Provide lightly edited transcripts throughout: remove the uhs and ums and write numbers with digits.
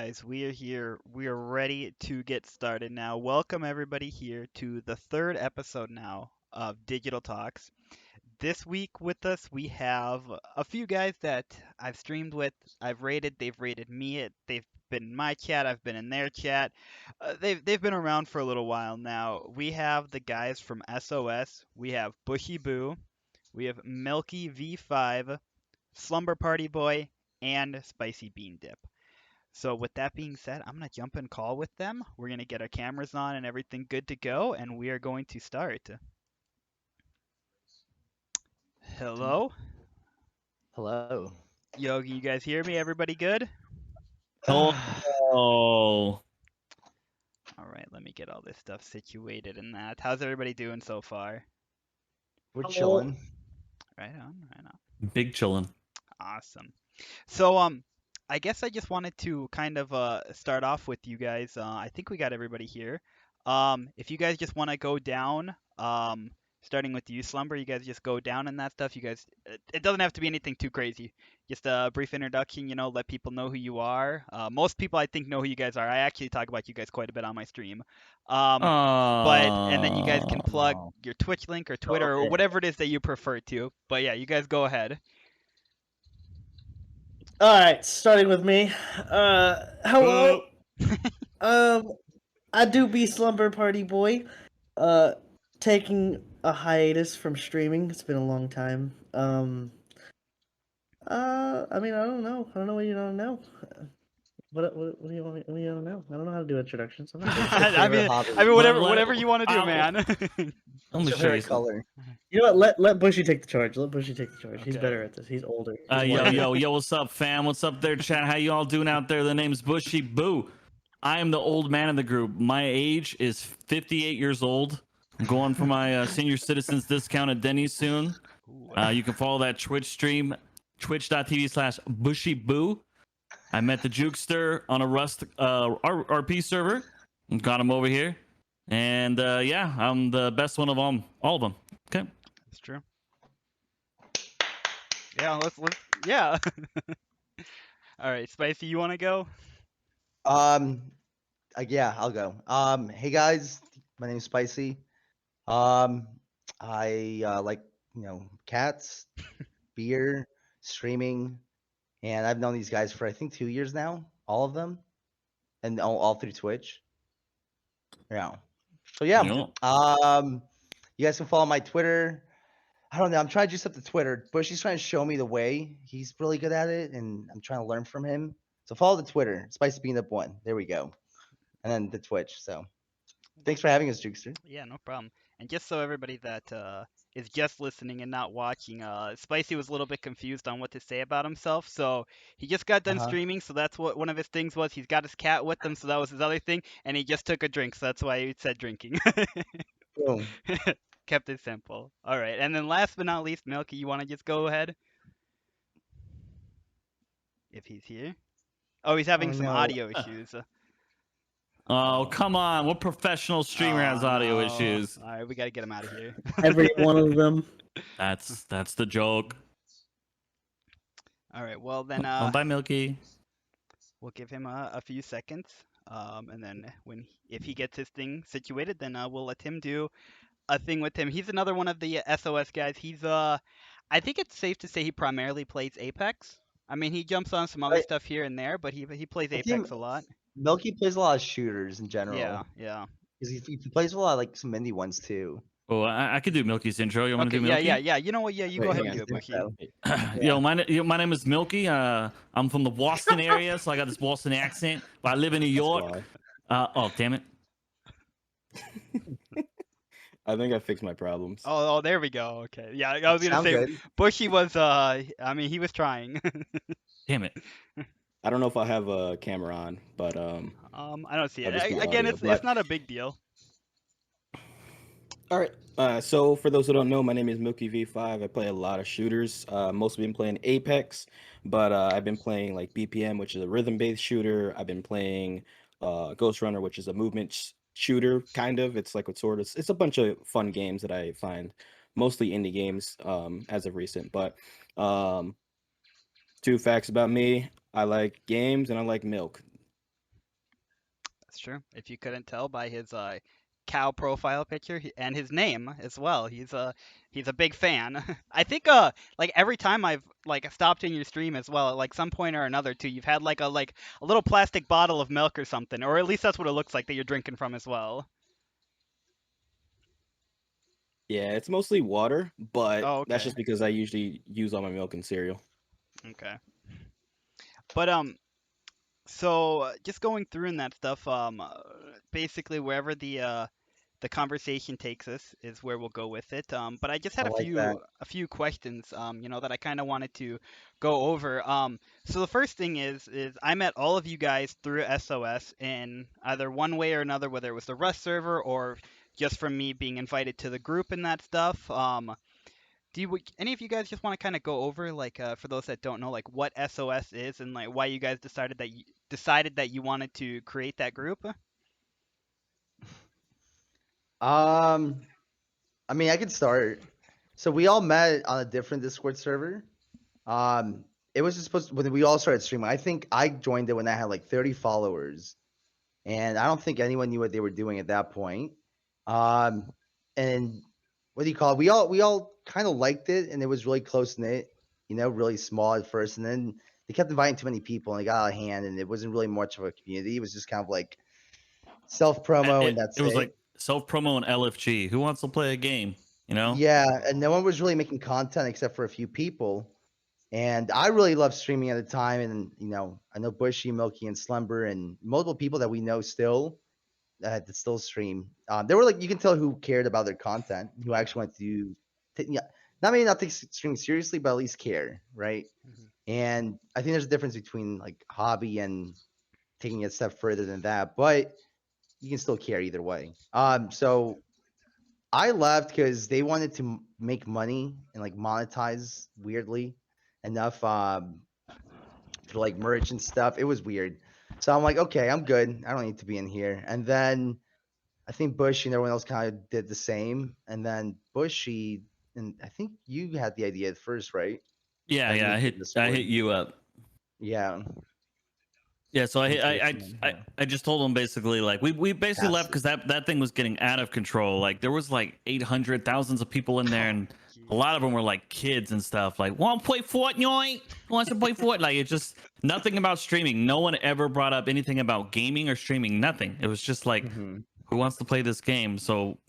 guys. We are here. We are ready to get started now. Welcome everybody here to the third episode now of Digital Talks. This week with us we have a few guys that I've streamed with. I've rated. They've rated me. They've been in my chat. I've been in their chat. They've been around for a little while now. We have the guys from SOS. We have BushyBu. We have Milkyv5, SlumberPartyBoi, and SpicyBeanDip. So with that being said, I'm gonna jump in call with them. We're gonna get our cameras on and everything good to go, and we are going to start. Hello? Hello. Yo, can you guys hear me? Everybody good? Oh, All right, let me get all this stuff situated in that. How's everybody doing so far? We're chilling. Right on, right on. big chillin'. Awesome. So I guess I just wanted to kind of start off with you guys. I think we got everybody here. If you guys just want to go down, starting with you, Slumber, you guys just go down and that stuff. You guys, it doesn't have to be anything too crazy. Just a brief introduction, let people know who you are. Most people I think know who you guys are. I actually talk about you guys quite a bit on my stream. And then you guys can plug Oh, your Twitch link or Twitter or Okay. whatever it is that you prefer to. But yeah, you guys go ahead. All right, starting with me. Hello. Um, I do be Slumber Party Boy. Taking a hiatus from streaming. It's been a long time. I mean, I don't know. I don't know what you don't know. What do you want me? What do you don't know? I don't know how to do introductions. I'm not good. What's your I favorite mean, hobby? whatever you want to do, I'll- man. let What's me your show you favorite something. color? You know what? Let Bushy take the charge. Let Bushy take the charge. He's Okay. better at this. He's older. Yo, what's up, fam? What's up there, chat? How you all doing out there? The name's BushyBu. I am the old man of the group. My age is 58 years old. I'm going for my senior citizens discount at Denny's soon. Ooh. You can follow that Twitch stream, twitch.tv/BushyBu. I met the Jukester on a Rust RP server and got him over here. And yeah, I'm the best one of all of them. Okay. That's true. Yeah, yeah. All right, Spicy, you want to go? Yeah, I'll go. Hey guys, my name's Spicy. I like cats, beer, streaming, and I've known these guys for I think 2 years now, all of them, and all through Twitch. Yeah. So yeah. You guys can follow my Twitter. I don't know. I'm trying to juice up the Twitter. Bushy's trying to show me the way. He's really good at it, and I'm trying to learn from him. So follow the Twitter, SpicyBeanDip501. There we go. And then the Twitch. So thanks for having us, Jukester. Yeah, no problem. And just so everybody that is just listening and not watching, Spicy was a little bit confused on what to say about himself. So he just got done streaming, so that's what one of his things was. He's got his cat with him, so that was his other thing. And he just took a drink, so that's why he said drinking. Boom. Kept it simple. All right, and then last but not least, Milky, you want to just go ahead? If he's here. Oh, he's having some no. audio issues. Oh, come on. What professional streamer has audio issues? All right, we got to get him out of here. Every one of them. That's the joke. All right, well then Bye, Milky. we'll give him a few seconds. And then if he gets his thing situated, then we'll let him do a thing with him. He's another one of the SOS guys. He's I think it's safe to say he primarily plays Apex. I mean, he jumps on some other Right. stuff here and there, but he plays I think Apex a lot. Milky plays a lot of shooters in general. Yeah. Because he plays a lot of like some indie ones too. Oh, I could do Milky's intro. You want Okay, to do Milky? yeah. You know what? Yeah, you go Wait, ahead and hang do on, it, Bushy. so- Yo, my name is Milky. I'm from the Boston area, so I got this Boston accent. But I live in New York. Oh, damn it. I think I fixed my problems. Oh, there we go. Okay. Yeah, I was gonna Sound say good. Bushy was I mean, he was trying. Damn it. I don't know if I have a camera on, but I don't see I'll it. just do Again, audio, it's but- not a big deal. all right. So for those who don't know, my name is Milkyv5. I play a lot of shooters. Mostly been playing Apex, but I've been playing like BPM, which is a rhythm-based shooter. I've been playing Ghost Runner, which is a movement shooter, kind of. It's like it's a bunch of fun games that I find, mostly indie games as of recent. But 2 facts about me: I like games and I like milk. That's true. If you couldn't tell by his cow profile picture and his name as well, he's a big fan. I think like every time I've like stopped in your stream as well, at like some point or another too, you've had like a little plastic bottle of milk or something, or at least that's what it looks like that you're drinking from as well. Yeah, it's mostly water, but Oh, that's okay. just because I usually use all my milk and cereal. Okay. But so just going through and that stuff, basically wherever the conversation takes us is where we'll go with it. But I just I had like that. a few questions, that I kind of wanted to go over. So the first thing is I met all of you guys through SOS in either one way or another, whether it was the Rust server or just from me being invited to the group and that stuff. Any of you guys just want to kind of go over like for those that don't know like what SOS is and like why you guys decided that you wanted to create that group? Um, I mean, I could start. So we all met on a different Discord server. It was just supposed to, when we all started streaming. I think I joined it when I had like 30 followers, and I don't think anyone knew what they were doing at that point. Um, and what do you call it? We all kind of liked it, and it was really close knit. Really small at first, and then they kept inviting too many people, and it got out of hand, and it wasn't really much of a community. It was just kind of like self promo, and It that's was it. like self promo and LFG. Who wants to play a game? You know? Yeah, and no one was really making content except for a few people. And I really loved streaming at the time, and I know Bushy, Milky, and Slumber, and multiple people that we know still that still stream. They were like, you can tell who cared about their content, who actually wanted to yeah, not maybe not take streaming seriously, but at least care, right? Mhm. And I think there's a difference between like hobby and taking it a step further than that, but you can still care either way. So I left because they wanted to make money and like monetize weirdly enough for like merch and stuff. It was weird. So I'm like, okay, I'm good. I don't need to be in here. And then I think Bush and everyone else kind of did the same. And then Bushy, and I think you had the idea at first, right? Yeah, Like yeah. making a I hit Discord. you up. Yeah. Yeah, so And Twitch, and then, yeah. I just told him basically like we basically left Cast because that thing was getting out of control. Like there was like 800 thousands of people in there, and a Jeez. lot of them were like kids and stuff. Like, want to play Fortnite? Wants to play Fortnite? Like it's just nothing about streaming. No one ever brought up anything about gaming or streaming. Nothing. It was just like, Mhm. who wants to play this game? So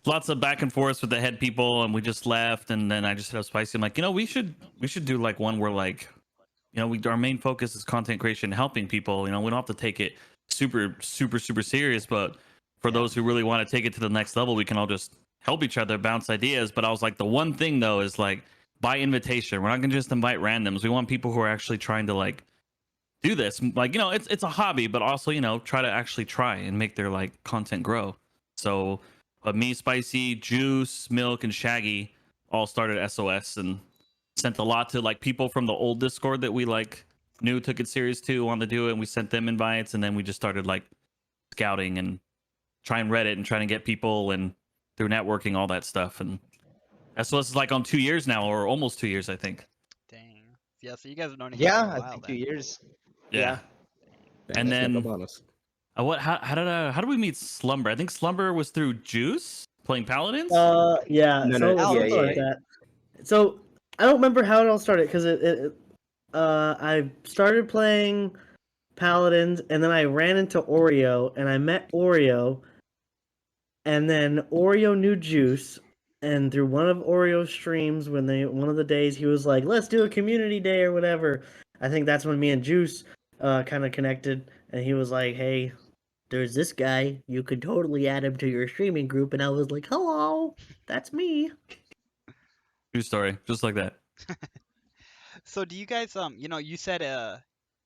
lots of back and forth with the head people, and we just left. And then I just hit up Spicy. I'm like, we should do like one where like our main focus is content creation, helping people. We don't have to take it super serious, but for Yeah. those who really want to take it to the next level, we can all just help each other bounce ideas. But I was like, the one thing though is like by invitation. We're not gonna just invite randoms. We want people who are actually trying to like do this. Like, it's a hobby, but also, try to actually try and make their like content grow. So but me, Spicy, Juice, Milk, and Shaggy all started SOS and sent a lot to like people from the old Discord that we like knew took it serious too, wanted to do it, and we sent them invites, and then we just started like scouting and trying Reddit and trying to get people and through networking, all that stuff. And SOS is like on 2 years now, or almost 2 years, I think. Dang. Yeah, so you guys have known each other Yeah, a I while think 2 then. years. Yeah. Dang, And that snuck then up on us. how did we meet Slumber? I think Slumber was through Juice playing Paladins. Yeah, No, so no, it was yeah, something yeah, like yeah. that. So I don't remember how it all started because I started playing Paladins and then I ran into Oreo and I met Oreo and then Oreo knew Juice and through one of Oreo's streams one of the days he was like, let's do a community day or whatever. I think that's when me and Juice kind of connected and he was like, hey, there's this guy, you could totally add him to your streaming group, and I was like, hello, that's me. True story, just like that. So do you guys you said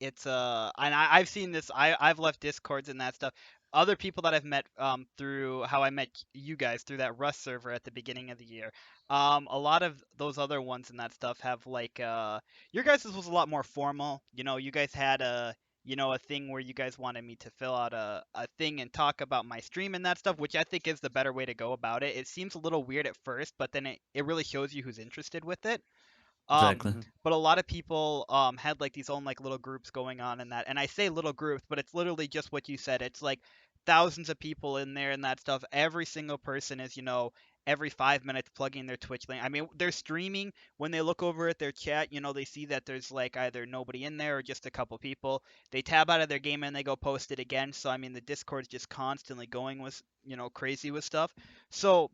it's and I've seen this, I've left discords and that stuff. Other people that I've met through how I met you guys through that Rust server at the beginning of the year. A lot of those other ones and that stuff have like your guys' was a lot more formal. You guys had a thing where you guys wanted me to fill out a thing and talk about my stream and that stuff, which I think is the better way to go about it. It seems a little weird at first, but then it really shows you who's interested with it. Exactly. But a lot of people had like these own like little groups going on in that. And I say little groups, but it's literally just what you said. It's like thousands of people in there and that stuff. Every single person is, every 5 minutes plugging their Twitch link. I mean, they're streaming. When they look over at their chat, they see that there's like either nobody in there or just a couple people. They tab out of their game and they go post it again. So I mean, the Discord's just constantly going with, crazy with stuff. So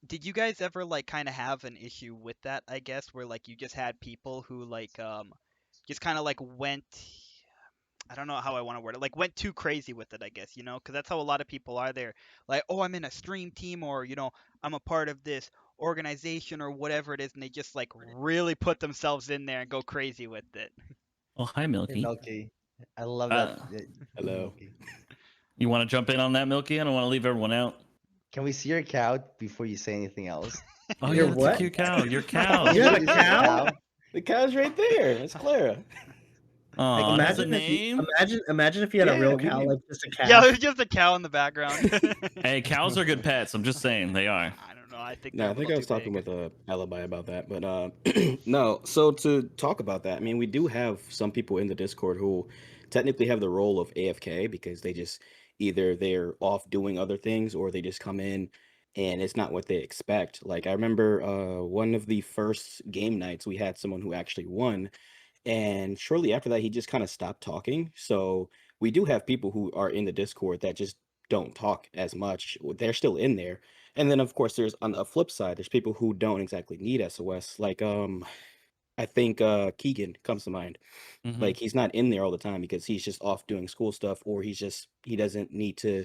did you guys ever like kind of have an issue with that, I guess, where like you just had people who like just kind of like went, I don't know how I want to word it, like went too crazy with it, I guess, because that's how a lot of people are there. Like, oh, I'm in a stream team, or I'm a part of this organization or whatever it is, and they just like really put themselves in there and go crazy with it. Oh, hi, Hey, Milky. Milky. I love Uh, that. Hello. Milky. You want to jump in on that, Milky? I don't want to leave everyone out. Can we see your cow before you say anything else? Oh, Your yeah, that's what? a cute cow. Your cow. You have a Is it cow? The cow's right there. It's Clara. Oh, that's a Imagine if you, name. imagine if you had a Yeah, real we cow, do. like just a cow. Yeah, there's just a cow in the background. Hey, cows are good pets. I'm just saying they are. I don't know. I think No, they're I a think little I was too talking big. with Alibi about that, but no. So to talk about that, I mean, we do have some people in the Discord who technically have the role of AFK because they just either they're off doing other things or they just come in and it's not what they expect. Like I remember one of the first game nights we had someone who actually won, and shortly after that he just kind of stopped talking. So we do have people who are in the Discord that just don't talk as much. They're still in there. And then of course there's on the flip side, there's people who don't exactly need SOS. Like I think Keegan comes to mind. Mhm. Like he's not in there all the time because he's just off doing school stuff, or he doesn't need to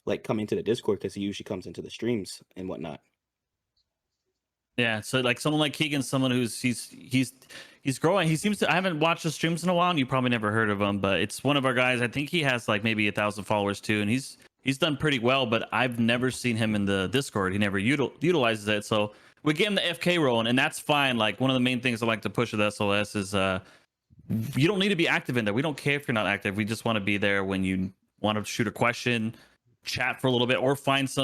like come into the Discord because he usually comes into the streams and whatnot. Yeah, so like someone like Keegan, someone who's he's growing. He seems to. I haven't watched the streams in a while, and you probably never heard of him, but it's one of our guys. I think he has like maybe 1,000 followers too, and he's done pretty well. But I've never seen him in the Discord. He never utilizes it. So we give him the FK role, and that's fine. Like one of the main things I like to push with SOS is you don't need to be active in there. We don't care if you're not active. We just want to be there when you want to shoot a question, chat for a little bit, or find us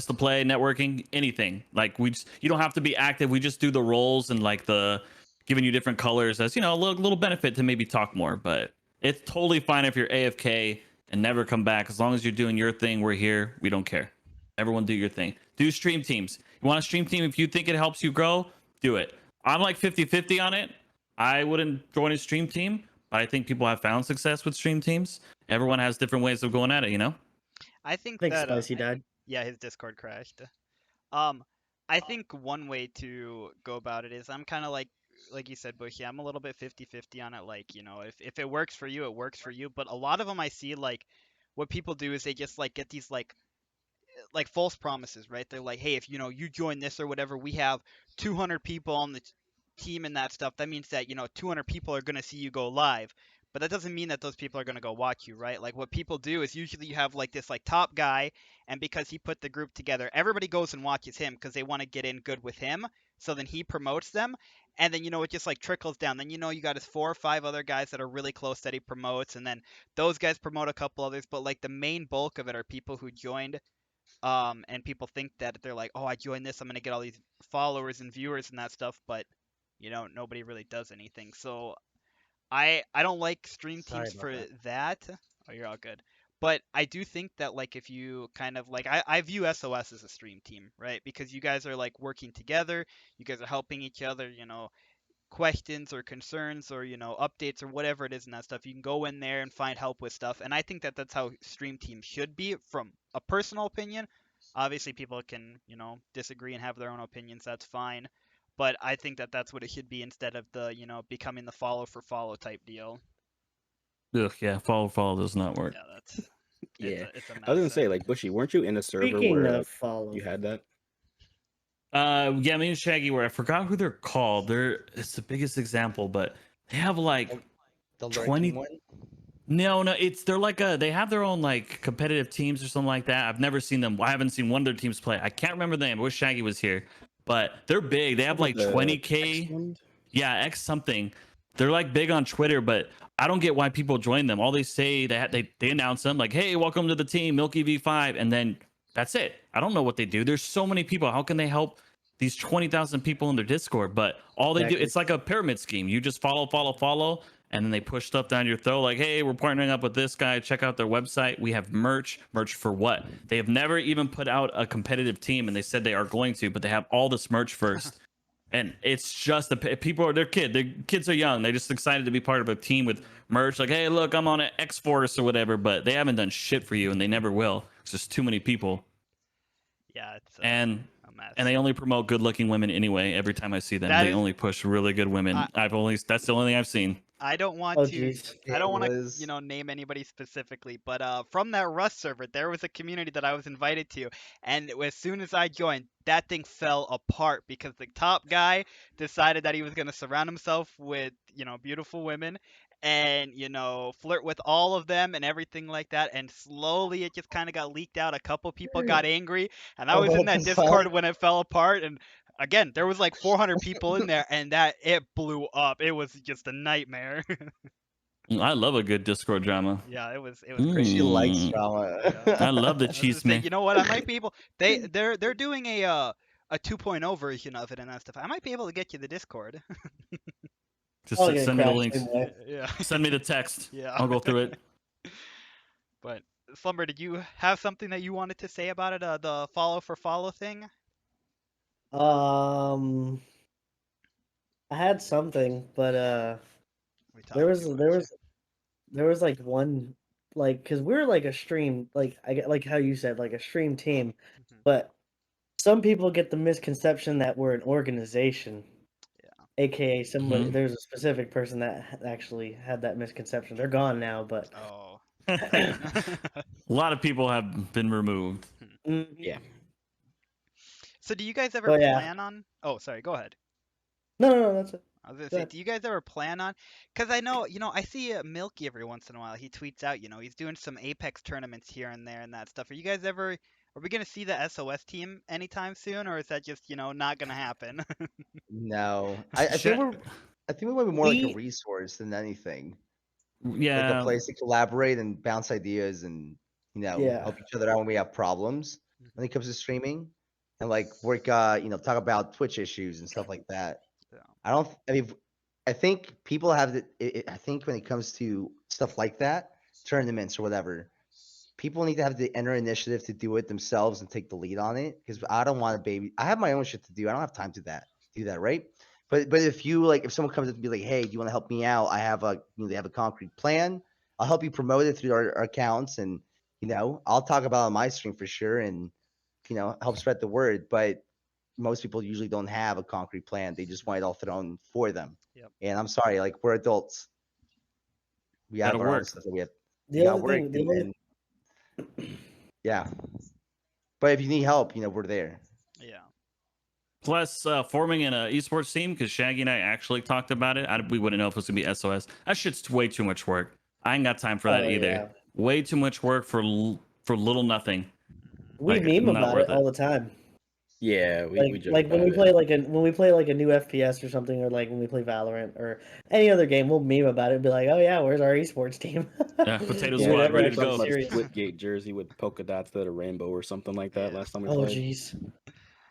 to play, networking, anything. Like you don't have to be active. We just do the roles and like the giving you different colors as a little benefit to maybe talk more. But it's totally fine if you're AFK and never come back. As long as you're doing your thing, we're here. We don't care. Everyone do your thing. Do stream teams. You want a stream team? If you think it helps you grow, do it. I'm like 50-50 on it. I wouldn't join a stream team, but I think people have found success with stream teams. Everyone has different ways of going at it, I think I think that Spicy died. yeah, his Discord crashed. I think one way to go about it is I'm kind of like you said, Bushy. I'm a little bit 50-50 on it. Like, if it works for you, it works for you. But a lot of them I see like what people do is they just like get these like false promises, right? They're like, hey, if you join this or whatever, we have 200 people on the team and that stuff. That means that 200 people are gonna see you go live, but that doesn't mean that those people are gonna go watch you, right? Like what people do is usually you have like this like top guy, and because he put the group together, everybody goes and watches him because they want to get in good with him. So then he promotes them, and then it just like trickles down. Then you got his 4 or 5 other guys that are really close that he promotes, and then those guys promote a couple others. But like the main bulk of it are people who joined and people think that they're like, oh, I joined this, I'm gonna get all these followers and viewers and that stuff, but nobody really does anything. So I don't like stream Sorry teams about for that. that. Oh, you're all good. But I do think that like if you kind of like I view SOS as a stream team, right? Because you guys are like working together, you guys are helping each other, questions or concerns or updates or whatever it is and that stuff, you can go in there and find help with stuff. And I think that that's how stream teams should be from a personal opinion. Obviously people can disagree and have their own opinions, that's fine, but I think that that's what it should be instead of the becoming the follow for follow type deal. Ugh, yeah, follow does not work. Yeah, that's Yeah, it's a mess. I was gonna say, like, Bushy, weren't you in a server Speaking where of follow, you had that? Yeah, me and Shaggy were. I forgot who they're called. It's the biggest example, but they have like The 20 lurking one. No, they're like they have their own like competitive teams or something like that. I've never seen them. I haven't seen one of their teams play. I can't remember the name. I wish Shaggy was here. But they're big. They have like The 20K. X one? Yeah, X something. They're like big on Twitter, but I don't get why people join them. All they say they announce them like, "Hey, welcome to the team, Milkyv5," and then that's it. I don't know what they do. There's so many people. How can they help these 20,000 people in their Discord, but all they do, Exactly. it's like a pyramid scheme. You just follow, and then they push stuff down your throat like, hey, we're partnering up with this guy. Check out their website. We have merch. Merch for what? They have never even put out a competitive team, and they said they are going to, but they have all this merch first. And it's just people are their kids are young. They're just excited to be part of a team with merch. Like, hey, look, I'm on an X Force or whatever, but they haven't done shit for you, and they never will. It's just too many people. Yeah, it's And a mess. they only promote good-looking women anyway. Every time I see them, That they is- only push really good women. That's the only thing I've seen. I don't want Oh to. jeez. I don't want to, was- name anybody specifically, but from that Rust server, there was a community that I was invited to, and as soon as I joined, that thing fell apart because the top guy decided that he was going to surround himself with, beautiful women and, flirt with all of them and everything like that, and slowly it just kind of got leaked out. A couple people got angry, and I was in that Discord when it fell apart, and again, there was like 400 people in there, and it blew up. It was just a nightmare. I love a good Discord drama. Yeah, it was She crazy. likes Mm. drama. I love the I was gonna cheese say, man. you know what? I might be able. They're doing a 2.0 version of it and that stuff. I might be able to get you the Discord. Just I'll get send me the crashed links. anyway. Yeah. Send me the text. Yeah. I'll go through it. But Slumber, did you have something that you wanted to say about it? The follow for follow thing. I had something, but We there talked was too there much. was there was like one like because we're like a stream like I get like how you said like a stream team, Mhm. but some people get the misconception that we're an organization. Yeah. AKA somebody. Mhm. There's a specific person that actually had that misconception. They're gone now, but Oh. A lot of people have been removed. Mhm. Yeah. So do you guys ever But yeah. plan on? Oh, sorry. Go ahead. No, that's it. I was gonna Go say, ahead. do you guys ever plan on? Because I know, I see Milky every once in a while. He tweets out, he's doing some Apex tournaments here and there and that stuff. Are you guys ever? Are we gonna see the SOS team anytime soon, or is that just, not gonna happen? No, I think Shit. we want to be more like a We- resource than anything. Like a Yeah. place to collaborate and bounce ideas and Yeah. help each other out when we have problems when it comes to streaming and like work talk about Twitch issues and stuff like that. Yeah. I mean I think people have I think when it comes to stuff like that, tournaments or whatever, people need to have the inner initiative to do it themselves and take the lead on it because I don't want to baby. I have my own shit to do. I don't have time to do that, right? But if you like, if someone comes up to be like, hey, do you want to help me out? I have they have a concrete plan. I'll help you promote it through our accounts, and I'll talk about it on my stream for sure, and help spread the word. But most people usually don't have a concrete plan. They just want it all thrown for them. Yep. And I'm sorry, like we're adults. We have Gotta our own work. stuff that we have. The We got only work, thing, the and only, yeah. But if you need help, we're there. Yeah. Plus, forming an esports team because Shaggy and I actually talked about it. We wouldn't know if it was gonna be SOS. That shit's way too much work. I ain't got time for that Oh, either. yeah. Way too much work for little nothing. we Like, meme not about worth it all the time. Yeah, we Like, joke like when about we it. play like a new FPS or something, or like when we play Valorant or any other game, we'll meme about it and be like, "Oh yeah, where's our esports team?" Yeah, potato We're squad, never ready to actually go. About a serious. Splitgate jersey with polka dots that are rainbow or something like that. Yeah. Last time we Oh played. jeez.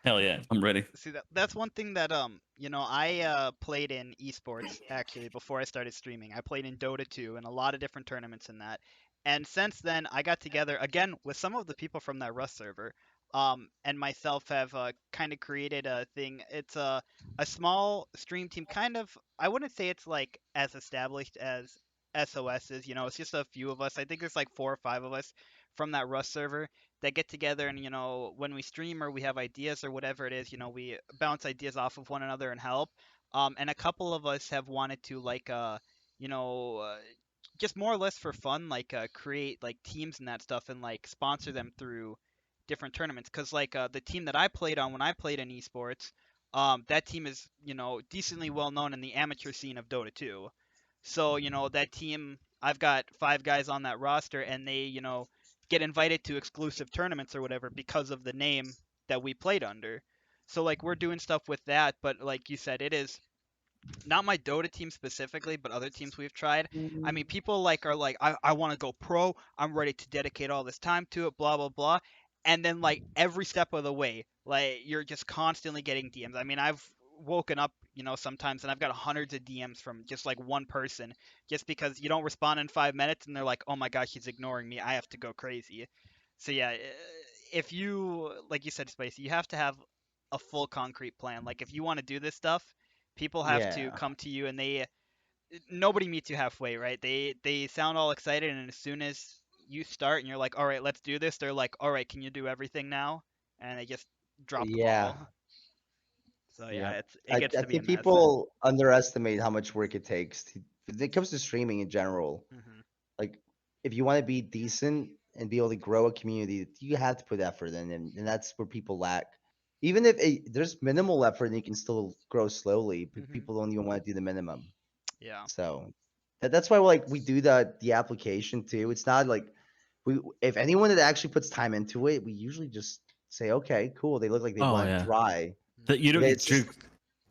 Hell yeah, I'm ready. See, that's one thing that I played in esports actually before I started streaming. I played in Dota 2 and a lot of different tournaments in that. And since then, I got together again with some of the people from that Rust server. And myself have kind of created a thing. It's a small stream team, kind of. I wouldn't say it's like as established as SOS is. It's just a few of us. I think there's like 4 or 5 of us from that Rust server that get together and when we stream or we have ideas or whatever it is, we bounce ideas off of one another and help. And a couple of us have wanted to like you know uh, just more or less for fun like create like teams and that stuff and like sponsor them through different tournaments because like the team that I played on when I played in esports, that team is decently well known in the amateur scene of Dota 2. So that team, I've got 5 guys on that roster and they get invited to exclusive tournaments or whatever because of the name that we played under. So like we're doing stuff with that, but like you said, it is not my Dota team specifically, but other teams we've tried. I mean, people like are like, I want to go pro. I'm ready to dedicate all this time to it. Blah blah blah. and then like every step of the way, like you're just constantly getting DMs. I mean, I've woken up, sometimes, and I've got hundreds of DMs from just like one person, just because you don't respond in 5 minutes, and they're like, "Oh my gosh, he's ignoring me. I have to go crazy." So yeah, if you, like you said, Spicy, you have to have a full concrete plan. Like if you want to do this stuff, people have to Yeah. come to you, and nobody meets you halfway, right? They sound all excited, and as soon as you start and you're like, all right, let's do this, they're like, all right, can you do everything now? And they just drop the Yeah. ball. So yeah, Yeah. it gets I to be a think mess. people underestimate how much work it takes when it comes to streaming in general. Hmm. Like, if you want to be decent and be able to grow a community, you have to put effort in, and that's where people lack. Even if there's minimal effort, and you can still grow slowly. Hmm. People don't even want to do the minimum. Yeah. So that's why like we do the application too. It's not like if anyone that actually puts time into it, we usually just say, okay, cool. They look like they Oh want to yeah. try. That you But don't it's just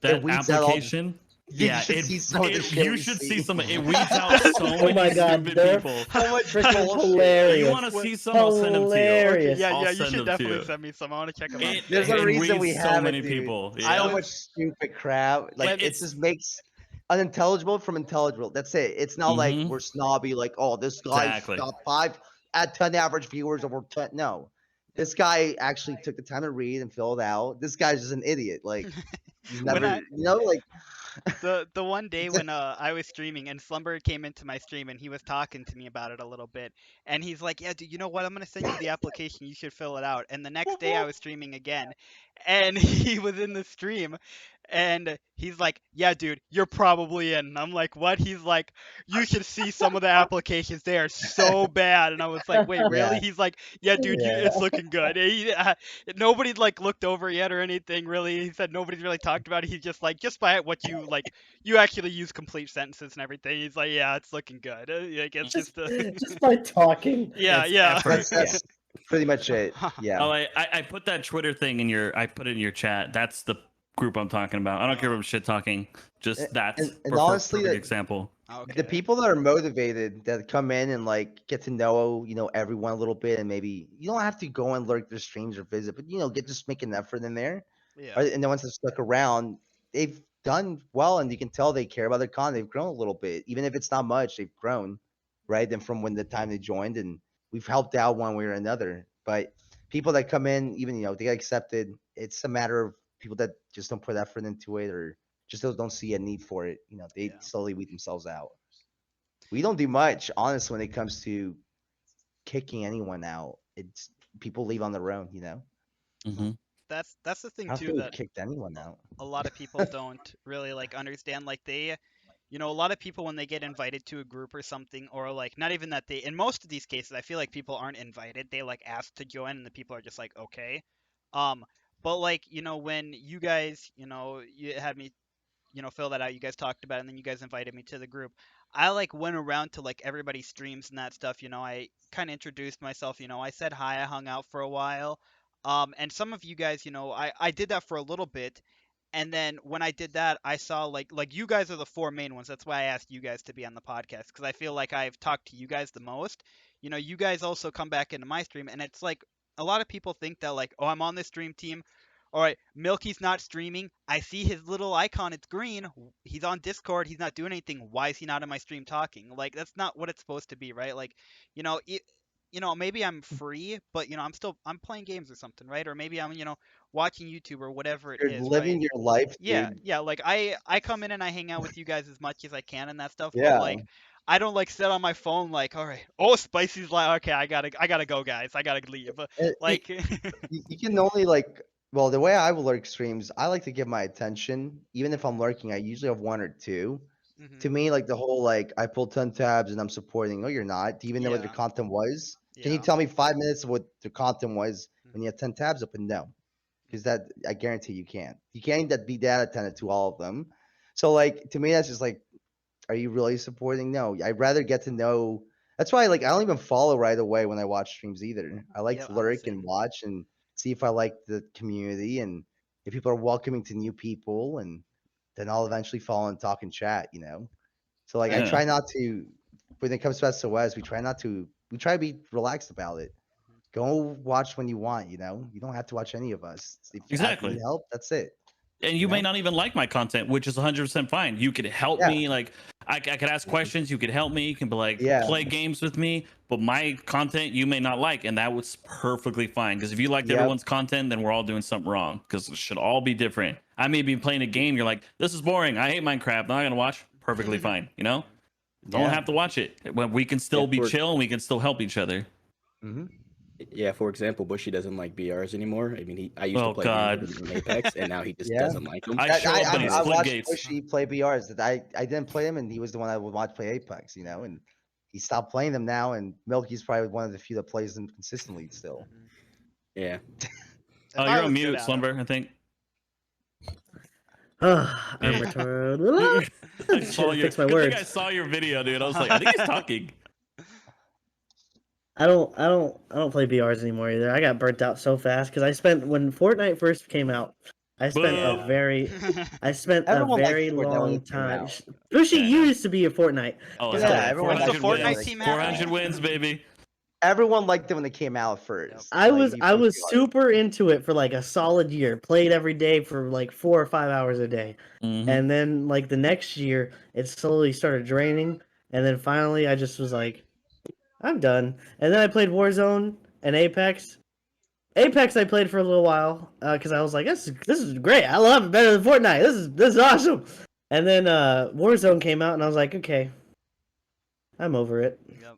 that it weeds out all. application. You Yeah, should see some of the shit you we should see see. some. It weeds out so Oh many my god, stupid they're people. So much freaking bullshit. hilarious. You want to What- see some? I'll send them to you. Okay, Hilarious. yeah, I'll yeah, you send should them to definitely you. send me some. I want to check them out. There's a It reason weeds we so have many it, dude. people. I Yeah. So was much stupid crap. Like let it just makes unintelligible from intelligible. That's it. It's not like Mhm. we're snobby. Like, oh, this guy's Exactly. got 5 at 10 average viewers over 10. No, this guy actually took the time to read and fill it out. This guy's just an idiot. Like he's when never, I like the one day when I was streaming and Slumber came into my stream and he was talking to me about it a little bit, and he's like, "Yeah, dude, you know what? I'm gonna send you the application. You should fill it out." And the next day I was streaming again, and he was in the stream, and he's like, "Yeah, dude, you're probably in." And I'm like, "What?" He's like, "You should see some of the applications. They are so bad." And I was like, "Wait, really?" yeah, He's like, "Yeah, dude, yeah. it's looking good." Nobody's like looked over yet or anything really. He said nobody's really talked about it. He's just like, just by what you like, you actually use complete sentences and everything. He's like, yeah, it's looking good. Like it's just just just by talking. yeah, It's yeah. effort. That's pretty much it. Yeah. Oh, I put that Twitter thing in your. I put it in your chat. That's the group I'm talking about. I don't care about shit talking. Just that's And honestly, perfect example. the Okay. people that are motivated that come in and like get to know everyone a little bit, and maybe you don't have to go and lurk their streams or visit, but get just make an effort in there. Yeah. And the ones that stuck around, they've done well, and you can tell they care about their content. They've grown a little bit, even if it's not much. They've grown, right? And from when the time they joined, and we've helped out one way or another. But people that come in, even they get accepted. It's a matter of people that just don't put effort into it, or just don't see a need for it. They Yeah. slowly weed themselves out. We don't do much, honestly, when it comes to kicking anyone out. It's people leave on their own. Hmm. That's the thing I don't too think we've that kicked anyone out. a lot of people don't really like understand. Like a lot of people when they get invited to a group or something, or like not even that, they in most of these cases I feel like people aren't invited. They like ask to join and the people are just like, okay. Um, but like, when you guys, you had me fill that out. You guys talked about it, and then you guys invited me to the group. I like went around to like everybody's streams and that stuff. I kind of introduced myself. I said hi. I hung out for a while. And some of you guys, I did that for a little bit, and then when I did that, I saw like you guys are the four main ones. That's why I asked you guys to be on the podcast because I feel like I've talked to you guys the most. You guys also come back into my stream, and it's like a lot of people think that like, oh, I'm on this stream team. All right, Milky's not streaming. I see his little icon. It's green. He's on Discord. He's not doing anything. Why is he not in my stream talking? Like that's not what it's supposed to be, right? Like, maybe I'm free, but I'm playing games or something, right? Or maybe I'm watching YouTube or whatever it You're is, living right? your life, Yeah, dude. yeah. Like I come in and I hang out with you guys as much as I can and that stuff, but Yeah. like I don't like sit on my phone like, all right, oh, Spicy's like, okay, I gotta go, guys. I gotta leave. It, Like, you can only well, the way I will lurk streams, I like to give my attention. Even if I'm lurking, I usually have one or two. mhm, To me, like the whole I pulled 10 tabs and I'm supporting. No, you're not. Do you even know what their yeah, content was? Can you yeah. tell me 5 minutes of what the content was when Mhm. you had 10 tabs open? No, because that I guarantee you can't. You can't that be that attentive to all of them. So to me, that's just like, are you really supporting? No, I'd rather get to know. That's why I don't even follow right away when I watch streams either. I like Yeah, to I'm the lurk and same. watch and see if I like the community and if people are welcoming to new people, and then I'll eventually follow and talk and chat. So I Yeah. try not to when it comes to SOS, we try to be relaxed about it. Go watch when you want. You know, you don't have to watch any of us. If you Exactly. need help, that's it. And you may not even like my content, which is 100% fine. You could help Yeah. me. Like, I could ask questions. You could help me. You can be like, Yeah. play games with me. But my content you may not like. And that was perfectly fine. Because if you liked Yep. everyone's content, then we're all doing something wrong. Because it should all be different. I may be playing a game. You're like, this is boring. I hate Minecraft. I'm not going to watch. Perfectly fine. You know? Don't Yeah. have to watch it. When we can still be for- chill and we can still help each other. Mm-hmm. Yeah, for example, Bushy doesn't like BRs anymore. I mean, I used Oh, to play God. games with him in Apex, and now he just Yeah. doesn't like them. I show up and he I split watched gates. Bushy play BRs. That I didn't play him, and he was the one I would watch play Apex. You know, and he stopped playing them now. And Milky's probably one of the few that plays them consistently still. Yeah. Oh, you're on mute, Slumber, I think. I'm returned. I saw Should've your, fixed my good thing words. I saw your video, dude. I was like, I think he's talking. I don't play BRs anymore either. I got burnt out so fast because I spent when Fortnite first came out. I spent Boo. a very Everyone liked very Fortnite when long it came time. out. Bushy, Yeah, I you know. used to be a Fortnite. Oh, Guess hell Yeah, yeah. everyone Was the 400 Fortnite wins. team 400 happy? wins, baby. Everyone liked them when they came out first. I Like, was you I put was BRs. super into it for like a solid year. Played every day for like 4 or 5 hours a day. Mhm. And then like the next year it slowly started draining, and then finally I just was like, I'm done. And then I played Warzone and Apex. Apex I played for a little while because I was like, this is great. I love it better than Fortnite. This is awesome. And then Warzone came out and I was like, okay, I'm over it. Yep.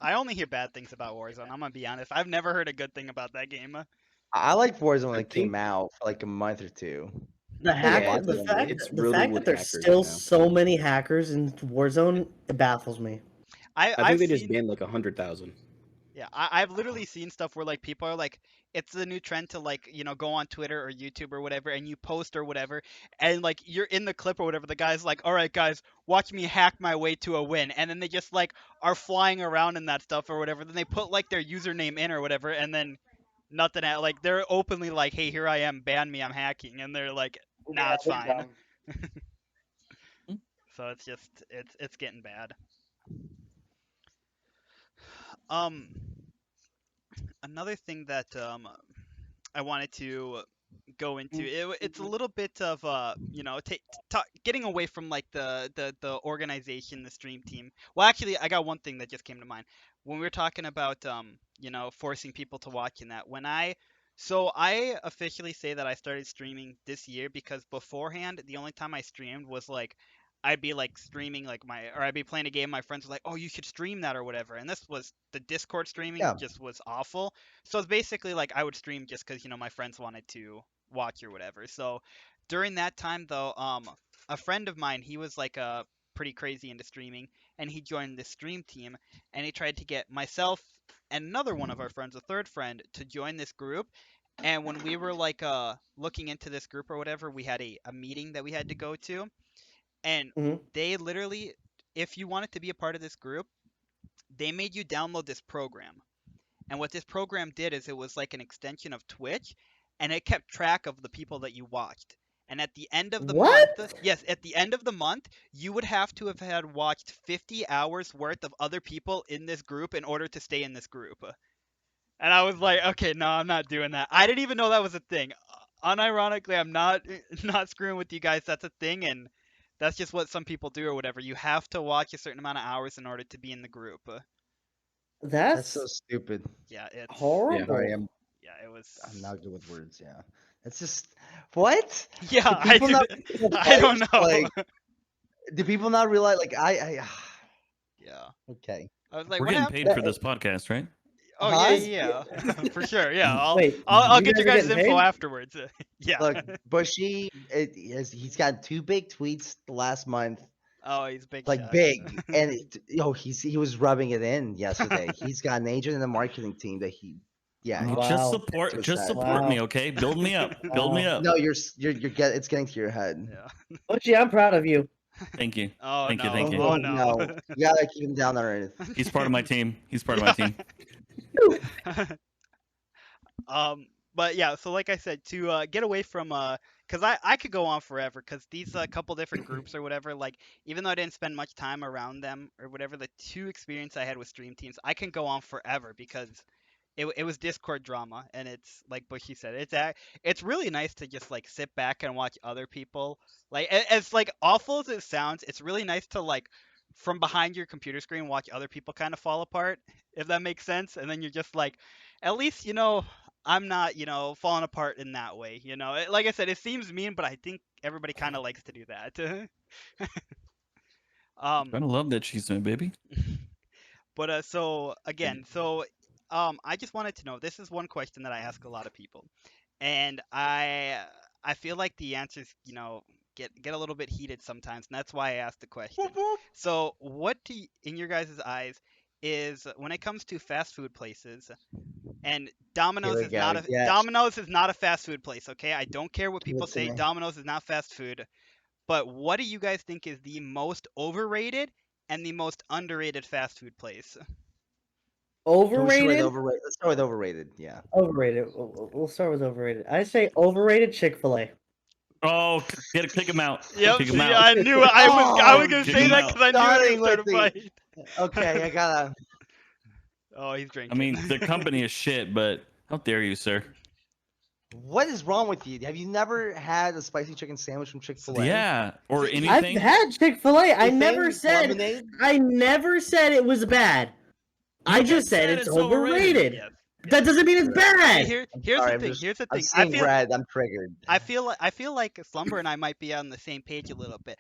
I only hear bad things about Warzone. I'm gonna be honest. I've never heard a good thing about that game. I liked Warzone when I it came think- out for like a month or two. The Yeah, the it's fact really that with there's hackers still now. so many hackers in Warzone, it baffles me. I I've think they just seen, banned like 100,000. yeah, I've literally seen stuff where like people are like, it's the new trend to like, go on Twitter or YouTube or whatever, and you post or whatever, and like you're in the clip or whatever. The guy's like, all right, guys, watch me hack my way to a win, and then they just like are flying around in that stuff or whatever. Then they put like their username in or whatever, and then nothing. Like they're openly like, hey, here I am, ban me, I'm hacking, and they're like, nah, it's fine. So it's just it's getting bad. Um, another thing that I wanted to go into it's a little bit of getting away from like the organization, the stream team. Well, actually, I got one thing that just came to mind when we were talking about forcing people to watch and that. I officially say that I started streaming this year because beforehand the only time I streamed was like I'd be like streaming like I'd be playing a game, my friends were like, oh, you should stream that or whatever, and this was the Discord streaming Yeah. just was awful. So it's basically like I would stream just because my friends wanted to watch or whatever. So during that time though, a friend of mine, he was like pretty crazy into streaming, and he joined the stream team, and he tried to get myself and another one of our friends, a third friend, to join this group. And when we were like looking into this group or whatever, we had a meeting that we had to go to, and Mhm. they literally, if you wanted to be a part of this group, they made you download this program. And what this program did is it was like an extension of Twitch, and it kept track of the people that you watched. And at the end of the What? month, yes, at the end of the month, you would have to have had watched 50 hours worth of other people in this group in order to stay in this group. And I was like, okay, no, I'm not doing that. I didn't even know that was a thing. Unironically, I'm not not screwing with you guys. That's a thing, and that's just what some people do or whatever. You have to watch a certain amount of hours in order to be in the group. That's That's so stupid. Yeah, it's horrible. Sorry, yeah, it was. I'm not good with words. Yeah, it's just what? Yeah, Do I people do. not I don't realize, know. like, do people not realize? Like, Yeah, okay. I was like, We're what getting happened? paid for this podcast, right? Oh Huh? yeah, for sure. Yeah, Wait, I'll you get your guys guys' are info getting paid? afterwards. Yeah. Look, Bushy, he's got 2 big tweets the last month, Oh, he's big like shot. big, and he was rubbing it in yesterday. He's got an agent in the marketing team that yeah. Wow. Just support, So just sad. support Wow. me, okay? Build me up, build me Wow. up. No, it's getting to your head. Yeah. Bushy, I'm proud of you. Thank you, Oh thank you, no. thank you. Oh no. You gotta keep him down to earth. He's part of my team. He's part of my team. But yeah, so like I said, to get away from because I could go on forever because these couple different groups or whatever, like even though I didn't spend much time around them or whatever, the two experience I had with stream teams, I can go on forever because it was Discord drama, and it's like Bushy said, it's really nice to just like sit back and watch other people. Like as like awful as it sounds, it's really nice to like from behind your computer screen watch other people kind of fall apart, if that makes sense. And then you're just like, at least I'm not falling apart in that way. Like I said, it seems mean, but I think everybody kind of likes to do that. um. I love that cheese, man, baby. But so again, I just wanted to know. This is one question that I ask a lot of people, and I feel like the answers, get a little bit heated sometimes, and that's why I asked the question. So, what do you, in your guys' eyes, is when it comes to fast food places, and Here we go. Yeah. Domino's is not a fast food place, okay? I don't care what people Listen, say. man. Domino's is not fast food. But what do you guys think is the most overrated and the most underrated fast food place? Overrated? Overrated. Let's start with overrated. Yeah. Overrated. We'll start with overrated. I say overrated Chick-fil-A. Oh, kick him out. Yep, Kick him see, out. I knew I was gonna Kick say him that out. because I knew it Starting was gonna with the- fight. Okay, I gotta. Oh, he's drinking. I mean, the company is shit, but how dare you, sir? What is wrong with you? Have you never had a spicy chicken sandwich from Chick-fil-A? Yeah, or I've anything. I've had Chick-fil-A. I never Anything? said Lemonade? it was bad. I just said it's overrated. Yes. That doesn't mean it's See, bad. here's Sorry, the I'm thing. just- Here's the I'm thing. I seeing feel red. I'm triggered. I feel like Slumber and I might be on the same page a little bit.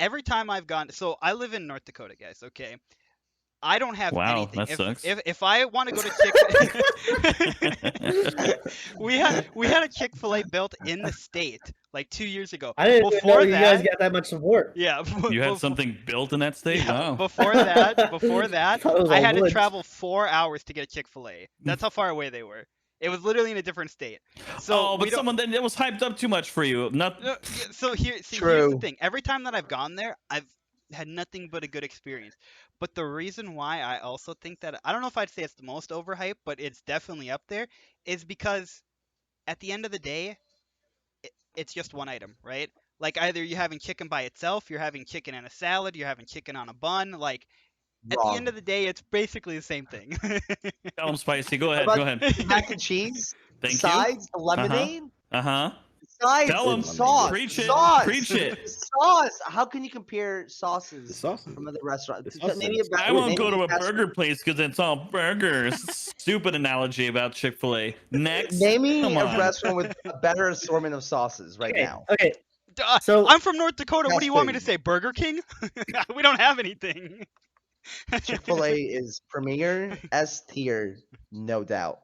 Every time I've gone, so I live in North Dakota, guys. Okay, I don't have Wow, anything. that sucks. If I want to go to we had a Chick-fil-A built in the state like 2 years ago. I didn't even know Before you guys that, got that much support. yeah. You had something built in that state? Yeah, Wow. before that, Thought it was I all had to woods. travel 4 hours to get a Chick-fil-A. That's how far away they were. It was literally in a different state. So But we don't. someone then it was hyped up too much for you. Not No, so here's the True. thing. Every time that I've gone there, I've had nothing but a good experience. But the reason why I also think that I don't know if I'd say it's the most overhyped, but it's definitely up there, is because at the end of the day, it's just one item, right? Like either you're having chicken by itself, you're having chicken in a salad, you're having chicken on a bun. Like at the Wrong. end of the day, it's basically the same thing. tell them spicy. Go ahead. How Go about ahead. Mac and cheese. Thank you. Sides, the lemonade. Uh-huh. Sides, Tell 'em. sauce. Preach it. Sauce. Preach it. Sauce. How can you compare The sauces sauce. from other restaurants? The sauce Maybe is- I won't go to a fast burger food. place because it's all burgers. Stupid analogy about Chick-fil-A. Next. Name me Come a on. restaurant with a better assortment of sauces right Okay, now. okay. So So- I'm from North Dakota. What Fast do you want me to food. say? Burger King? We don't have anything. Chick-fil-A is premier, S tier, no doubt.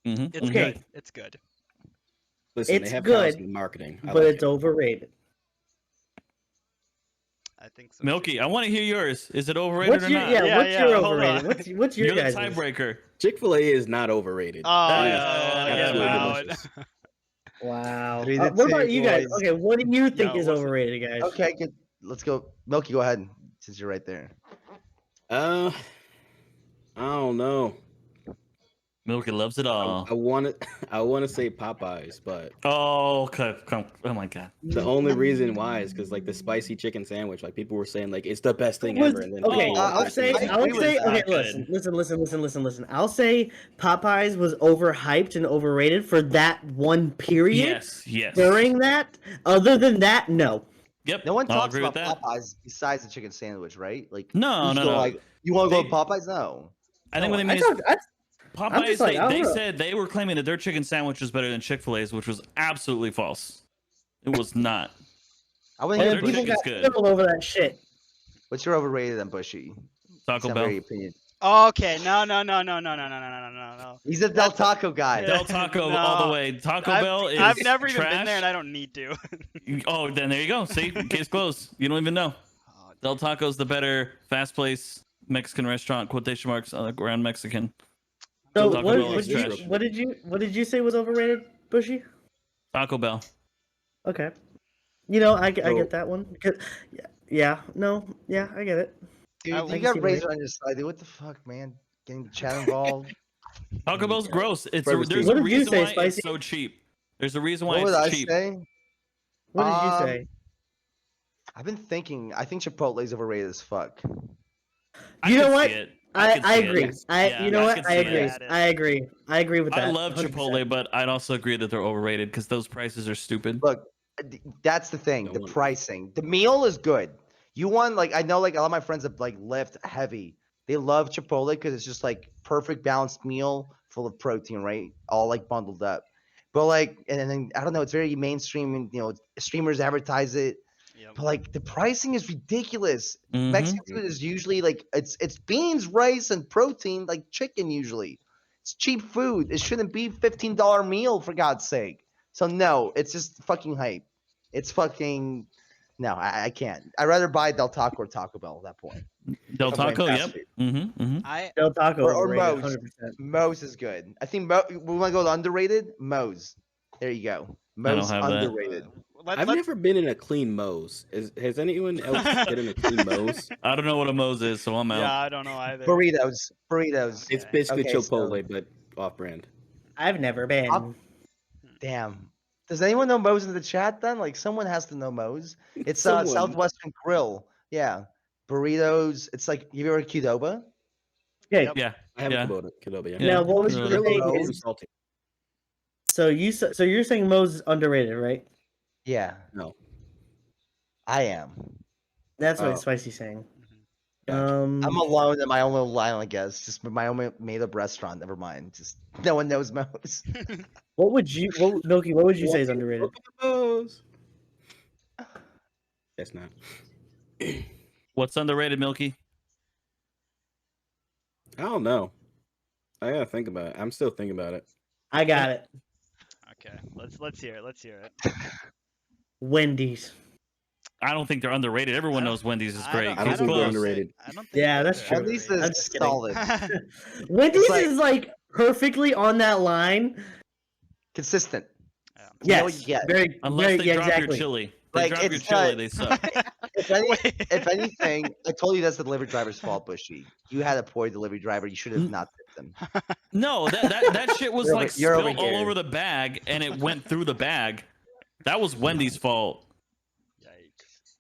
Mhm, It's mhm. Okay. good. It's good. Listen, It's they have good, good marketing, but it's overrated. I think so. Milky, I want to hear yours. Is it overrated What's or your not? yeah? Yeah, What's yeah, your hold overrated? on. What's your You're the guys'? tiebreaker. Chick-fil-A is not overrated. Oh, That is yeah, get him absolutely out. delicious. Wow. 3-2, What about you guys? boys. Okay, what do you think Yo, is what's it- overrated, guys? Okay, good. Let's go. Milky, go ahead since you're right there. I don't know. Milky loves it all. I want to I want to say Popeyes, but Oh, okay. Oh my god. the only reason why is because like the spicy chicken sandwich, like people were saying like it's the best thing Was- ever, and then okay, people were I'll actually- say- I'll agree with say, that. okay, Good. listen. I'll say Popeyes was overhyped and overrated for that one period. Yes. During that, other than that, no. Yep. No one I'll talks agree about with that. Popeyes besides the chicken sandwich, right? Like, No, who's no, going no. Like, you want to go to They- Popeyes? No. I think when they I made talked, I, I'm Popeyes, just like, I they don't know. said they were claiming that their chicken sandwich was better than Chick-fil-A's, which was absolutely false. It was not. I want to and hear their then people chicken's got good. killed over that shit. what's your overrated then, Bushy? Taco Sound Bell. very opinion. Okay, no. He's a Del Taco guy. Del Taco all No. the way. Taco I've, Bell is I've never even trash. been there, and I don't need to. Oh, then there you go. See, case closed. You don't even know. Del Taco's the better fast place Mexican restaurant. Quotation marks around Mexican. So Taco what, Bell what, is you, trash. what did you say was overrated, Bushy? Taco Bell. Okay. You know, I So- get that one. 'Cause- yeah, I get it. Dude, I you can got see Razor why. on your side. Dude, what the fuck, man? Getting the chat involved. Taco Bell's gross. It's Breakfast there's What a did you reason say, why Spicy? it's so cheap. There's a reason why What would it's I cheap. say? What did you Um, say? I've been thinking. I think Chipotle's overrated as fuck. I You know could what? see it. could I see it. agree. Yes. Yeah, You know I what? could I see agree. it. I agree. I agree with that. I love 100%. Chipotle, but I'd also agree that they're overrated because those prices are stupid. Look, that's the thing. Don't The want- pricing. The meal is good. You want like I know like a lot of my friends that like lift heavy. They love Chipotle because it's just like perfect balanced meal full of protein, right? All like bundled up. But like and then I don't know, it's very mainstream and streamers advertise it. Yep. But like the pricing is ridiculous. Mhm. Mexican food is usually like it's beans, rice, and protein, like chicken usually. It's cheap food. It shouldn't be $15 meal for God's sake. So no, it's just fucking hype. It's fucking no, I can't. I'd rather buy Del Taco or Taco Bell at that point. Del If I'm going Taco, fast yep. food. I Del Taco Or overrated, Moe's. 100%. Moe's is good. I think we want to go to underrated. Moe's. There you go. I don't Moe's have that. underrated. let's I've never been in a clean Moe's. Has anyone else been in a clean Moe's? I don't know what a Moe's is, so I'm out. yeah, I don't know either. Burritos. Burritos. It's Okay. basically Okay, so- Chipotle, but off-brand. I've never been. Up- Damn. Does anyone know Moe's in the chat then? Like someone has to know Moe's. It's Someone. Southwestern Grill. Yeah. Burritos. It's like have you ever had Qdoba? Okay. Yep. Yeah, I have yeah. a Qdoba, yeah. Yeah. Now, what was Grill. the thing? Moe's. Too salty. So you're saying Moe's is underrated, right? Yeah. No. I am. That's what Oh. Spicy's saying. Gotcha. I'm alone in my own little island, I guess. Just my own made up restaurant. Never mind. Just no one knows Moe's. Milky, what would you say is underrated? Moe's. That's not. What's underrated, Milky? I don't know. I gotta think about it. I'm still thinking about it. I got it. Okay, let's hear it. Let's hear it. Wendy's. I don't think they're underrated. Everyone knows Wendy's is great. I don't It's think they're close. underrated. I don't think Yeah, they're that's true. At least I'm it's just kidding. solid. Wendy's like- is like perfectly on that line. Consistent. Yeah. You know what Yes, you get. very, Unless very, they yeah, drop exactly. your chili. They Like, drop your it's chili, not- they suck. If anything, I told you that's the delivery driver's fault, Bushy. You had a poor delivery driver. You should have not tipped them. No, that shit was You're like over- you're over spilled all here. over the bag, and it went through the bag. That was Wendy's fault. Yikes.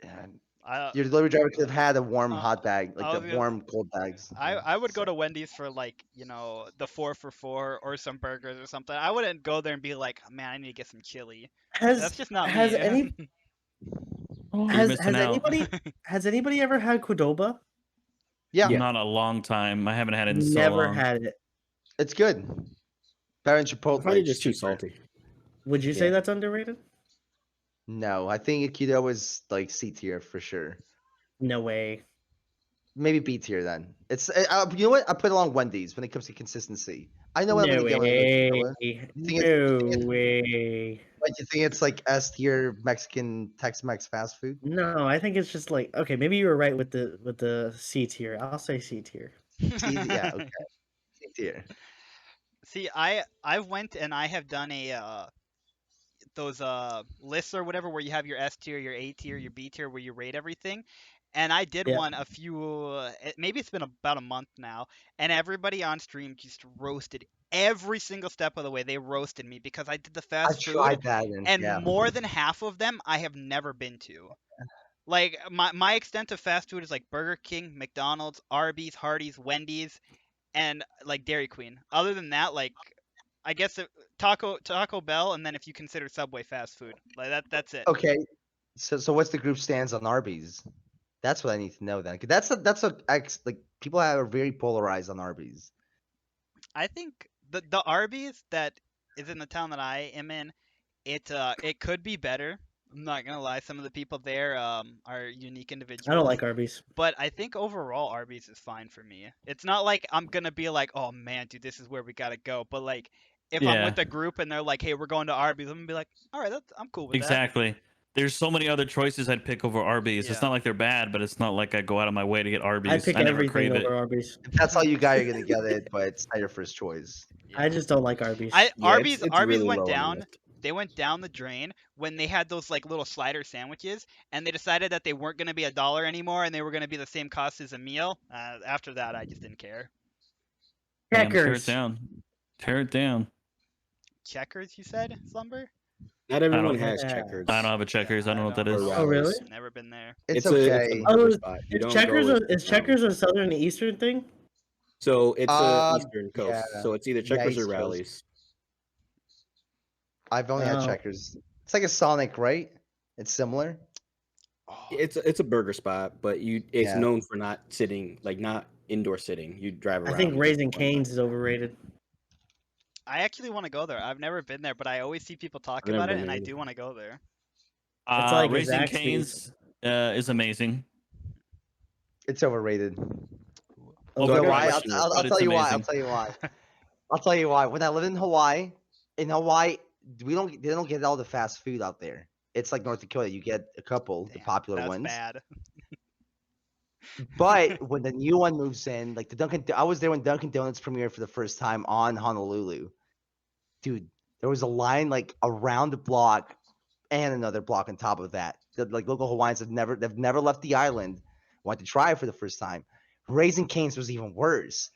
Yeah, I, your delivery driver could have had a warm hot bag, I like was the gonna- warm cold bags. I would go to Wendy's for like, the 4 for 4 or some burgers or something. I wouldn't go there and be like, man, I need to get some chili. That's Has just not has me. any You're has missing out. anybody ever had Qdoba? Yeah, Yeah. Not a long time. I haven't had it in so Never long. had it. it's good. Better than Chipotle. Probably it's just too cheaper. salty. Would you say Yeah. that's underrated? No, I think Aikido was like C tier for sure. No way. Maybe B tier then. It's you know what? I put it along Wendy's when it comes to consistency. I know what I'm No gonna get when I go to Qdoba, way. think it's- No way. but you think it's like S tier Mexican Tex-Mex fast food? No, I think it's just like okay. Maybe you were right with the C tier. I'll say C tier. Yeah, okay. C tier. See, I went and I have done those lists or whatever where you have your S tier, your A tier, your B tier where you rate everything. And I did Yeah. one a few maybe it's been about a month now, and everybody on stream just roasted every single step of the way. They roasted me because I did the I fast food, tried that and yeah. more than half of them I have never been to. Like my extent of fast food is like Burger King, McDonald's, Arby's, Hardee's, Wendy's, and like Dairy Queen. Other than that, like I guess Taco Bell, and then if you consider Subway fast food, like that's it. Okay. So what's the group stands on Arby's? That's what I need to know then. 'Cause that's a like people are very polarized on Arby's. I think the Arby's that is in the town that I am in, it could be better. I'm not gonna lie, some of the people there are unique individuals. I don't like Arby's. But I think overall Arby's is fine for me. It's not like I'm gonna be like, oh man, dude, this is where we gotta go. But like, if I'm Yeah. with a group and they're like, hey, we're going to Arby's, I'm gonna be like, all right, I'm cool with Exactly. There's so many other choices I'd pick over Arby's. It's Yeah. not like they're bad, but it's not like I go out of my way to get Arby's. I pick never everything crave over it. Arby's. If that's all you got, you're gonna get it, but it's not your first choice. that. I just don't like Arby's. Yeah, Arby's it's Arby's really went low on the down. list. They went down the drain when they had those like little slider sandwiches, and they decided that they weren't gonna be $1 anymore, and they were gonna be the same cost as a meal. After that, I just didn't care. Damn, tear it Checkers. down. Tear it down. Checkers, you said, Slumber? Not everyone don't- has Yeah. checkers. I don't have a checkers. I don't know what that don't is. Or Oh, really? rallies. Never been there. It's It's a okay. burger Oh, spot. You Is don't checkers go. is checkers a southern and eastern thing? So it's a Um, Eastern yeah. Coast. So it's either Yeah, checkers or East Coast. rallies. I've only had Oh. checkers. It's like a Sonic, right? It's similar. It's a burger spot, but it's Yeah. known for not sitting, like not indoor sitting. You drive around. I think and Raising get one. Cane's is overrated. I actually want to go there. I've never been there, but I always see people talk I've never about it, been and there I either. do want to go there. It's like a Raising Zaxby's. Cane's is amazing. It's overrated. Oh, So I You know got a why? question real I'll quick. tell you why. I'll Amazing. tell you why. I'll tell you why. When I lived in Hawaii, they don't get all the fast food out there. It's like North Dakota. You get a couple, the Damn, popular that's ones. bad. But when the new one moves in, like I was there when Dunkin' Donuts premiered for the first time on Honolulu. Dude, there was a line like around the block and another block on top of that. Like local Hawaiians they've never left the island. Wanted to try it for the first time. Raising Cane's was even worse.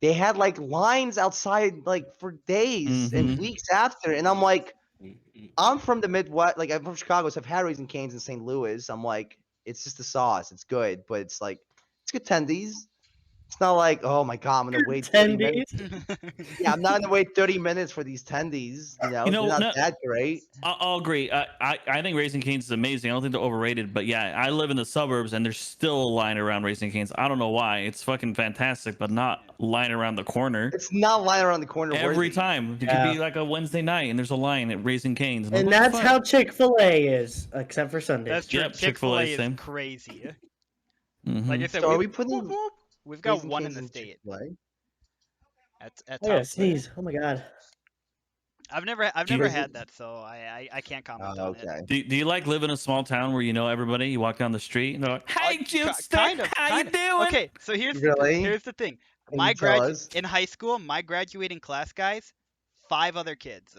They had like lines outside like for days and Mhm. weeks after, and I'm like, Mm-mm. I'm from the Midwest. Like I'm from Chicago, so I've had Raising Cane's in St. Louis. I'm like, it's just the sauce. It's good, but it's like it's good tendies. It's not like, oh my god, I'm gonna wait 30 minutes. Yeah, I'm not gonna wait 30 minutes for these tendies. You know, they're not no- that great. I'll agree. I think Raising Cane's is amazing. I don't think they're overrated. But yeah, I live in the suburbs and there's still a line around Raising Cane's. I don't know why. It's fucking fantastic, but not line around the corner. It's not lying around the corner. Every worthy. time. It Yeah. could be like a Wednesday night and there's a line at Raising Cane's. I'm like, And what the that's fuck? how Chick-fil-A is, except for Sundays. That's true. Yep, Chick-fil-A Chick-fil-A, is same. crazy. Mhm. Like I said, So are we whoop, putting whoop. We've got Raising one in Cane's the state. Chick-fil-A? At I top gotta three. sneeze. Oh my god. I've never Do you never guys- had that, so I can't comment on it. Okay. Do you like live in a small town where you know everybody? You walk down the street and they're like, "Hey, Jukester, how you doing?" Okay, so here's Really? here's the thing. Can My you tell us? in high school, my graduating class guys, 5 other kids.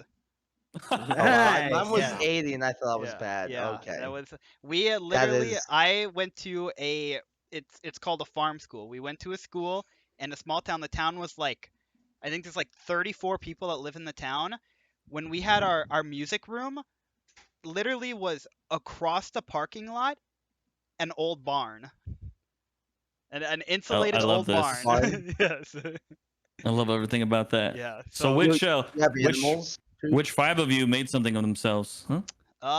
Oh, wow. Nice. Mine was Yeah. 80, and I thought that was Yeah, bad. Yeah, Okay. that was we literally. is- I went to it's called a farm school. We went to a school in a small town. The town was like, I think there's like 34 people that live in the town. When we had our music room, literally was across the parking lot, an old barn. An insulated love old this. barn. Yes. I love everything about that. Yeah. So which You have which animals? which 5 of you made something of themselves? Huh?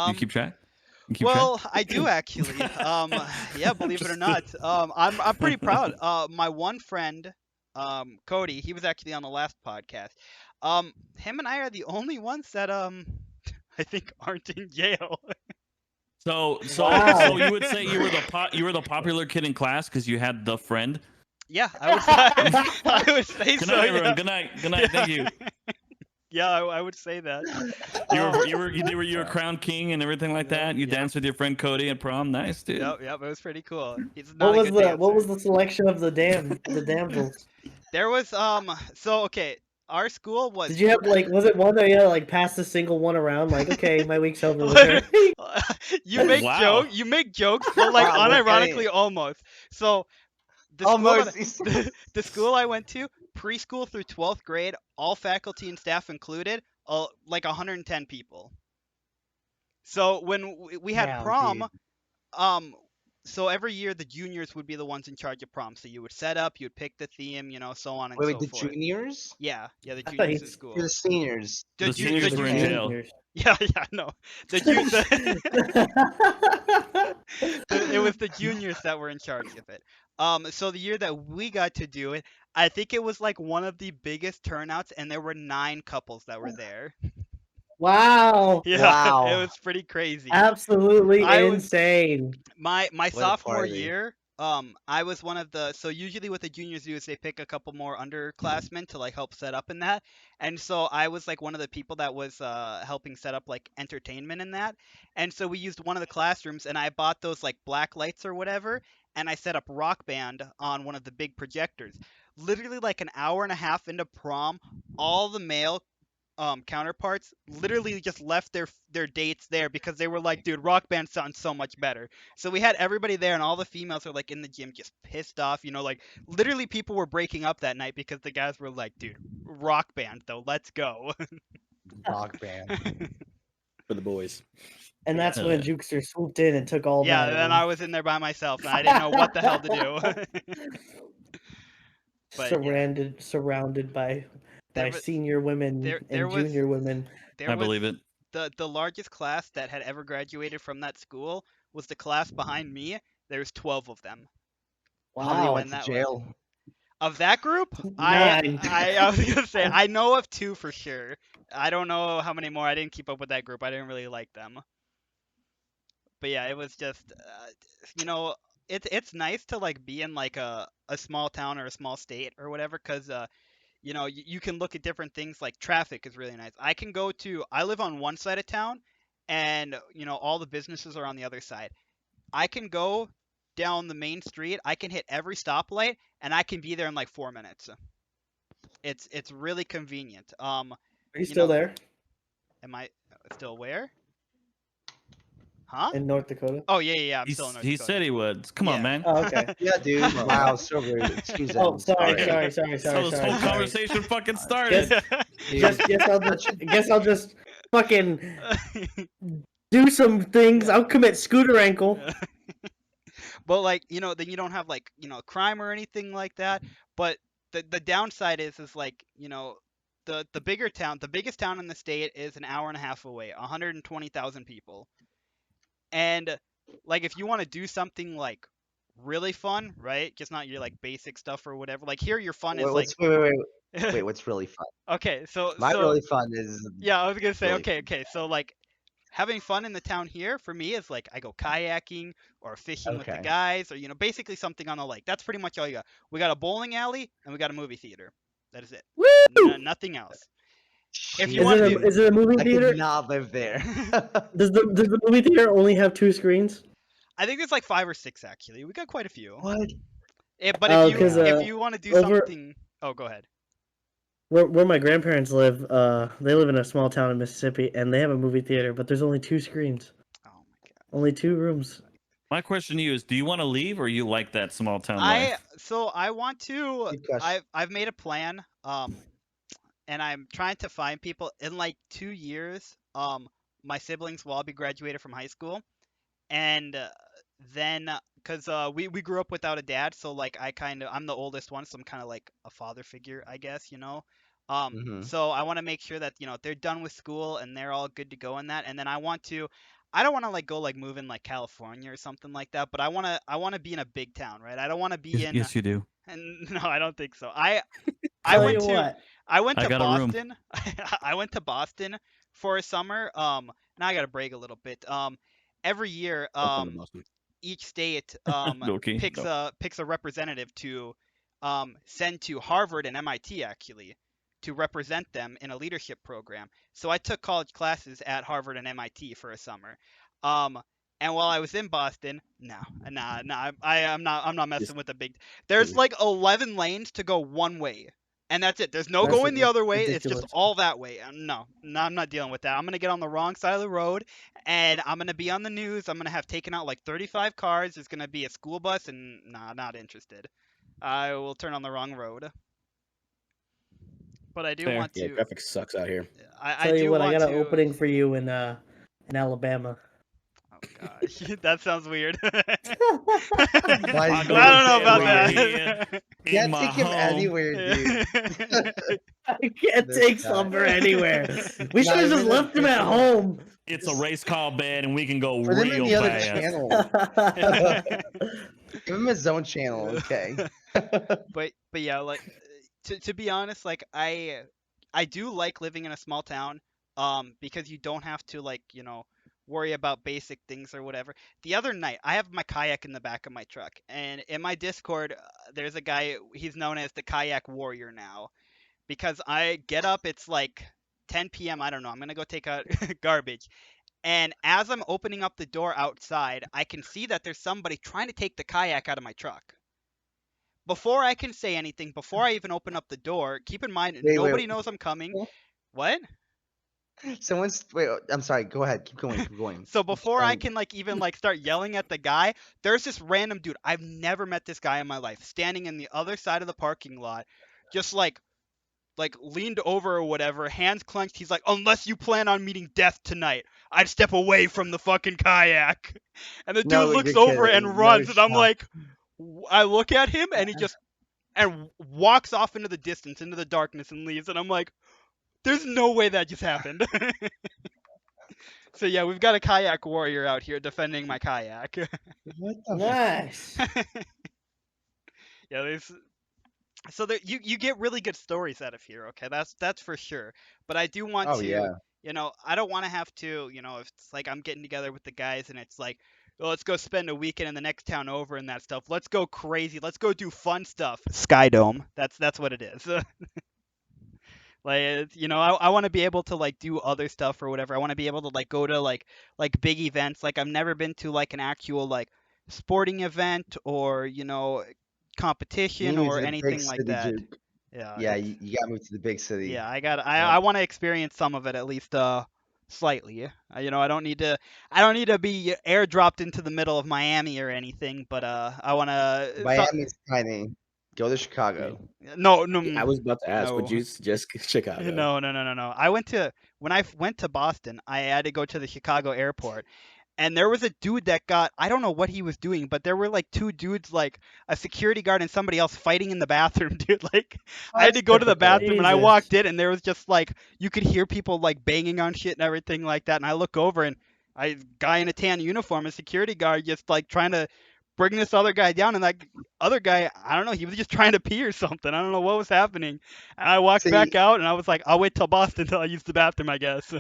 You keep track? You keep Well, I do actually. Yeah, believe it or not. I'm pretty proud. My one friend, Cody, he was actually on the last podcast. Him and I are the only ones that I think aren't in jail. So Wow. you would say you were the popular kid in class because you had the friend. Yeah, I would say, I would say Good so. night, everyone. Yeah. Good night. Good night. Thank you. Yeah, I would say that. You were crowned king and everything like that. You Yeah. danced with your friend Cody at prom. Nice, dude. Yep, it was pretty cool. He's not What a was good what was dancer. the selection of the damsels? There was so okay, our school was Did you have like was it one that you had to, like pass the single one around like okay my week's over with her? you make Wow. you make jokes, but like Wow, okay. unironically almost. So the school, Almost. the school I went to, preschool through 12th grade, all faculty and staff included, like 110 people. So when we had Damn, prom, dude. so every year the juniors would be the ones in charge of prom. So you would set up, you'd pick the theme, so on and Wait, so the forth. juniors? Yeah, the I thought juniors in you- school. You're the seniors. The seniors the were in juniors- jail. Yeah, no. It was the juniors that were in charge of it. So the year that we got to do it, I think it was like one of the biggest turnouts, and there were 9 couples that were there. Wow. Yeah, Wow. it was pretty crazy. Absolutely I was- insane. My a sophomore party. year, I was one of the. So usually what the juniors do is they pick a couple more underclassmen to like help set up in that, and so I was like one of the people that was helping set up like entertainment in that, and so we used one of the classrooms, and I bought those like black lights or whatever, and I set up Rock Band on one of the big projectors. Literally like an hour and a half into prom, all the male counterparts literally just left their dates there because they were like, dude, Rock Band sounds so much better. So we had everybody there, and all the females were like in the gym just pissed off, like literally people were breaking up that night because the guys were like, dude, Rock Band though, let's go. Rock band. for the boys. And that's Hell when yeah. Jukester swooped in and took all Yeah, nine of then them. I was in there by myself and I didn't know what the hell to do. But yeah, surrounded by there was senior women there and was junior women. there I was believe it. the largest class that had ever graduated from that school was the class behind me. There's 12 of them. How many Wow. went And to that jail? of that group, Nine. I was gonna say I know of 2 for sure. I don't know how many more. I didn't keep up with that group. I didn't really like them. But yeah, it was just you know, it's nice to like be in like a small town or a small state or whatever, because you know, you can look at different things. Like traffic is really nice. I live on one side of town, and you know, all the businesses are on the other side. I can go down the main street, I can hit every stoplight, and I can be there in like 4 minutes. It's really convenient. Are you You still know, there am I still where? Huh? in North Dakota? Oh yeah, I'm still in North He Dakota. said he would. Come on, Yeah. man. Oh, okay. Yeah, dude. Come on. Wow, so rude. Excuse him. Oh, sorry. That's how this whole conversation fucking started. Dude, Guess I'll just fucking do some things. I'll commit scooter ankle. But like, you know, then you don't have like, you know, crime or anything like that. But the downside is like, you know, the biggest town in the state is an hour and a half away, 120,000 people. And like, if you want to do something like really fun, right? Just not your like basic stuff or whatever. Like here, your fun is like. wait, what's really fun? Okay, so My really fun is yeah, I was gonna say really okay. So like, having fun in the town here for me is like I go kayaking or fishing with the Okay. guys, or you know, basically something on the lake. That's pretty much all you got. We got a bowling alley and we got a movie theater. That is it. Woo! Nothing else. Shit, If you want to dude. Is it a movie I theater? could not live there. Does the movie theater only have 2 screens? I think there's like 5 or 6 actually. We got quite a few. What? But Oh, if 'cause, if you want to do over- something, oh, go ahead. Where my grandparents live, they live in a small town in Mississippi, and they have a movie theater, but there's only 2 screens, Oh my god. only 2 rooms. My question to you is: do you want to leave, or you like that small town life? I want to. Good question. I've made a plan. And I'm trying to find people in like 2 years. My siblings will all be graduated from high school, and then because we grew up without a dad, so like I'm the oldest one, so I'm kind of like a father figure, I guess, you know. Mhm. So I want to make sure that you know they're done with school and they're all good to go in that, and then I don't want to like go like move in like California or something like that, but I want to be in a big town, right? I don't want to be in. Yes, you do. And no, I don't think so. I Tell went you to what, I went I to got a room. Boston. I went to Boston for a summer. Now I gotta brag a little bit. Every year, Don't come to Boston. each state Okay. picks a representative to send to Harvard and MIT actually to represent them in a leadership program. So I took college classes at Harvard and MIT for a summer. And while I was in Boston, I'm not messing with the big. There's like 11 lanes to go one way. And that's it. There's no That's going the other way. It's ridiculous. just all that way. No, I'm not dealing with that. I'm gonna get on the wrong side of the road, and I'm gonna be on the news. I'm gonna have taken out like 35 cars. There's gonna be a school bus, and not interested. I will turn on the wrong road. But I do Fair. want Yeah, to. traffic sucks out here. I tell do you what, I want got to. an opening for you in Alabama. Oh gosh, that sounds weird. Why I is don't know about Here that. in my Can't take him home. anywhere, dude. I can't This take guy. Slumber anywhere. We should Not have just even left him at official. home. It's a race car bed, and we can go Put him in real the other fast. channel. Give him his own channel, okay? But yeah, like to be honest, like I do like living in a small town, because you don't have to like you know worry about basic things or whatever. The other night, I have my kayak in the back of my truck, and in my Discord, there's a guy. He's known as the kayak warrior now, because I get up. It's like 10 p.m. I don't know. I'm gonna go take out garbage. And as I'm opening up the door outside, I can see that there's somebody trying to take the kayak out of my truck. Before I can say anything, before I even open up the door, keep in mind Wait, nobody knows I'm coming. What? Wait, I'm sorry. Go ahead. Keep going. So before I Um, can like even like start yelling at the guy, there's this random dude. I've never met this guy in my life, standing in the other side of the parking lot, just like like leaned over or whatever, hands clenched. He's like, "Unless you plan on meeting death tonight, I'd step away from the fucking kayak." And the dude No, looks you're over kidding. and No runs, and I'm shot. like, I look at him, and he just and walks off into the distance, into the darkness, and leaves. And I'm like, there's no way that just happened. So yeah, we've got a kayak warrior out here defending my kayak. What the? Nice. Yeah, there's so there, you get really good stories out of here. Okay, that's for sure. But I do want Oh to, yeah. I don't want to have to, if it's like I'm getting together with the guys and it's like, well, let's go spend a weekend in the next town over and that stuff. Let's go crazy. Let's go do fun stuff. Skydome. That's what it is. Like I want to be able to like do other stuff or whatever. I want to be able to like go to like big events. Like I've never been to like an actual like sporting event or You need competition to move or to the big anything like city, that. Juke. Yeah, Yeah, you gotta move to the big city. yeah. Yep. I want to experience some of it at least slightly. I don't need to be airdropped into the middle of Miami or anything, but I want to Miami's tiny. Go to Chicago. no no I was about to ask, would no. you suggest Chicago? No. When I went to Boston, I had to go to the Chicago airport, and there was a dude that got, I don't know what he was doing, but there were like two dudes, like a security guard and somebody else fighting in the bathroom, dude. Like Oh, I had that's to go to the typical. bathroom and I Jesus. walked in and there was just like you could hear people like banging on shit and everything like that. And I look over and I guy in a tan uniform, a security guard, just like trying to bring this other guy down, and like other guy, I don't know, he was just trying to pee or something. I don't know what was happening. And I walked back See, out and I was like, I'll wait till Boston till I use the bathroom, I guess.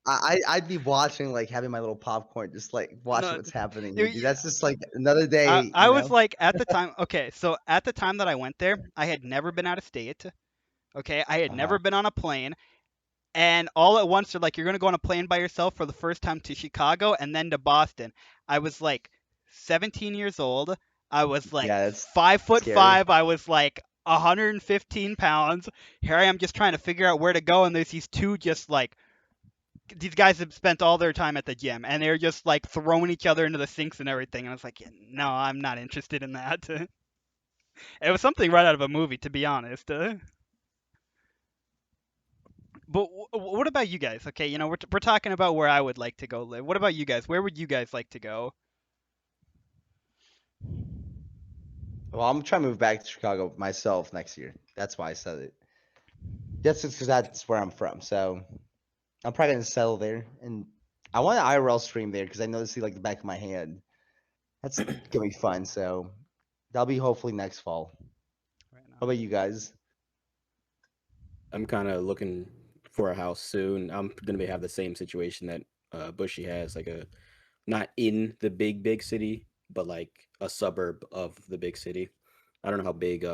I'd be watching, like having my little popcorn, just like watching No, what's happening here, you- dude. That's just like another I, day, I was like at the time, okay, so at the time that I went there, I had never been out of state. Okay, I had Uh-huh. never been on a plane, and all at once they're like, you're gonna go on a plane by yourself for the first time to Chicago and then to Boston. I was like 17 years old. I was like Yeah, that's 5'5". scary. I was like 115 pounds. Here I am just trying to figure out where to go, and there's these two just like these guys have spent all their time at the gym and they're just like throwing each other into the sinks and everything. And I was like, "Yeah, no, I'm not interested in that." It was something right out of a movie, to be honest. But what about you guys? Okay, we're talking about where I would like to go live. What about you guys? Where would you guys like to go? Well, I'm trying to move back to Chicago myself next year. That's why I said it. That's just because that's where I'm from. So I'm probably gonna settle there, and I want an IRL stream there because I know to see like the back of my hand. That's gonna be fun. So that'll be hopefully next fall. Right How now. about you guys? I'm kind of looking for a house soon. I'm gonna have the same situation that Bushy has, like a not in the big city, but like a suburb of the big city. I don't know how big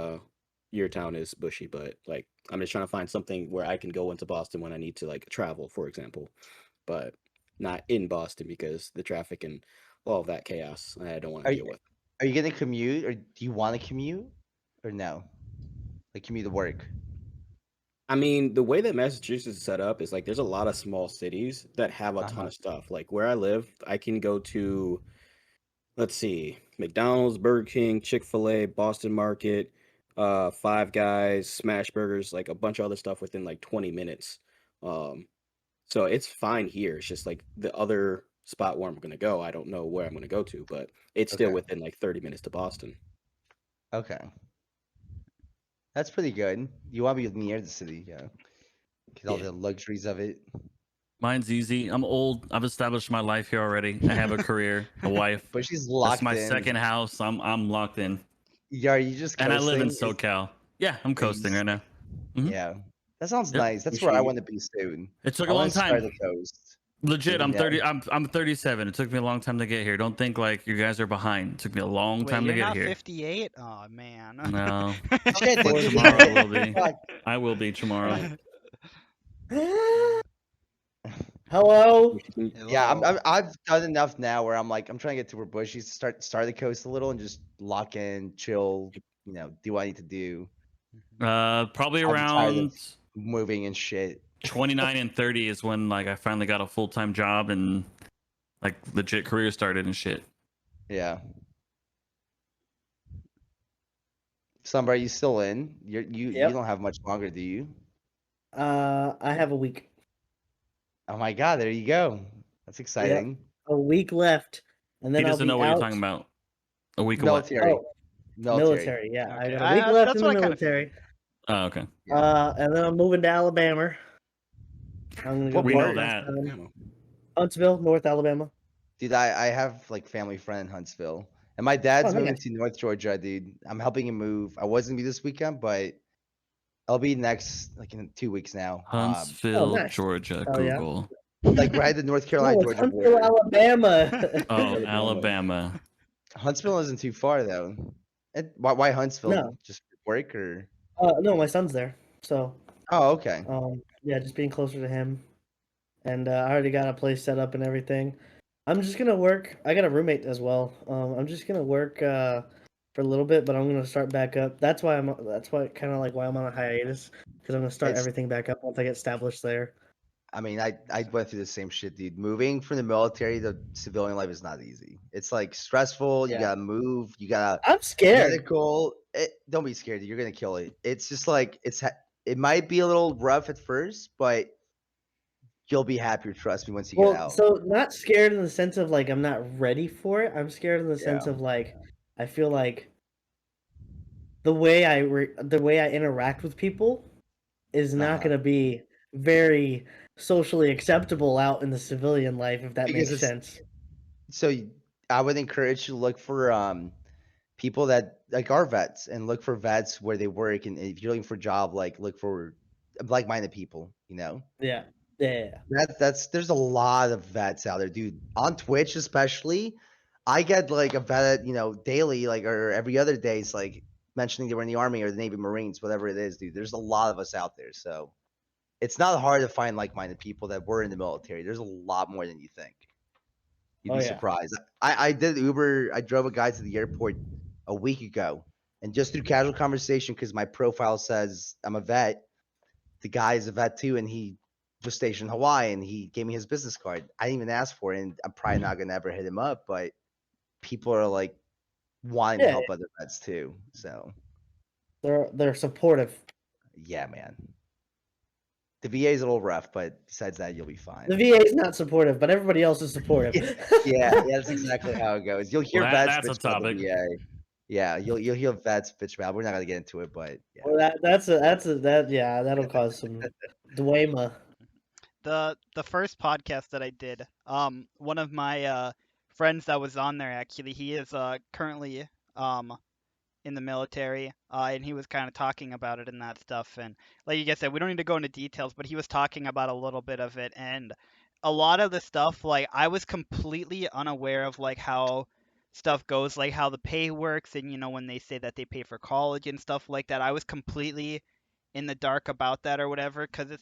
your town is, Bushy, but like I'm just trying to find something where I can go into Boston when I need to like travel, for example, but not in Boston because the traffic and all of that chaos I don't want Are to you deal with. are you gonna commute, or do you want to commute, or no? Like commute to work. I mean, the way that Massachusetts is set up is like there's a lot of small cities that have a ton Uh-huh. of stuff. Like where I live, I can go to, let's see, McDonald's, Burger King, Chick-fil-A, Boston Market, Five Guys, Smash Burgers, like a bunch of other stuff within like 20 minutes. Um, so it's fine here. It's just like the other spot where I'm gonna go, I don't know where I'm gonna go to, but it's still Okay. within like 30 minutes to Boston. Okay. That's pretty good. You want to be near the city, yeah. Get all Yeah. the luxuries of it. Mine's easy. I'm old. I've established my life here already. I have a career, a wife. But she's This is locked my in. second house. I'm locked in, Yeah, are you just and I live in coasting? SoCal. Yeah, I'm Are you coasting right now. Mhm. Yeah. That sounds Yep. nice. That's where I Bushy, want to be soon. It took I a want long to start time. the coast. Legit, Maybe I'm no. 30. I'm 37. It took me a long time to get here. Don't think like you guys are behind. It took me a long Wait, time to you're get not here. 58? Oh man. No, Shit, but dude, you tomorrow I did will be. it. Fuck. I will be tomorrow. Hello. Yeah, Hello. I've done enough now where I'm like I'm trying to get to where Bushy start the coast a little and just lock in, chill, do what I need to do. Probably I'm tired of around moving and shit. 29 and 30 is when like I finally got a full-time job and like legit career started and shit. Yeah. Slumber, are you still in? You Yep. don't have much longer, do you? I have a week. Oh my god, there you go. That's exciting. A week left, and He then I'll doesn't be know what you're out. talking about. A week of what? Military. Oh, military. Yeah, I Okay, got a week left that's in the what I kind of military. figured. Oh, okay. And then I'm moving to Alabama. I'm gonna go What We know part? that. Huntsville, North Alabama. Dude, I have like family friend in Huntsville. And my Oh, dad's moving nice. to North Georgia, dude. I'm helping him move. I wasn't gonna be this weekend, but I'll be next like in 2 weeks now. Huntsville, nice. Georgia. Oh, yeah. Google. Like right at the North Carolina No, it's Georgia Huntsville, border. Alabama. Oh, Alabama. Huntsville isn't too far though. Why Huntsville? No. Just work or? No, my son's there. So, Oh, okay. yeah, just being closer to him. And I already got a place set up and everything. I'm just gonna work. I got a roommate as well. I'm just gonna work for a little bit, but I'm gonna start back up. That's why kind of like why I'm on a hiatus, because I'm gonna start It's- everything back up once I get established there. I mean, I went through the same shit, dude. Moving from the military to civilian life is not easy. It's like stressful. You Yeah. gotta move. You gotta I'm scared. medical. Don't be scared. You're gonna kill it. It's just like it might be a little rough at first, but you'll be happier. Trust me. Once you get Well, out. so not scared in the sense of like I'm not ready for it. I'm scared in the sense Yeah. of like I feel like the way I interact with people is not Uh-huh. going to be very socially acceptable out in the civilian life, if that Because makes sense. So I would encourage you to look for people that like are vets and look for vets where they work. And if you're looking for a job, like look for like-minded people. You know. Yeah. Yeah. That's there's a lot of vets out there, dude. On Twitch, especially, I get like a vet, daily, like or every other day, is like mentioning they were in the Army or the Navy Marines, whatever it is, dude. There's a lot of us out there, so it's not hard to find like-minded people that were in the military. There's a lot more than you think. You'd Oh, be yeah. surprised. I did Uber. I drove a guy to the airport a week ago, and just through casual conversation, because my profile says I'm a vet, the guy is a vet too, and he was stationed in Hawaii, and he gave me his business card. I didn't even ask for it, and I'm probably not gonna ever hit him up, but people are like wanting to Yeah, help other vets too. So they're supportive. yeah, man. The VA is a little rough, but besides that, you'll be fine. The VA is not supportive, but everybody else is supportive. Yeah, that's exactly how it goes. You'll hear Well, vets that's a bitch about the topic. VA. Yeah, you'll hear vets bitch about. We're not gonna get into it, but yeah. Well, that'll cause some dwema. The first podcast that I did, one of my friends that was on there actually, he is currently in the military, and he was kind of talking about it and that stuff. And like you guys said, we don't need to go into details, but he was talking about a little bit of it, and a lot of the stuff, like I was completely unaware of like how stuff goes, like how the pay works, and when they say that they pay for college and stuff like that, I was completely in the dark about that or whatever, because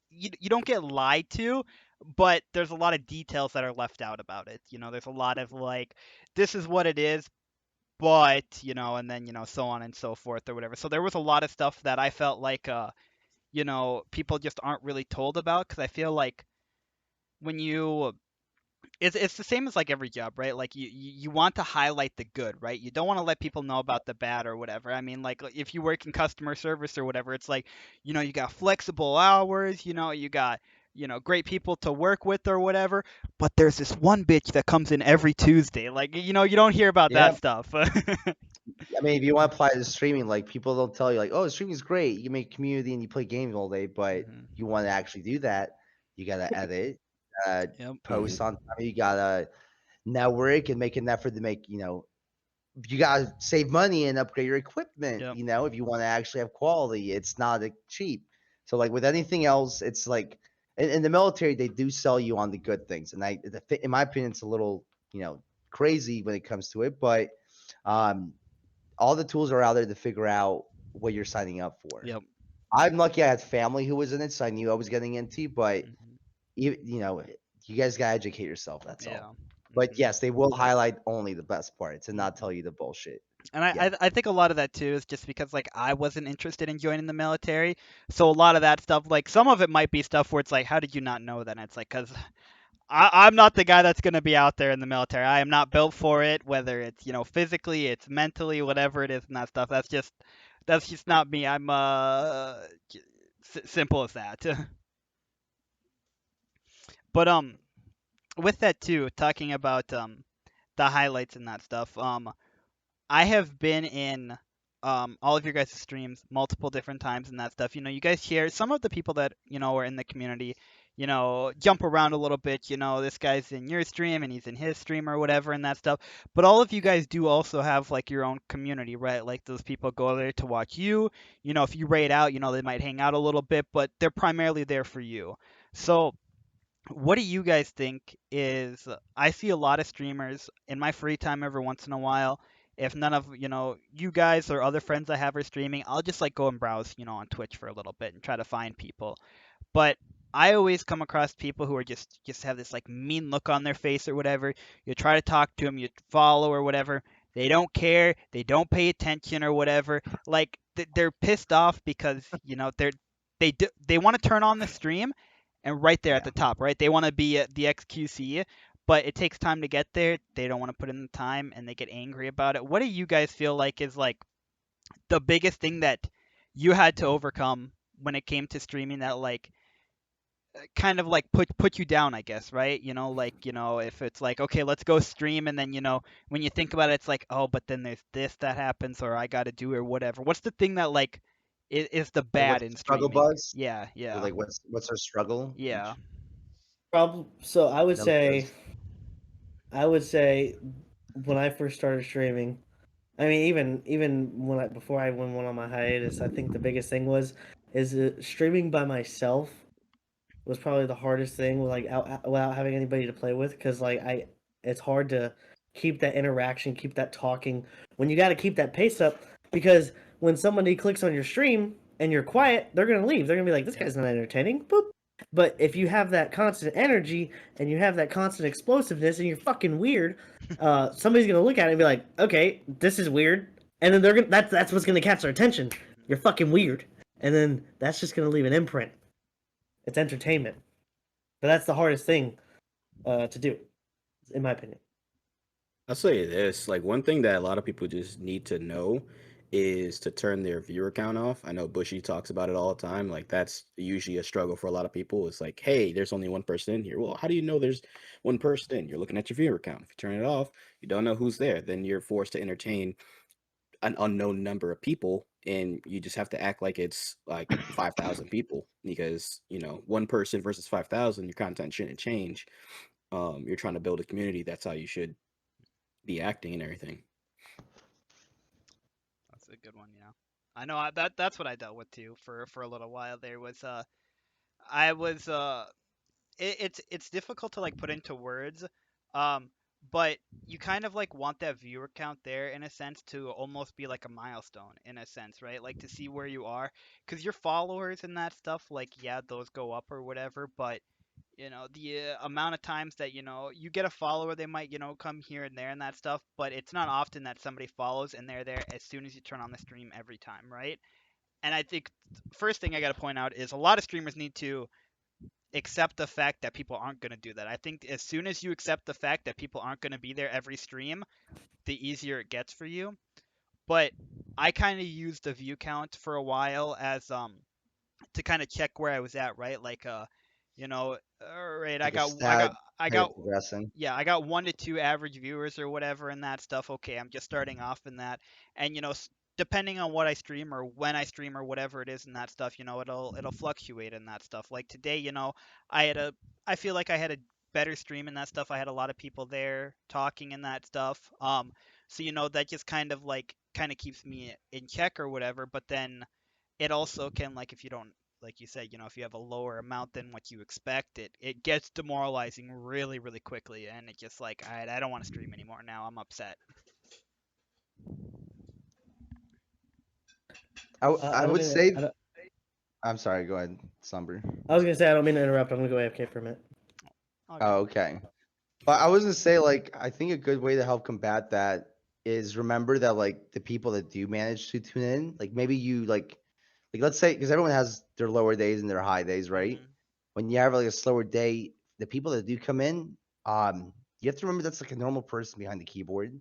you don't get lied to, but there's a lot of details that are left out about it. There's a lot of like, this is what it is, but and then so on and so forth or whatever. So there was a lot of stuff that I felt like people just aren't really told about, because I feel like when you it's the same as like every job, right? Like you want to highlight the good, right? You don't want to let people know about the bad or whatever. I mean, like if you work in customer service or whatever, it's like, you got flexible hours, you got, great people to work with or whatever. But there's this one bitch that comes in every Tuesday. Like, you don't hear about Yeah. that stuff. I mean, if you want to apply to streaming, like people don't tell you, like, oh, streaming is great. You make community and you play games all day, but Mhm. you want to actually do that, you gotta edit, Yep. post on time. You gotta network and make an effort to make, you gotta save money and upgrade your equipment. Yep. If you want to actually have quality, it's not cheap. So like with anything else, it's like in the military they do sell you on the good things, and in my opinion, it's a little crazy when it comes to it, but all the tools are out there to figure out what you're signing up for. Yep. I'm lucky I had family who was in it, so I knew I was getting into. But Mhm. you guys gotta educate yourself. That's Yeah. all. But Mhm. yes, they will highlight only the best parts and not tell you the bullshit. And Yeah. I think a lot of that too is just because like I wasn't interested in joining the military, so a lot of that stuff, like some of it might be stuff where it's like, how did you not know that? And it's like, because I'm not the guy that's gonna be out there in the military. I am not built for it, whether it's physically, it's mentally, whatever it is, and that stuff. That's just not me. Simple as that. But with that too, talking about the highlights and that stuff. I have been in all of your guys' streams multiple different times and that stuff. You guys share some of the people that, are in the community, jump around a little bit. This guy's in your stream and he's in his stream or whatever and that stuff. But all of you guys do also have like your own community, right? Like those people go there to watch you. If you raid out, they might hang out a little bit, but they're primarily there for you. So what do you guys think is I see a lot of streamers in my free time every once in a while. If none of, you guys or other friends I have are streaming, I'll just like go and browse, on Twitch for a little bit and try to find people. But I always come across people who are just have this like mean look on their face or whatever. You try to talk to them, you follow or whatever. They don't care, they don't pay attention or whatever. Like they're pissed off because, they want to turn on the stream and right there at Yeah. the top, right? They want to be at the XQC, but it takes time to get there. They don't want to put in the time and they get angry about it. What do you guys feel like is like the biggest thing that you had to overcome when it came to streaming that like kind of like put you down, I guess, right? If it's like, okay, let's go stream and then, when you think about it, it's like, oh, but then there's this that happens or I got to do or whatever. What's the thing that like is the Like bad what's in the struggle streaming? buzz? Yeah, Or yeah. like what's our struggle? Yeah. Problem. So I would That was say, first. when I first started streaming, I mean, even before I went on my hiatus, I think the biggest thing is streaming by myself was probably the hardest thing, like without having anybody to play with, because it's hard to keep that interaction, keep that talking when you got to keep that pace up, because when somebody clicks on your stream and you're quiet, they're gonna leave. They're gonna be like, this guy's not entertaining. Boop. But if you have that constant energy and you have that constant explosiveness and you're fucking weird, somebody's gonna look at it and be like, okay, this is weird, and then they're gonna that's what's gonna catch their attention. You're fucking weird, and then that's just gonna leave an imprint. It's entertainment, but that's the hardest thing to do, in my opinion. I'll say this, like one thing that a lot of people just need to know is to turn their viewer count off. I know Bushy talks about it all the time. Like that's usually a struggle for a lot of people. It's like, hey, there's only one person in here. Well, how do you know there's one person in? You're looking at your viewer count. If you turn it off, you don't know who's there. Then you're forced to entertain an unknown number of people, and you just have to act like it's like 5,000 people, because one person versus 5,000, your content shouldn't change. You're trying to build a community. That's how you should be acting and everything. That's a good one, yeah. I know that's what I dealt with too for a little while. There was I was it's difficult to like put into words, um, but you kind of like want that viewer count there in a sense to almost be like a milestone in a sense, right? Like to see where you are, because your followers and that stuff, like yeah, those go up or whatever, but the amount of times that you get a follower, they might come here and there and that stuff, but it's not often that somebody follows and they're there as soon as you turn on the stream every time, right? And I think first thing I got to point out is a lot of streamers need to accept the fact that people aren't going to do that. I think as soon as you accept the fact that people aren't going to be there every stream, the easier it gets for you. But I kind of used the view count for a while as to kind of check where I was at, right? Like all right, Like a stat, I how you're got progressing. yeah, I got 1 to 2 average viewers or whatever and that stuff. Okay, I'm just starting off in that, and depending on what I stream or when I stream or whatever it is and that stuff, it'll fluctuate in that stuff. Like today, I feel like I had a better stream and that stuff. I had a lot of people there talking and that stuff. So that just kind of keeps me in check or whatever. But then it also can, like, if you don't, like you said, if you have a lower amount than what you expect, it gets demoralizing really, really quickly, and it just like I don't want to stream anymore now. I'm upset. I I don't would mean say. to, I'm sorry. Go ahead, Slumber. I was gonna say I don't mean to interrupt. I'm gonna go AFK for a minute. Okay. Oh, okay. But I was gonna say, like, I think a good way to help combat that is remember that like the people that do manage to tune in, like maybe you like let's say because everyone has their lower days and their high days, right? Mhm. When you have like a slower day, the people that do come in, you have to remember that's like a normal person behind the keyboard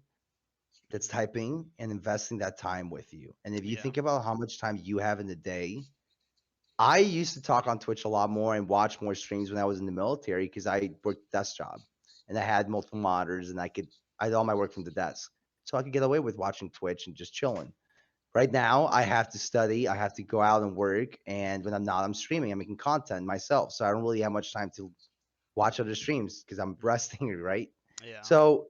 that's typing and investing that time with you. And if you Yeah. think about how much time you have in the day I used to talk on Twitch a lot more and watch more streams when I was in the military because I worked desk job and I had multiple monitors and I did all my work from the desk. So I could get away with watching Twitch and just chilling. Right now, I have to study, I have to go out and work, and when I'm not, I'm streaming, I'm making content myself. So I don't really have much time to watch other streams because I'm resting, right? Yeah. So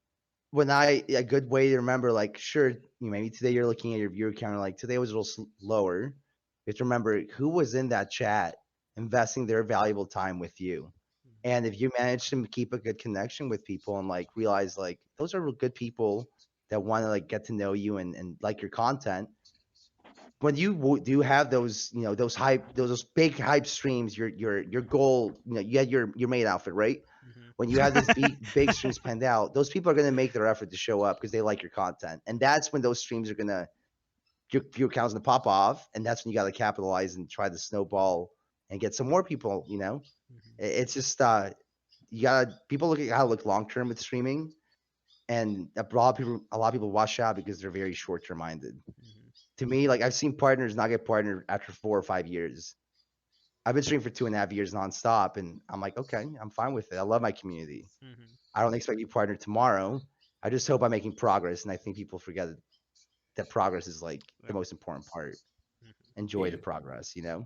a good way to remember, like, sure, maybe today you're looking at your viewer count, like today was a little lower. You have to remember who was in that chat investing their valuable time with you. And if you manage to keep a good connection with people and like realize like those are good people that want to like get to know you and like your content, when you do have those, those big hype streams, your goal, you had your maid outfit, right? When you have those big streams penned out, those people are going to make their effort to show up because they like your content, and that's when those streams are going to your account's going to pop off, and that's when you got to capitalize and try to snowball and get some more people. It's just you gotta people look at how to look long term with streaming, and a lot of people wash out because they're very short term minded. To me, like I've seen partners not get partnered after 4 or 5 years. I've been streaming for 2.5 years nonstop, and I'm like, okay, I'm fine with it. I love my community. I don't expect you partner tomorrow. I just hope I'm making progress, and I think people forget that progress is like the most important part. Enjoy the progress. The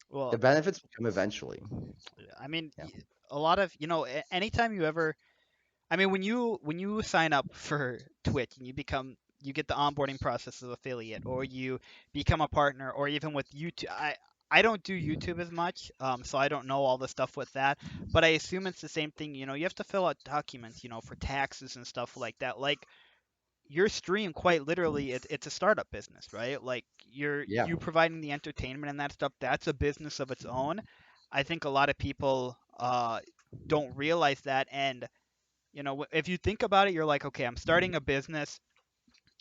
Well, benefits will come eventually. I mean, Yeah. a lot of, anytime you ever, I mean, when you sign up for Twitch and you get the onboarding process as affiliate, or you become a partner, or even with YouTube. I don't do YouTube as much, so I don't know all the stuff with that. But I assume it's the same thing. You have to fill out documents, for taxes and stuff like that. Like your stream, quite literally, it's a startup business, right? Like Yeah. you providing the entertainment and that stuff. That's a business of its own. I think a lot of people don't realize that, and if you think about it, you're like, okay, I'm starting a business.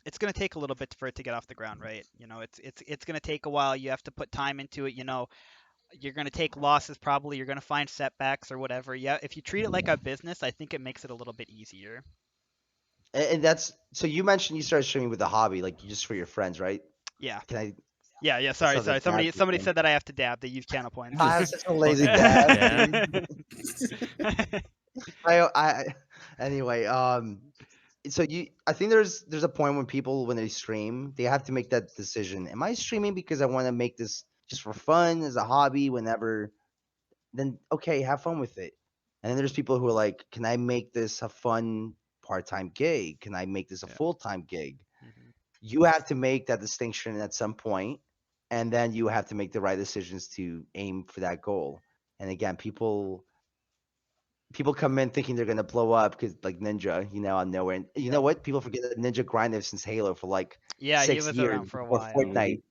It's going to take a little bit for it to get off the ground, right? It's going to take a while. You have to put time into it. You're going to take losses probably. You're going to find setbacks or whatever. Yeah, if you treat it like a business, I think it makes it a little bit easier. And that's so you mentioned you started streaming with a hobby, like just for your friends, right? Yeah. Can I? Yeah. That Sorry, sounds sorry. like dad Somebody thing. said that I have to dab. They use channel points. I have such a lazy Fucking dad. dad. I anyway. So I think there's a point when people when they stream, they have to make that decision. Am I streaming because I want to make this just for fun as a hobby? Whenever, then okay, have fun with it. And then there's people who are like, can I make this a fun part-time gig? Can I make this a Yeah. full-time gig? Mhm. You have to make that distinction at some point, and then you have to make the right decisions to aim for that goal. And again, people come in thinking they're gonna blow up because like Ninja, out of nowhere. And you know Yep. what? People forget that Ninja grinded since Halo for like Yeah, he six was years around for a before while. Fortnite.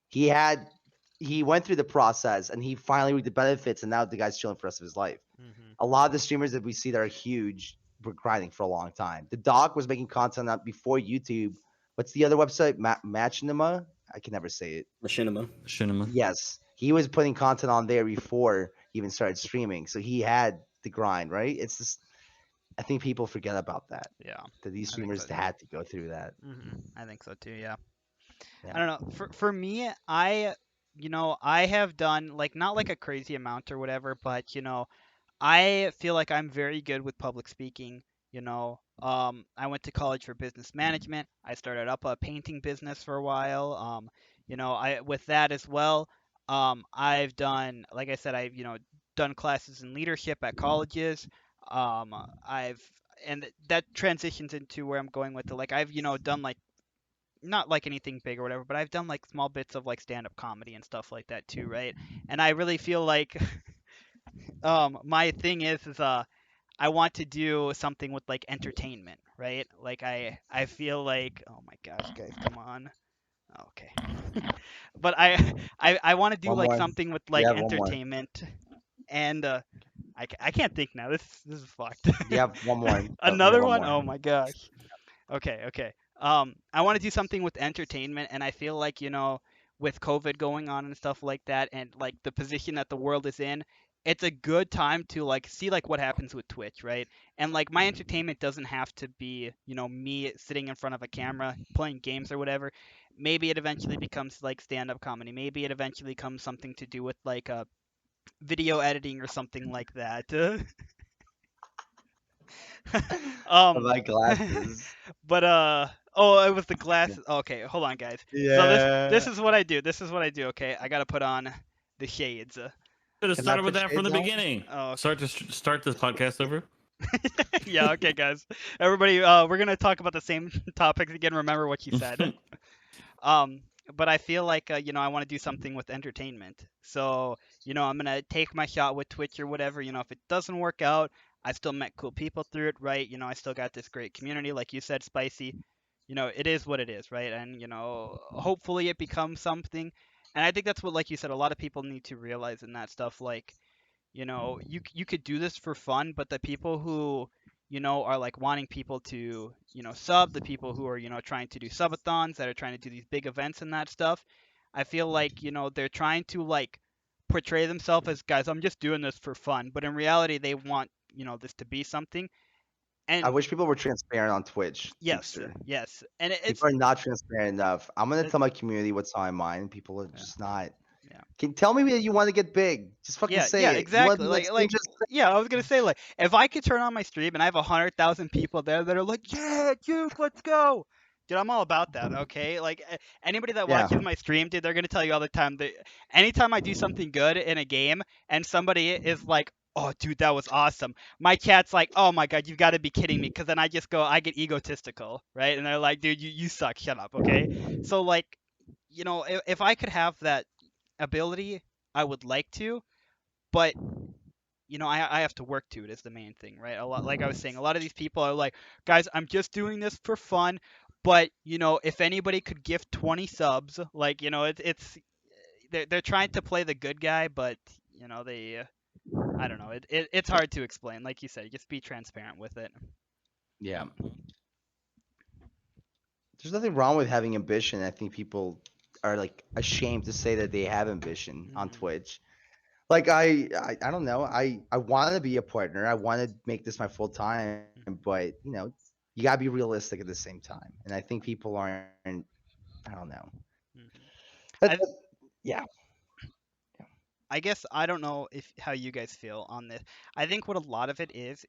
He had he went through the process and he finally reaped the benefits, and now the guy's chilling for the rest of his life. Mhm. A lot of the streamers that we see that are huge were grinding for a long time. The Doc was making content out before YouTube. What's the other website? Machinima? I can never say it. Machinima. Cinema. Yes, he was putting content on there before he even started streaming, so he had the grind, right? It's just I think people forget about that. Yeah, That these I think so streamers too. had to go through that. I think so too. Yeah. I Yeah. don't know. For me, I have done like not like a crazy amount or whatever, but I feel like I'm very good with public speaking. I went to college for business management. I started up a painting business for a while. I with that as well. I've done, like I said, I've done classes in leadership at colleges. I've and that transitions into where I'm going with it. Like I've done like not like anything big or whatever, but I've done like small bits of like stand-up comedy and stuff like that too, right? And I really feel like my thing is I want to do something with like entertainment, right? Like I feel like, oh my gosh, guys, come on. Okay. But I want to do One like more. something with You like have one more. entertainment, and I can't think now. This is fucked. You have one more. You have Another one one? more. Oh my gosh. Okay, okay. I want to do something with entertainment, and I feel like, with COVID going on and stuff like that, and like the position that the world is in, it's a good time to like see like what happens with Twitch, right? And like my entertainment doesn't have to be, me sitting in front of a camera playing games or whatever. maybe it eventually becomes like stand-up comedy. Maybe it eventually becomes something to do with like video editing or something like that. um, My glasses. but oh, it was the glasses. Okay, hold on, guys. So this Yeah. is what I do. This is what I do. Okay, I gotta put on the shades. Should have Can I started with put that from the shades on? beginning. Oh, Start this podcast over. yeah. Okay, guys. Everybody, we're gonna talk about the same topics again. Remember what you said. Um, but I feel like I want to do something with entertainment. So, I'm gonna take my shot with Twitch or whatever. If it doesn't work out, I still met cool people through it, right? I still got this great community, like you said, Spicy. It is what it is, right? And hopefully it becomes something. And I think that's what, like you said, a lot of people need to realize in that stuff. Like, you could do this for fun, but the people who are like wanting people to sub, the people who are trying to do subathons, that are trying to do these big events and that stuff, I feel like they're trying to like portray themselves as, guys, I'm just doing this for fun, but in reality they want this to be something. I And wish people were transparent on Twitch, yes, Geekster. yes, and it's People are not transparent enough. I'm gonna it, tell my community what's on my mind. People are yeah, just not. yeah. Can tell me that you want to get big. Just fucking Yeah, say yeah, it. You want to exactly. be like Like, Just yeah, I was gonna say, like, if I could turn on my stream and I have 100,000 people there that are like, yeah, Duke, let's go, dude, I'm all about that. Okay, like anybody that yeah. watches my stream, dude, they're gonna tell you all the time that anytime I do something good in a game and somebody is like, oh, dude, that was awesome, my chat's like, oh my god, you've got to be kidding me, because then I get egotistical, right? And they're like, dude, you suck, shut up, okay? So like, if I could have that ability, I would like to, but I have to work to it is the main thing, right? A lot, like I was saying, a lot of these people are like, guys, I'm just doing this for fun, but if anybody could gift 20 subs, like it's they're trying to play the good guy, but they I don't know, it's hard to explain. Like you said, just be transparent with it. Yeah. There's nothing wrong with having ambition. I think people are like ashamed to say that they have ambition on Mhm. Twitch. Like I don't know. I want to be a partner. I want to make this my full time, but you gotta be realistic at the same time. And I think people aren't. I don't know. Mhm. That, I that- yeah. I guess I don't know if how you guys feel on this. I think what a lot of it is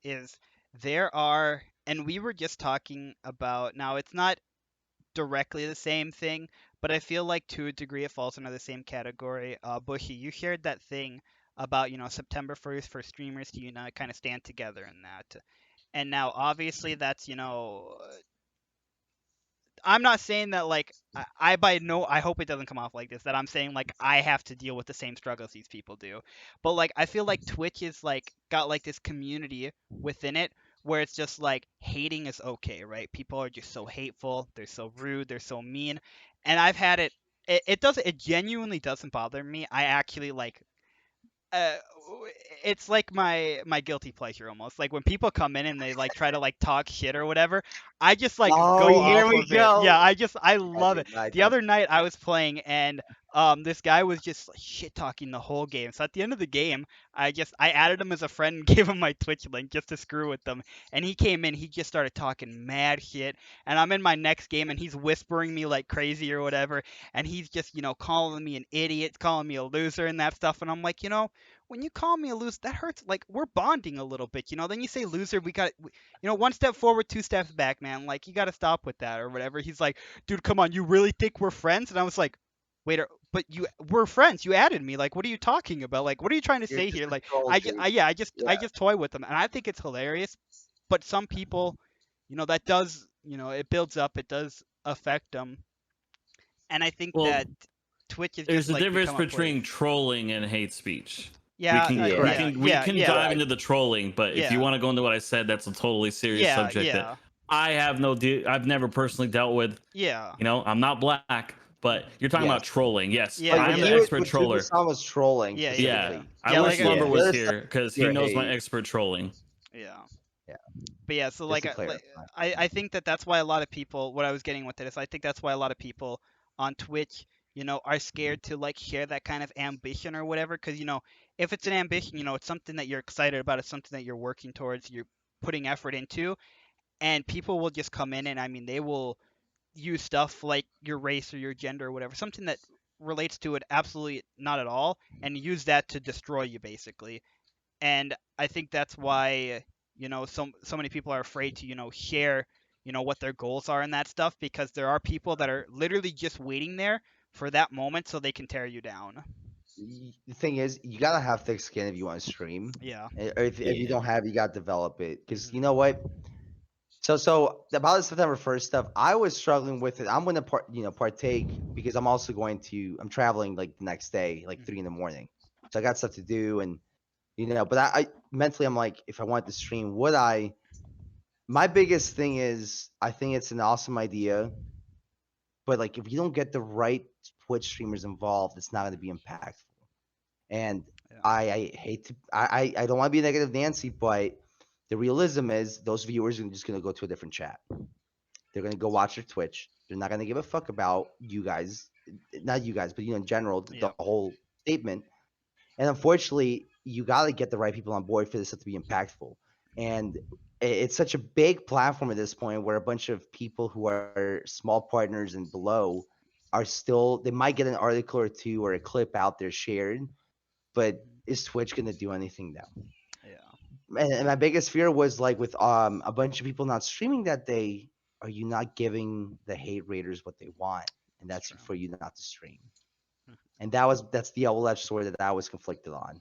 there are, and we were just talking about, now it's not directly the same thing, but I feel like to a degree it falls under the same category. Bushy, you shared that thing about September 1st for streamers to kind of stand together in that. And now obviously that's I'm not saying that like I by no I hope it doesn't come off like this, that I'm saying like I have to deal with the same struggles these people do. But like I feel like Twitch is like got like this community within it where it's just like hating is okay, right? People are just so hateful, they're so rude, they're so mean. And I've had it genuinely doesn't bother me. I actually like uh it's like my guilty pleasure almost. Like when people come in and they like try to like talk shit or whatever, I just like Oh, go here off we of it. go. Yeah, I I love do. it. I The do. other night I was playing and this guy was just like, shit talking the whole game. So at the end of the game, I added him as a friend and gave him my Twitch link just to screw with them. And he came in, he just started talking mad shit. And I'm in my next game and he's whispering me like crazy or whatever, and he's just, calling me an idiot, calling me a loser and that stuff. And I'm like, when you call me a loser, that hurts. Like we're bonding a little bit. Then you say loser, we got, one step forward, two steps back, man. Like you got to stop with that or whatever. He's like, dude, come on, you really think we're friends? And I was like, wait, but we're friends. You added me. Like, what are you talking about? Like, what are you trying to You're say just here? a Like, troll, I, ju- dude. I yeah, I just Yeah. I just toy with them, and I think it's hilarious. But some people, that does, it builds up. It does affect them, and I think Well, that Twitch has there's just a like difference become a place. between trolling and hate speech. We Yeah, can we Correct. yeah, can we yeah, can yeah, dive Correct. into the trolling, but if you yeah, want to go into what I said, that's a totally serious yeah, subject that yeah, I have I've never personally dealt with. yeah. I'm not black, but Mhm. you're talking Yes. about trolling. Yes, Yeah, Like I am what the yeah, expert what Dude troller. was on was trolling yeah, yeah, yeah. Yeah, specifically. I Yeah, wish like Slumber The was other here stuff because he pure knows my hate. expert trolling. yeah. Yeah. But yeah, so Just like, to clarify. I think that that's why a lot of people, what I was getting with it is, I think that's why a lot of people on Twitch, are scared to like share that kind of ambition or whatever, because if it's an ambition, it's something that you're excited about, it's something that you're working towards, you're putting effort into, and people will just come in and I mean they will use stuff like your race or your gender or whatever, something that relates to it absolutely not at all, and use that to destroy you basically. And I think that's why so many people are afraid to share what their goals are and that stuff, because there are people that are literally just waiting there for that moment so they can tear you down. The thing is, you gotta have thick skin if you want to stream. Yeah. Or if you Yeah. don't have, you gotta develop it. Because you Mhm. know what? So about the September 1st stuff, I was struggling with it. I'm gonna partake because I'm traveling like the next day, like 3 in the morning. So I got stuff to do, and but I mentally I'm like, if I wanted to stream, would I? My biggest thing is I think it's an awesome idea, but like if you don't get the right Twitch streamers involved, it's not gonna be impactful. And Yeah. I hate to I don't want to be negative Nancy, but the realism is those viewers are just gonna go to a different chat. They're gonna go watch your Twitch. They're not gonna give a fuck about you guys, not you guys, but in general, the Yep. whole statement. And unfortunately, you gotta get the right people on board for this to be impactful. And it's such a big platform at this point where a bunch of people who are small partners and below are still they might get an article or two or a clip out there shared, but Mhm. is Twitch gonna do anything now? Yeah. And my biggest fear was like with a bunch of people not streaming that day, are you not giving the hate raiders what they want? And It's that's true. for you not to stream. Mhm. And that's the double-edged sword that I was conflicted on.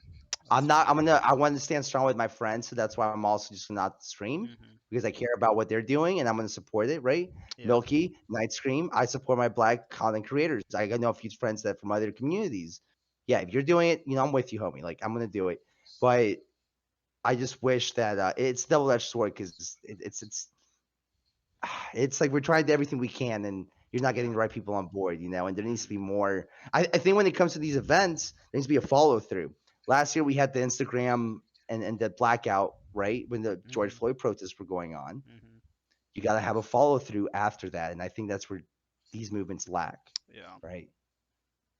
That's true. I want to stand strong with my friends, so that's why I'm also just not stream Mhm. because I care about what they're doing and I'm gonna support it, right? Yep. Milky, Night Scream, I support my black content creators. I know a few friends that from other communities. Yeah, if you're doing it, I'm with you, homie. Like I'm gonna do it. But I just wish that it's double-edged sword because it's like we're trying to do everything we can and you're not getting Yeah. the right people on board, and there needs to Mhm. be more. I think when it comes to these events, there needs to be a follow through. Last year we had the Instagram and the blackout, right? When the George Mhm. Floyd protests were going on. Mhm. You gotta have a follow through after that. And I think that's where these movements lack, Yeah. right?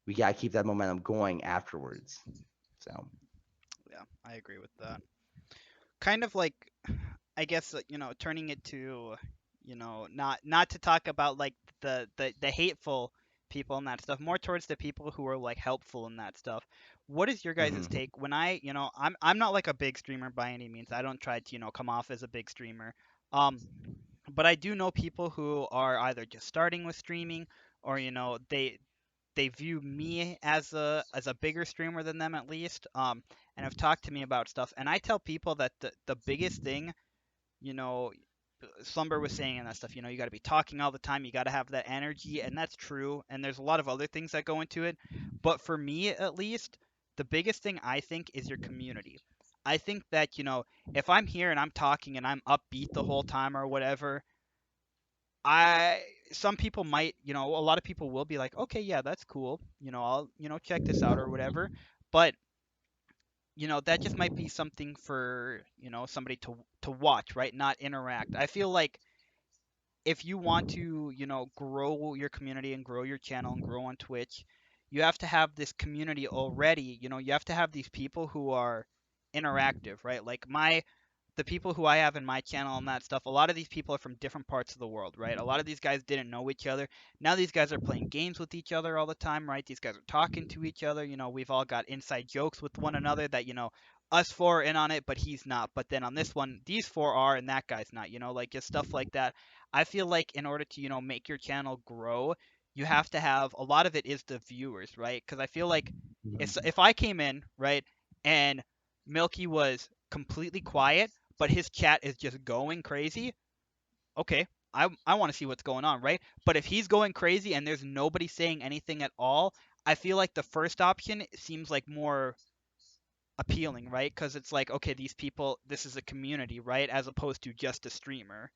We gotta keep that momentum going afterwards. So Yeah. I agree with that. Kind of like, I guess, turning it to, not to talk about like the hateful people and that stuff, more towards the people who are like helpful and that stuff. What is your guys' mhm. take when I'm not like a big streamer by any means. I don't try to, come off as a big streamer. Um, but I do know people who are either just starting with streaming, or they view me as a bigger streamer than them at least. And have talked to me about stuff, and I tell people that the biggest thing, you know, Slumber was saying and that stuff, you got to be talking all the time. You got to have that energy, and that's true. And there's a lot of other things that go into it. But for me, at least, the biggest thing I think is your community. I think that, if I'm here and I'm talking and I'm upbeat the whole time or whatever, I some people might, a lot of people will be like, okay, yeah, that's cool. I'll, check this out or whatever. But that just might be something for, somebody to watch, right? Not interact. I feel like if you want to, grow your community and grow your channel and grow on Twitch, you have to have this community already. You have to have these people who are interactive, right? Like the people who I have in my channel and that stuff, a lot of these people are from different parts of the world, right? A lot of these guys didn't know each other. Now these guys are playing games with each other all the time, right? These guys are talking to each other. We've all got inside jokes with one another that, us four are in on it, but he's not. But then on this one, these four are and that guy's not, like just stuff like that. I feel like in order to, make your channel grow, you have to have a lot of it is the viewers, right? Because I feel like Mhm. if I came in, right, and Milky was completely quiet, but his chat is just going crazy, okay, I want to see what's going on, right? But if he's going crazy and there's nobody saying anything at all, I feel like the first option seems like more appealing, right? Because it's like, okay, these people, this is a community, right? As opposed to just a streamer.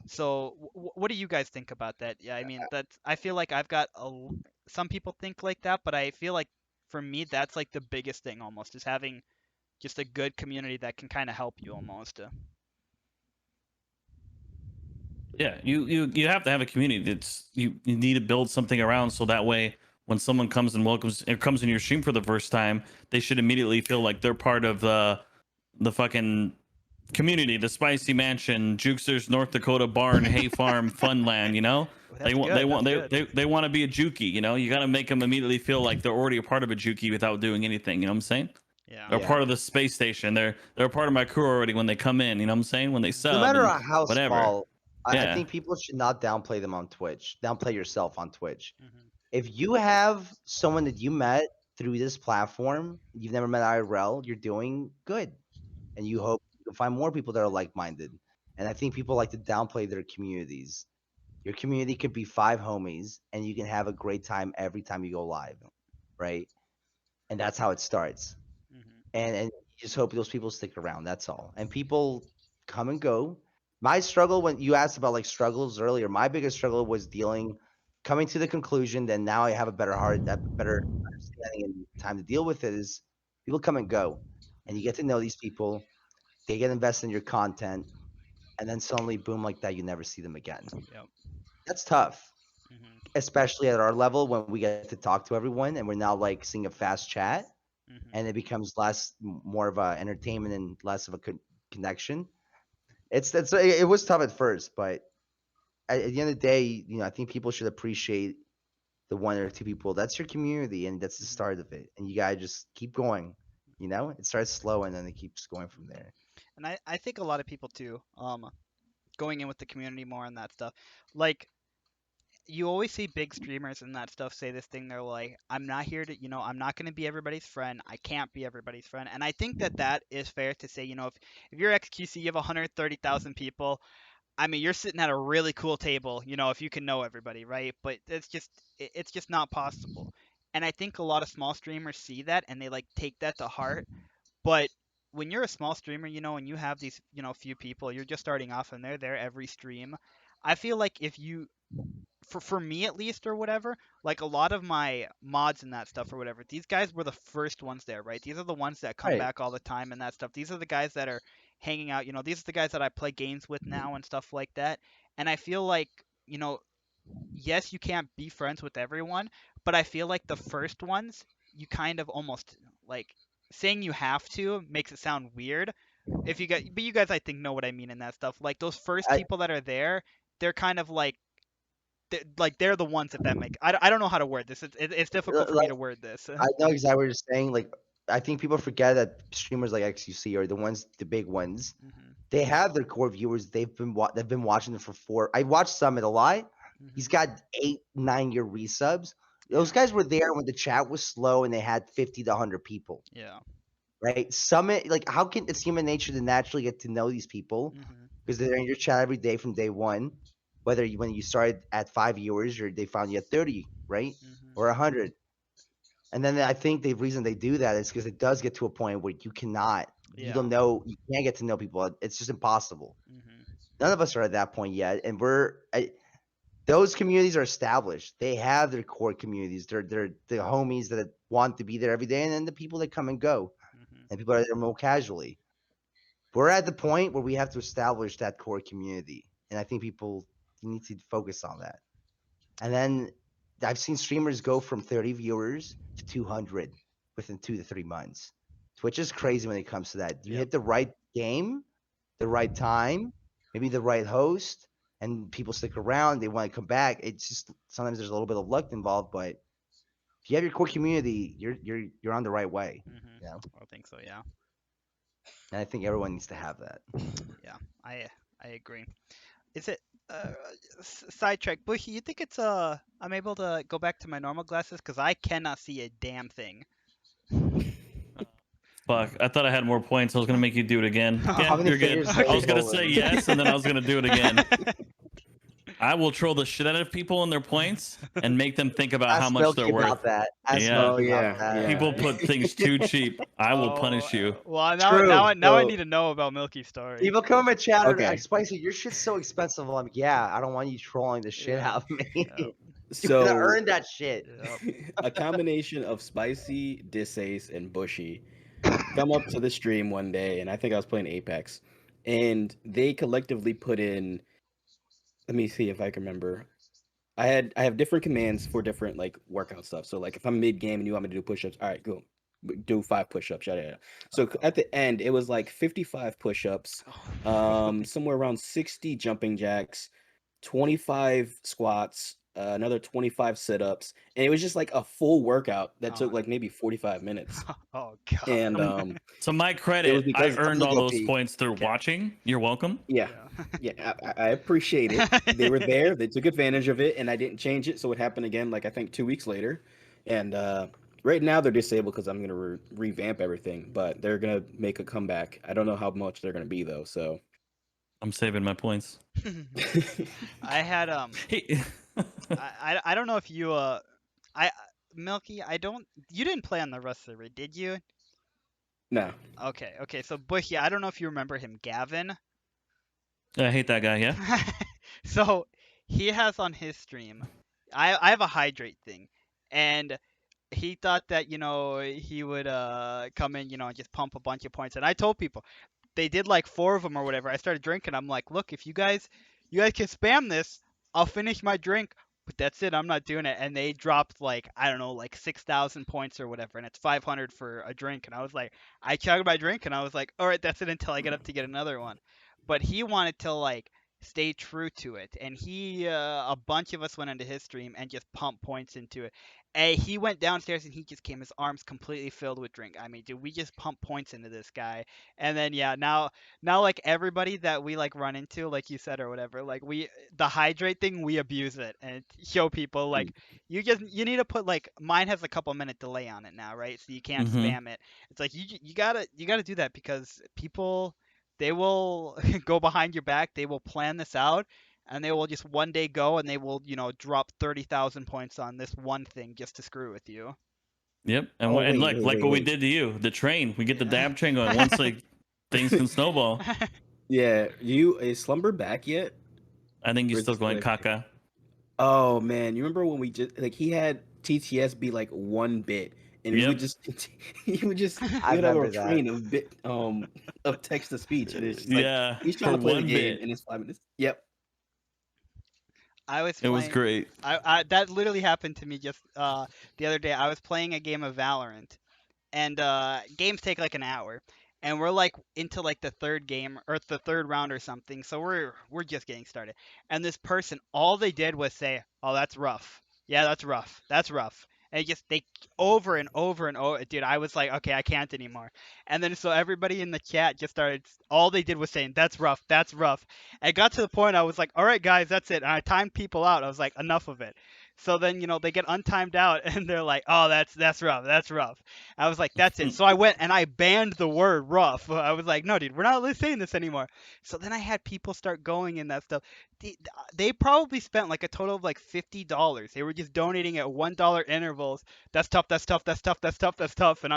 So, what do you guys think about that? Yeah, I mean, I feel like I've got some people think like that, but I feel like for me, that's like the biggest thing almost is having just a good community that can kind of help you almost. Yeah, you have to have a community. That's you need to build something around, so that way when someone comes and welcomes or comes in your stream for the first time, they should immediately feel like they're part of the fucking community, the Spicy Mansion, Jukesters, North Dakota Barn, Hay Farm, Funland. You know, That's good. That's good. they want to be a Juki. You know, you got to make them immediately feel like they're already a part of a Juki without doing anything. You know what I'm saying? Yeah. They're Yeah. part of the space station. They're a part of my crew already when they come in. You know what I'm saying? When they No sub matter and how whatever. small, I Yeah. think people should not downplay them on Twitch. Downplay yourself on Twitch. Mhm. If you have someone that you met through this platform, you've never met IRL, you're doing good. And you hope you can find more people that are like-minded. And I think people like to downplay their communities. Your community could be 5 homies, and you can have a great time every time you go live, right? And that's how it starts. Mhm. And you just hope those people stick around. That's all. And people come and go. My struggle, when you asked about like struggles earlier, my biggest struggle was coming to the conclusion that now I have a better better understanding and time to deal with it. Is people come and go, and you get to know these people. They get invested in your content, and then suddenly, boom, like that, you never see them again. Yep. That's tough, Mhm. especially at our level when we get to talk to everyone, and we're now like seeing a fast chat, Mhm. and it becomes more of a entertainment and less of a connection. It was tough at first, but at the end of the day, I think people should appreciate the 1 or 2 people. That's your community, and that's the Mhm. start of it. And you gotta just keep going. It starts slow, and then it keeps going from there. And I think a lot of people too, going in with the community more and that stuff. Like you always see big streamers and that stuff say this thing. They're like, I'm not here to, I'm not going to be everybody's friend. I can't be everybody's friend. And I think that that is fair to say. If you're XQC, you have 130,000 people. I mean, you're sitting at a really cool table. If you can know everybody, right? But it's just not possible. And I think a lot of small streamers see that and they like take that to heart. But when you're a small streamer, and you have these, few people, you're just starting off and they're there every stream. I feel like if you for me at least or whatever, like a lot of my mods and that stuff or whatever, these guys were the first ones there, right? These are the ones that come Right. back all the time and that stuff. These are the guys that are hanging out, these are the guys that I play games with now and stuff like that. And I feel like, yes, you can't be friends with everyone, but I feel like the first ones, you kind of almost like saying you have to makes it sound weird. But you guys, I think, know what I mean in that stuff. Like those first I people that are there, they're kind of like they're the ones that make. I don't know how to word this. It's difficult for me like to word this. I know exactly what you're saying. Like I think people forget that streamers like XUC are the big ones. Mhm. They have their core viewers. They've been watching them for 4. I watched Summit a lot. He's Mhm. got 8, 9-year resubs. Those Yeah. guys were there when the chat was slow and they had 50 to 100 people. Yeah. Right? Summit, like, how can it's human nature to naturally get to know these people Mhm. because they're in your chat every day from day one. Whether when you started at 5 viewers or they found you at 30, right, Mhm. or 100, and then I think the reason they do that is because it does get to a point where you Yeah. don't know, you can't get to know people. It's just impossible. Mhm. None of us are at that point yet, and those communities are established. They have their core communities. They're the homies that want to be there every day, and then the people that come and go, Mhm. and people that are there more casually. We're at the point where we have to establish that core community, and I think people need to focus on that. And then I've seen streamers go from 30 viewers to 200 within 2 to 3 months. Twitch is crazy when it comes to that. You Yep. hit the right game, the right time, maybe the right host, and people stick around. They want to come back. It's just sometimes there's a little bit of luck involved, but if you have your core community, you're on the right way. Mhm. You know, I think so. Yeah. and I think everyone needs to have that. Yeah. I agree. Is it uh sidetrack Bushy? You think it's I'm able to go back to my normal glasses because I cannot see a damn thing. Fuck, I thought I had more points. I was gonna make you do it again. Oh, How Yeah, many you're good. fingers I are was you gonna say holding? yes, and then I was gonna do it again. I will troll the shit out of people and their points and make them think about how Ask much they're Milky worth. about that. Ask Yeah. Oh Milky about yeah, that. yeah. People put things too cheap. I will Oh, punish you. well, True. now I So need to know about Milky's story. People come in my chat and like, okay, Spicy, your shit's so expensive. I'm like, yeah, I don't want you trolling the shit Yeah. out of me. Yep. You're gonna so earn that shit. Yep. a combination of Spicy, Disace, and Bushy come up to the stream one day, and I think I was playing Apex, and they collectively put in. Let me see if I can remember. I have different commands for different like workout stuff. So like if I'm mid game and you want me to do push-ups, all right, go. do 5 push-ups, yada yada. So at the end, it was like 55 push-ups, somewhere around 60 jumping jacks, 25 squats, another 25 sit-ups, and it was just like a full workout that took like maybe 45 minutes. Oh god. And So my it was credit, I because earned all those OP. points through Okay. watching. You're welcome. Yeah, yeah, I appreciate it. They were there, they took advantage of it, and I didn't change it, so it happened again, like I think 2 weeks later. And right now they're disabled because I'm gonna revamp everything, but they're gonna make a comeback. I don't know how much they're gonna be though. So I'm saving my points. I had Hey, I don't know if you I Milky, you didn't play on the Rust server, did you? no. Okay, so Bushy, I don't know if you remember him, Gavin. I hate that guy. Yeah. So he has on his stream, I have a hydrate thing, and he thought that he would come in and just pump a bunch of points, and I told people they did like 4 of them or whatever. I started drinking. I'm like, look, if you guys can spam this, I'll finish my drink. But that's it. I'm not doing it. And they dropped like, I don't know, like 6,000 points or whatever, and it's 500 for a drink. And I was like, I chugged my drink, and I was like, all right, that's it until I get up to get another one. But he wanted to like stay true to it, and a bunch of us went into his stream and just pumped points into it. He went downstairs and he just came, his arms completely filled with drink. I mean, dude, we just pumped points into this guy. And then yeah, now like everybody that we like run into, like you said or whatever, like the hydrate thing, we abuse it and show people like you need to put, like, mine has a couple minute delay on it now, right? So you can't spam it. It's like you gotta do that because people, they will go behind your back, they will plan this out, and they will just one day go and they will drop 30,000 points on this one thing just to screw with you. Yep. And Oh, and wait, look, wait, like wait, what we wait. did to you, the train. We get the Yeah. dab train going. Once like things can snowball. Yeah, is Slumber back yet? I think Or he's is still he going active? caca. Oh man, you remember when we just like he had TTS be like 1 bit, and we Yep. would just he would just I we would have a remember that. train of bit of text to speech, and it's just like Yeah. he's trying For to play the 1 game, bit. and it's 5 minutes. Yep. I was It was playing. great. That literally happened to me just the other day. I was playing a game of Valorant, and games take like an hour, and we're like into like the third game or the third round or something. So we're just getting started, and this person, all they did was say, "Oh, that's rough. Yeah, that's rough. That's rough." And they over and over and over, dude. I was like, okay, I can't anymore. And then so everybody in the chat just started. All they did was saying, "That's rough. That's rough." And it got to the point I was like, all right, guys, that's it. And I timed people out. I was like, enough of it. So then they get untimed out, and they're like, "Oh, that's rough. That's rough." I was like, "That's it." So I went and I banned the word rough. I was like, "No, dude, we're not saying this anymore." So then I had people start going in that stuff. They probably spent like a total of like $50. They were just donating at $1 intervals. That's tough. That's tough. That's tough. That's tough. That's tough. And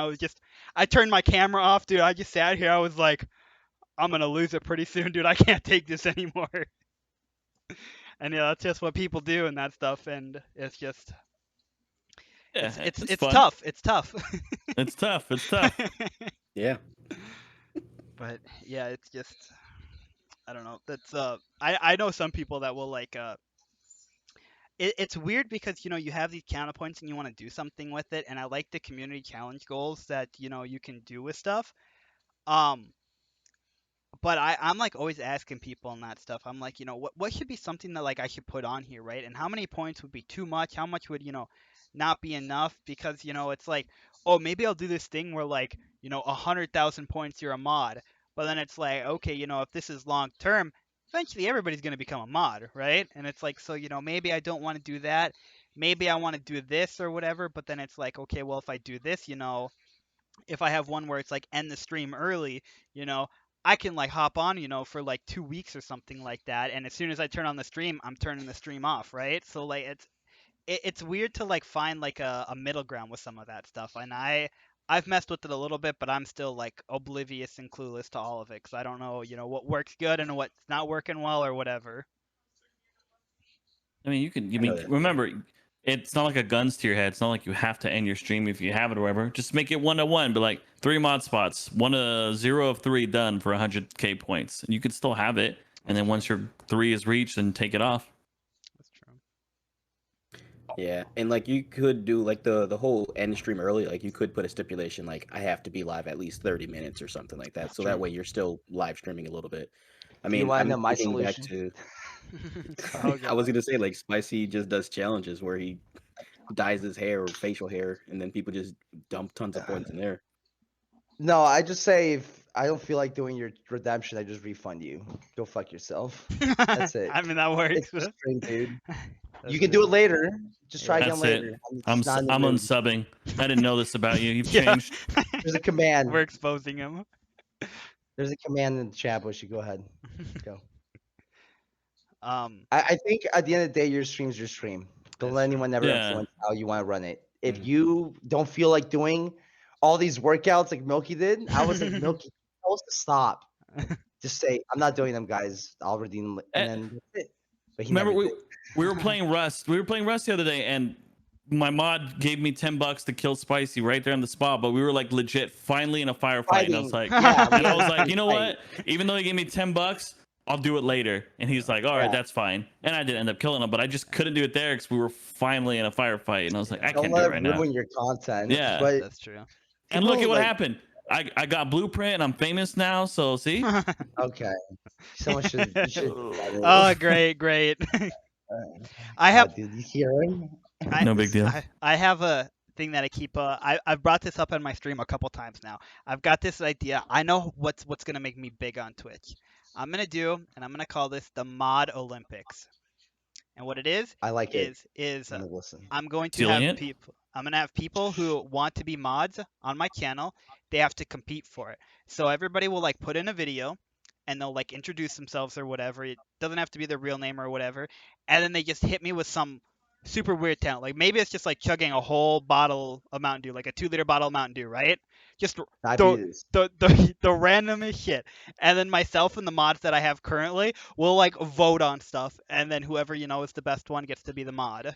I turned my camera off, dude. I just sat here. I was like, I'm gonna lose it pretty soon, dude. I can't take this anymore. And yeah, that's just what people do and that stuff, and it's just Yeah. it's fun. tough. It's tough. It's tough. It's tough. Yeah. But yeah, it's just, I don't know. That's I know some people that will like it's weird because you have these counterpoints and you want to do something with it, and I like the community challenge goals that you can do with stuff. Um, but I'm like always asking people and that stuff. I'm like, what should be something that like I should put on here, right? And how many points would be too much? How much would not be enough? Because it's like, oh, maybe I'll do this thing where like 100,000 points you're a mod, but then it's like, okay, if this is long term, eventually everybody's gonna become a mod, right? And it's like, so maybe I don't want to do that. Maybe I want to do this or whatever. But then it's like, okay, well if I do this, if I have one where it's like end the stream early, you know, I can like hop on, for like 2 weeks or something like that. And as soon as I turn on the stream, I'm turning the stream off, right? So like it's weird to like find like a middle ground with some of that stuff. And I've messed with it a little bit, but I'm still like oblivious and clueless to all of it because I don't know, what works good and what's not working well or whatever. I mean, I know that. remember, it's not like a guns to your head. It's not like you have to end your stream if you have it or whatever. Just make it 1-1, but like 3 mod spots, 0 of 3 done for 100k points, and you could still have it. And then once your 3 is reached, then take it off. That's true. Yeah, and like you could do like the whole end stream early. Like you could put a stipulation like I have to be live at least 30 minutes or something like that. That's So true. that way you're still live streaming a little bit. I Do you mean, want to I'm know my thinking back solution? to Oh I was god. gonna say like Spicy just does challenges where he dyes his hair or facial hair, and then people just dump tons of points in there. No, I just say if I don't feel like doing your redemption, I just refund you. Go fuck yourself. That's it. I mean that It's works. just stream, dude. That's You can do true. it later. Just try Yeah. again That's it. later. I'm I'm just not in the I'm mood. unsubbing. I didn't know this about you. You've Yeah. changed. There's a command. We're exposing him. There's a command in the chat, Bushy. Go ahead. Go. Um, I think at the end of the day, your stream's your stream. Don't That's let true. anyone ever Yeah. influence how you want to run it. If Mhm. you don't feel like doing all these workouts like Milky did, I was like, Milky, tell us to stop. Just say, I'm not doing them, guys. I'll redeem them, and Eh, then that's it. But he Remember never we did. we were playing Rust. We were playing Rust the other day, and my mod gave me $10 to kill Spicy right there on the spot. But we were like legit finally in a firefight, and I was Fighting. like, Yeah. and I was like, you know fight. what? Even though he gave me $10, I'll do it later. And he's like, all right, Yeah. that's fine. And I did end up killing him, but I just couldn't do it there because we were finally in a firefight, and I was like, I Don't can't do let it it right now. ruin your content. Yeah. But That's true. And look people, at what like, happened. I got Blueprint, and I'm famous now. So see, Okay. Someone should. You should Oh, great, great. I have Dude, you hear him? no big deal. I have a thing that I keep. I've brought this up on my stream a couple times now. I've got this idea. I know what's gonna make me big on Twitch. I'm gonna call this the Mod Olympics. And what it I like it. is I'm gonna listen. I'm going to Stealing have it? people. I'm gonna have people who want to be mods on my channel. They have to compete for it. So everybody will like put in a video, and they'll like introduce themselves or whatever. It doesn't have to be their real name or whatever. And then they just hit me with some super weird talent. Like maybe it's just like chugging a whole bottle of Mountain Dew, like a 2-liter bottle of Mountain Dew, right? Just the Diabetes. the randomest shit. And then myself and the mods that I have currently will like vote on stuff, and then whoever is the best one gets to be the mod.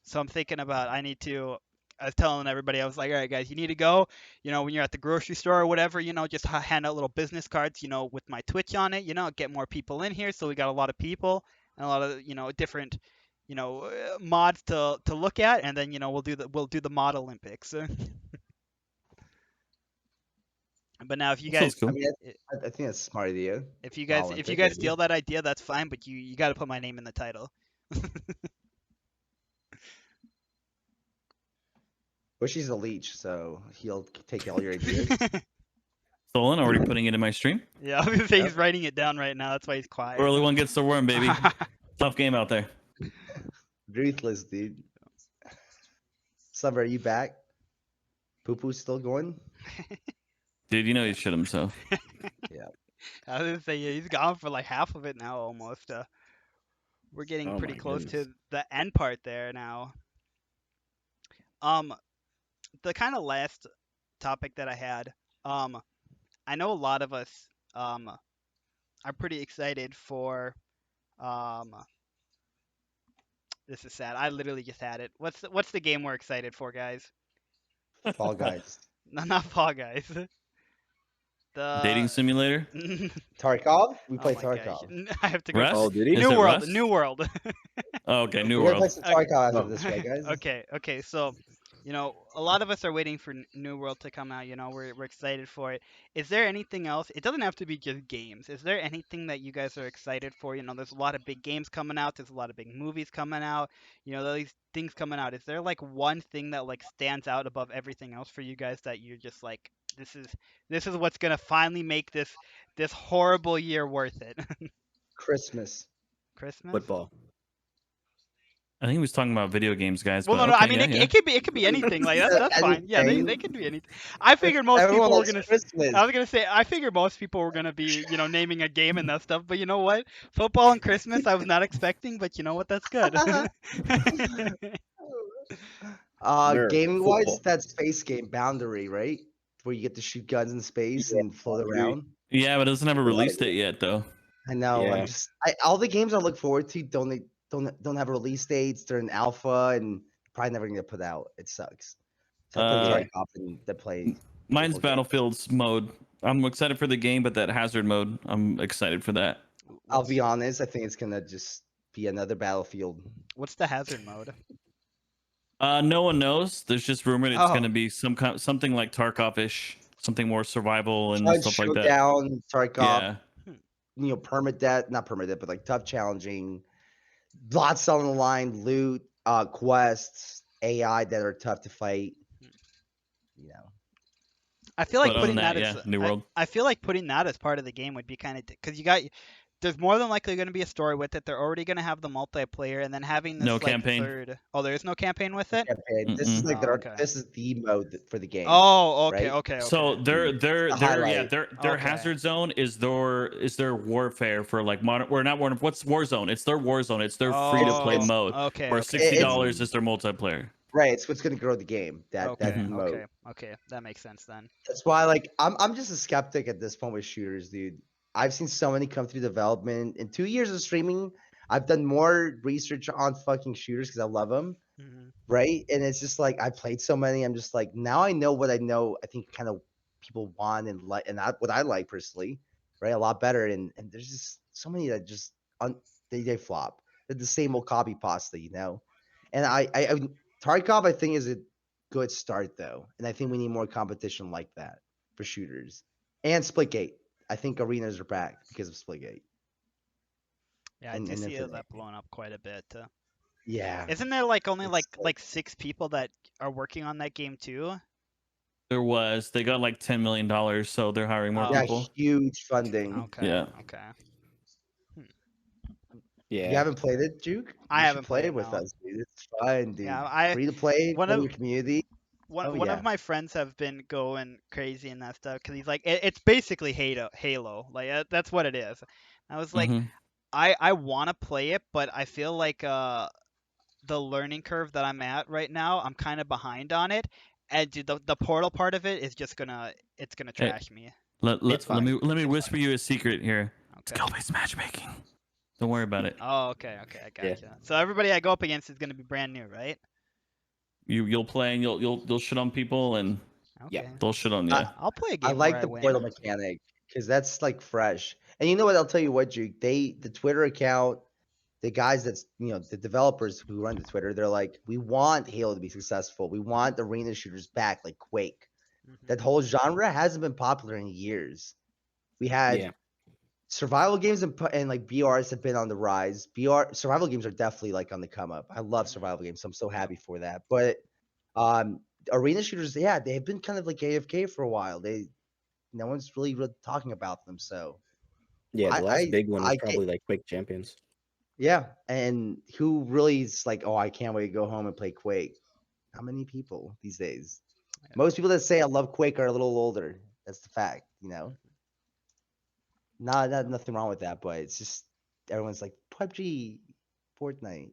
So I'm thinking about I was telling everybody, I was like, all right, guys, you need to go, when you're at the grocery store or whatever, just hand out little business cards, with my Twitch on it, get more people in here. So we got a lot of people and a lot of, different, mods to look at, and then, we'll do the mod Olympics. But now if you That sounds guys, cool. I mean, I think that's a smart idea. if you Mod guys Olympics. steal that idea, that's fine, but you got to put my name in the title. Bushy's a leech, so he'll take all your ideas. Stolen, already putting it in my stream. Yeah, I was gonna say he's writing it down right now. That's why he's quiet. Early one gets the worm, baby. Tough game out there. Ruthless, dude. Slumber, are you back? Poo Poo's still going? Dude, you know he shit himself. I was gonna say yeah, he's gone for like half of it now almost. We're getting Oh pretty my close goodness. to the end part there now. The kind of last topic that I had. I know a lot of us are pretty excited for this is sad. I literally just had it. What's the game we're excited for, guys? Fall Guys. No, not Fall Guys. The Dating simulator. Tarkov? We Oh play my gosh. Tarkov. I have to go. Rust. Oh, did he? Is New it World. Rust? New World. Oh, okay, New We're gonna play World. some Okay. Tarkov after Oh. this, right, guys? Okay. So, a lot of us are waiting for New World to come out. We're excited for it. Is there anything else? It doesn't have to be just games. Is there anything that you guys are excited for? There's a lot of big games coming out. There's a lot of big movies coming out. These things coming out. Is there like one thing that like stands out above everything else for you guys that you're just like, this is what's gonna finally make this horrible year worth it? Christmas. Christmas. Football. I think he was talking about video games, guys. Well, but no, I okay, mean yeah. it could be anything. Like that's fine. Yeah, they Anything. can do anything. I figured most Everyone people were likes gonna. Christmas. I was gonna say I figured most people were gonna be naming a game and that stuff. But you know what? Football and Christmas I was not expecting. But you know what? That's good. Nerf, Gaming wise, football. that space game Boundary, right? Where you get to shoot guns in space Yeah, and float Boundary. around. Yeah, but it doesn't have a lot of release date yet, though. I know. Yeah. All the games I look forward to don't have release dates. They're in alpha and probably never gonna get put out. It sucks. So I play Yeah. Tarkov and they play. Mine's football games. Battlefield's mode. I'm excited for the game, but that hazard mode, I'm excited for that. I'll be honest. I think it's gonna just be another Battlefield. What's the hazard mode? No one knows. There's just rumored it's Oh. going to be something like Tarkov-ish, something more survival and Judge stuff like that. Showdown, Tarkov, Yeah. permadeath, not permadeath, but like tough challenging, lots on the line, loot, quests, AI that are tough to fight. You know, I feel like But other putting than that, that, as yeah, New World. I feel like putting that as part of the game would be kind of because there's more than likely going to be a story with it. They're already going to have the multiplayer, and then having this No like campaign. third. Oh, there is no campaign with it. campaign. This is Mm-mm. like Oh, okay. this is the mode for the game. Oh, okay, right? okay. So their The highlight. their Okay. hazard zone is their warfare for like modern. We're not Modern. What's Warzone? It's their Warzone. It's their free to play It's- mode. Okay, Where okay. $60 is their multiplayer. Right, it's what's gonna grow the game. That Okay, mode. okay, okay. That makes sense then. That's why, like, I'm just a skeptic at this point with shooters, dude. I've seen so many come through development. In 2 years of streaming, I've done more research on fucking shooters because I love them, Mhm. right? And it's just like I played so many. I'm just like, now I know what I know. I think kind of people want and like, and what I like personally, right? A lot better. And there's just so many that just they flop. They're the same old copy pasta, you know. And Tarkov, I think, is a good start though, and I think we need more competition like that for shooters and Splitgate. I think arenas are back because of Splitgate. Yeah, I And do see Infinite. that blowing up quite a bit. Yeah, Isn't there like only It's like 6 people that are working on that game too? They got like $10 million, so they're hiring more Oh. yeah, people. huge funding. Okay. Yeah. Okay. Yeah. You haven't played it, Juke? I You should haven't play played it it, with no. us, dude. It's fun, dude. Yeah, Free to play one in of- your community. One Oh, one yeah. of my friends have been going crazy in that stuff because he's like, it's basically Halo. Like that's what it is. I was like, Mhm. I want to play it, but I feel like the learning curve that I'm at right now, I'm kind of behind on it. And dude, the portal part of it is just gonna trash me. Let It's fine. me It's whisper fine. you a secret here. Okay. Skill-based matchmaking. Don't worry about it. Oh, okay, I Yeah. gotcha. So everybody I go up against is gonna be brand new, right? You'll play and you'll shit on people and Yeah. Okay. they'll shit on you. I'll play a I game like where the I win. portal mechanic because that's like fresh. And you know what? I'll tell you what, Juke. The Twitter account, the guys the developers who run the Twitter, they're like, we want Halo to be successful. We want arena shooters back, like Quake. Mhm. That whole genre hasn't been popular in years. We had Yeah. survival games and like BRs have been on the rise. Survival games are definitely like on the come up. I love survival games, so I'm so happy for that. But arena shooters, yeah, they've been kind of like AFK for a while. No one's really talking about them. So Yeah. The last big one was I probably like Quake Champions. yeah, and who really is like, oh, I can't wait to go home and play Quake? How many people these days? Yeah. Most people that say I love Quake are a little older. That's the fact, you know. Not nothing wrong with that, but it's just everyone's like PUBG, Fortnite.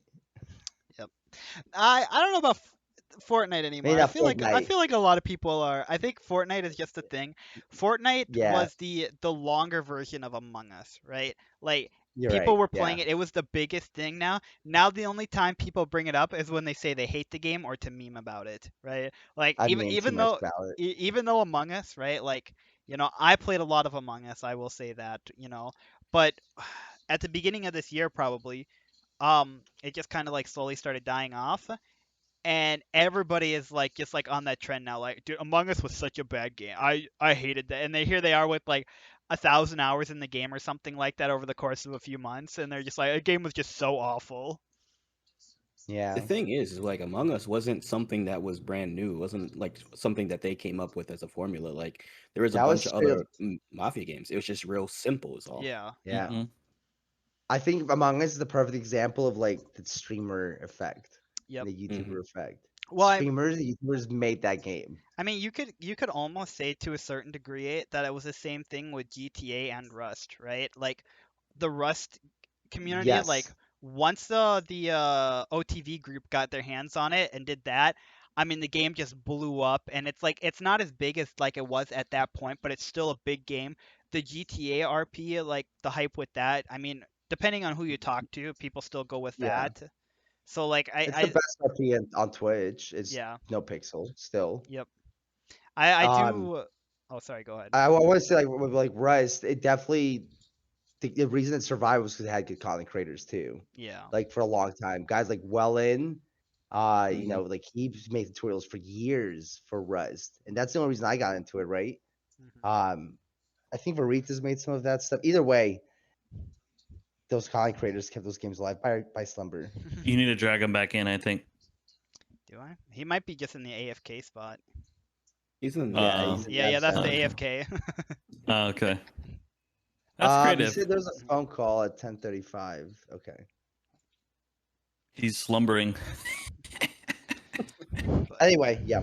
I don't know about Fortnite anymore. Maybe I not feel like Fortnite. a lot of people are. I think Fortnite is just a thing. Fortnite Yeah. was the longer version of Among Us, right? Like You're people right. were playing yeah. it. It was the biggest thing now. Now the only time people bring it up is when they say they hate the game or to meme about it, right? Like I mean, too even much though about it. even though Among Us, right? Like, I played a lot of Among Us, I will say that, but at the beginning of this year probably, it just kind of like slowly started dying off, and everybody is like just like on that trend now. Like, dude, Among Us was such a bad game. I hated that. And here they are with like 1,000 hours in the game or something like that over the course of a few months, and they're just like, a game was just so awful. Yeah. The thing is like Among Us wasn't something that was brand new. It wasn't like something that they came up with as a formula. Like there was a That was bunch of straight other mafia games. It was just real simple is all. Yeah. Yeah. Mhm. I think Among Us is the perfect example of like the streamer effect, Yep. the YouTuber effect. Well, The YouTubers made that game. I mean, you could almost say to a certain degree that it was the same thing with GTA and Rust, right? Like the Rust community, like Yes. once the OTV group got their hands on it and did that, I mean the game just blew up, and it's like it's not as big as like it was at that point, but it's still a big game. The GTA RP, like the hype with that, I mean, depending on who you talk to, people still go with Yeah. that. So like It's the best RP on Twitch. It's yeah, no pixel still. yep. I Um, do. Oh, sorry. Go ahead. I want to say like with like Rust, it definitely the reason it survived was because it had good content creators too. Yeah. Like for a long time, guys like Wellin, you Mhm. know, like he's made tutorials for years for Rust, and that's the only reason I got into it, right? Mhm. I think Varita's made some of that stuff. Either way, those content creators kept those games alive by Slumber. You need to drag him back in, I think. Do I? He might be just in the AFK spot. He's in Yeah, the he's in Yeah, that's the okay. AFK. Okay. That's He creative. said there was a phone call at 10:35. Okay. He's slumbering. But, Anyway, yeah.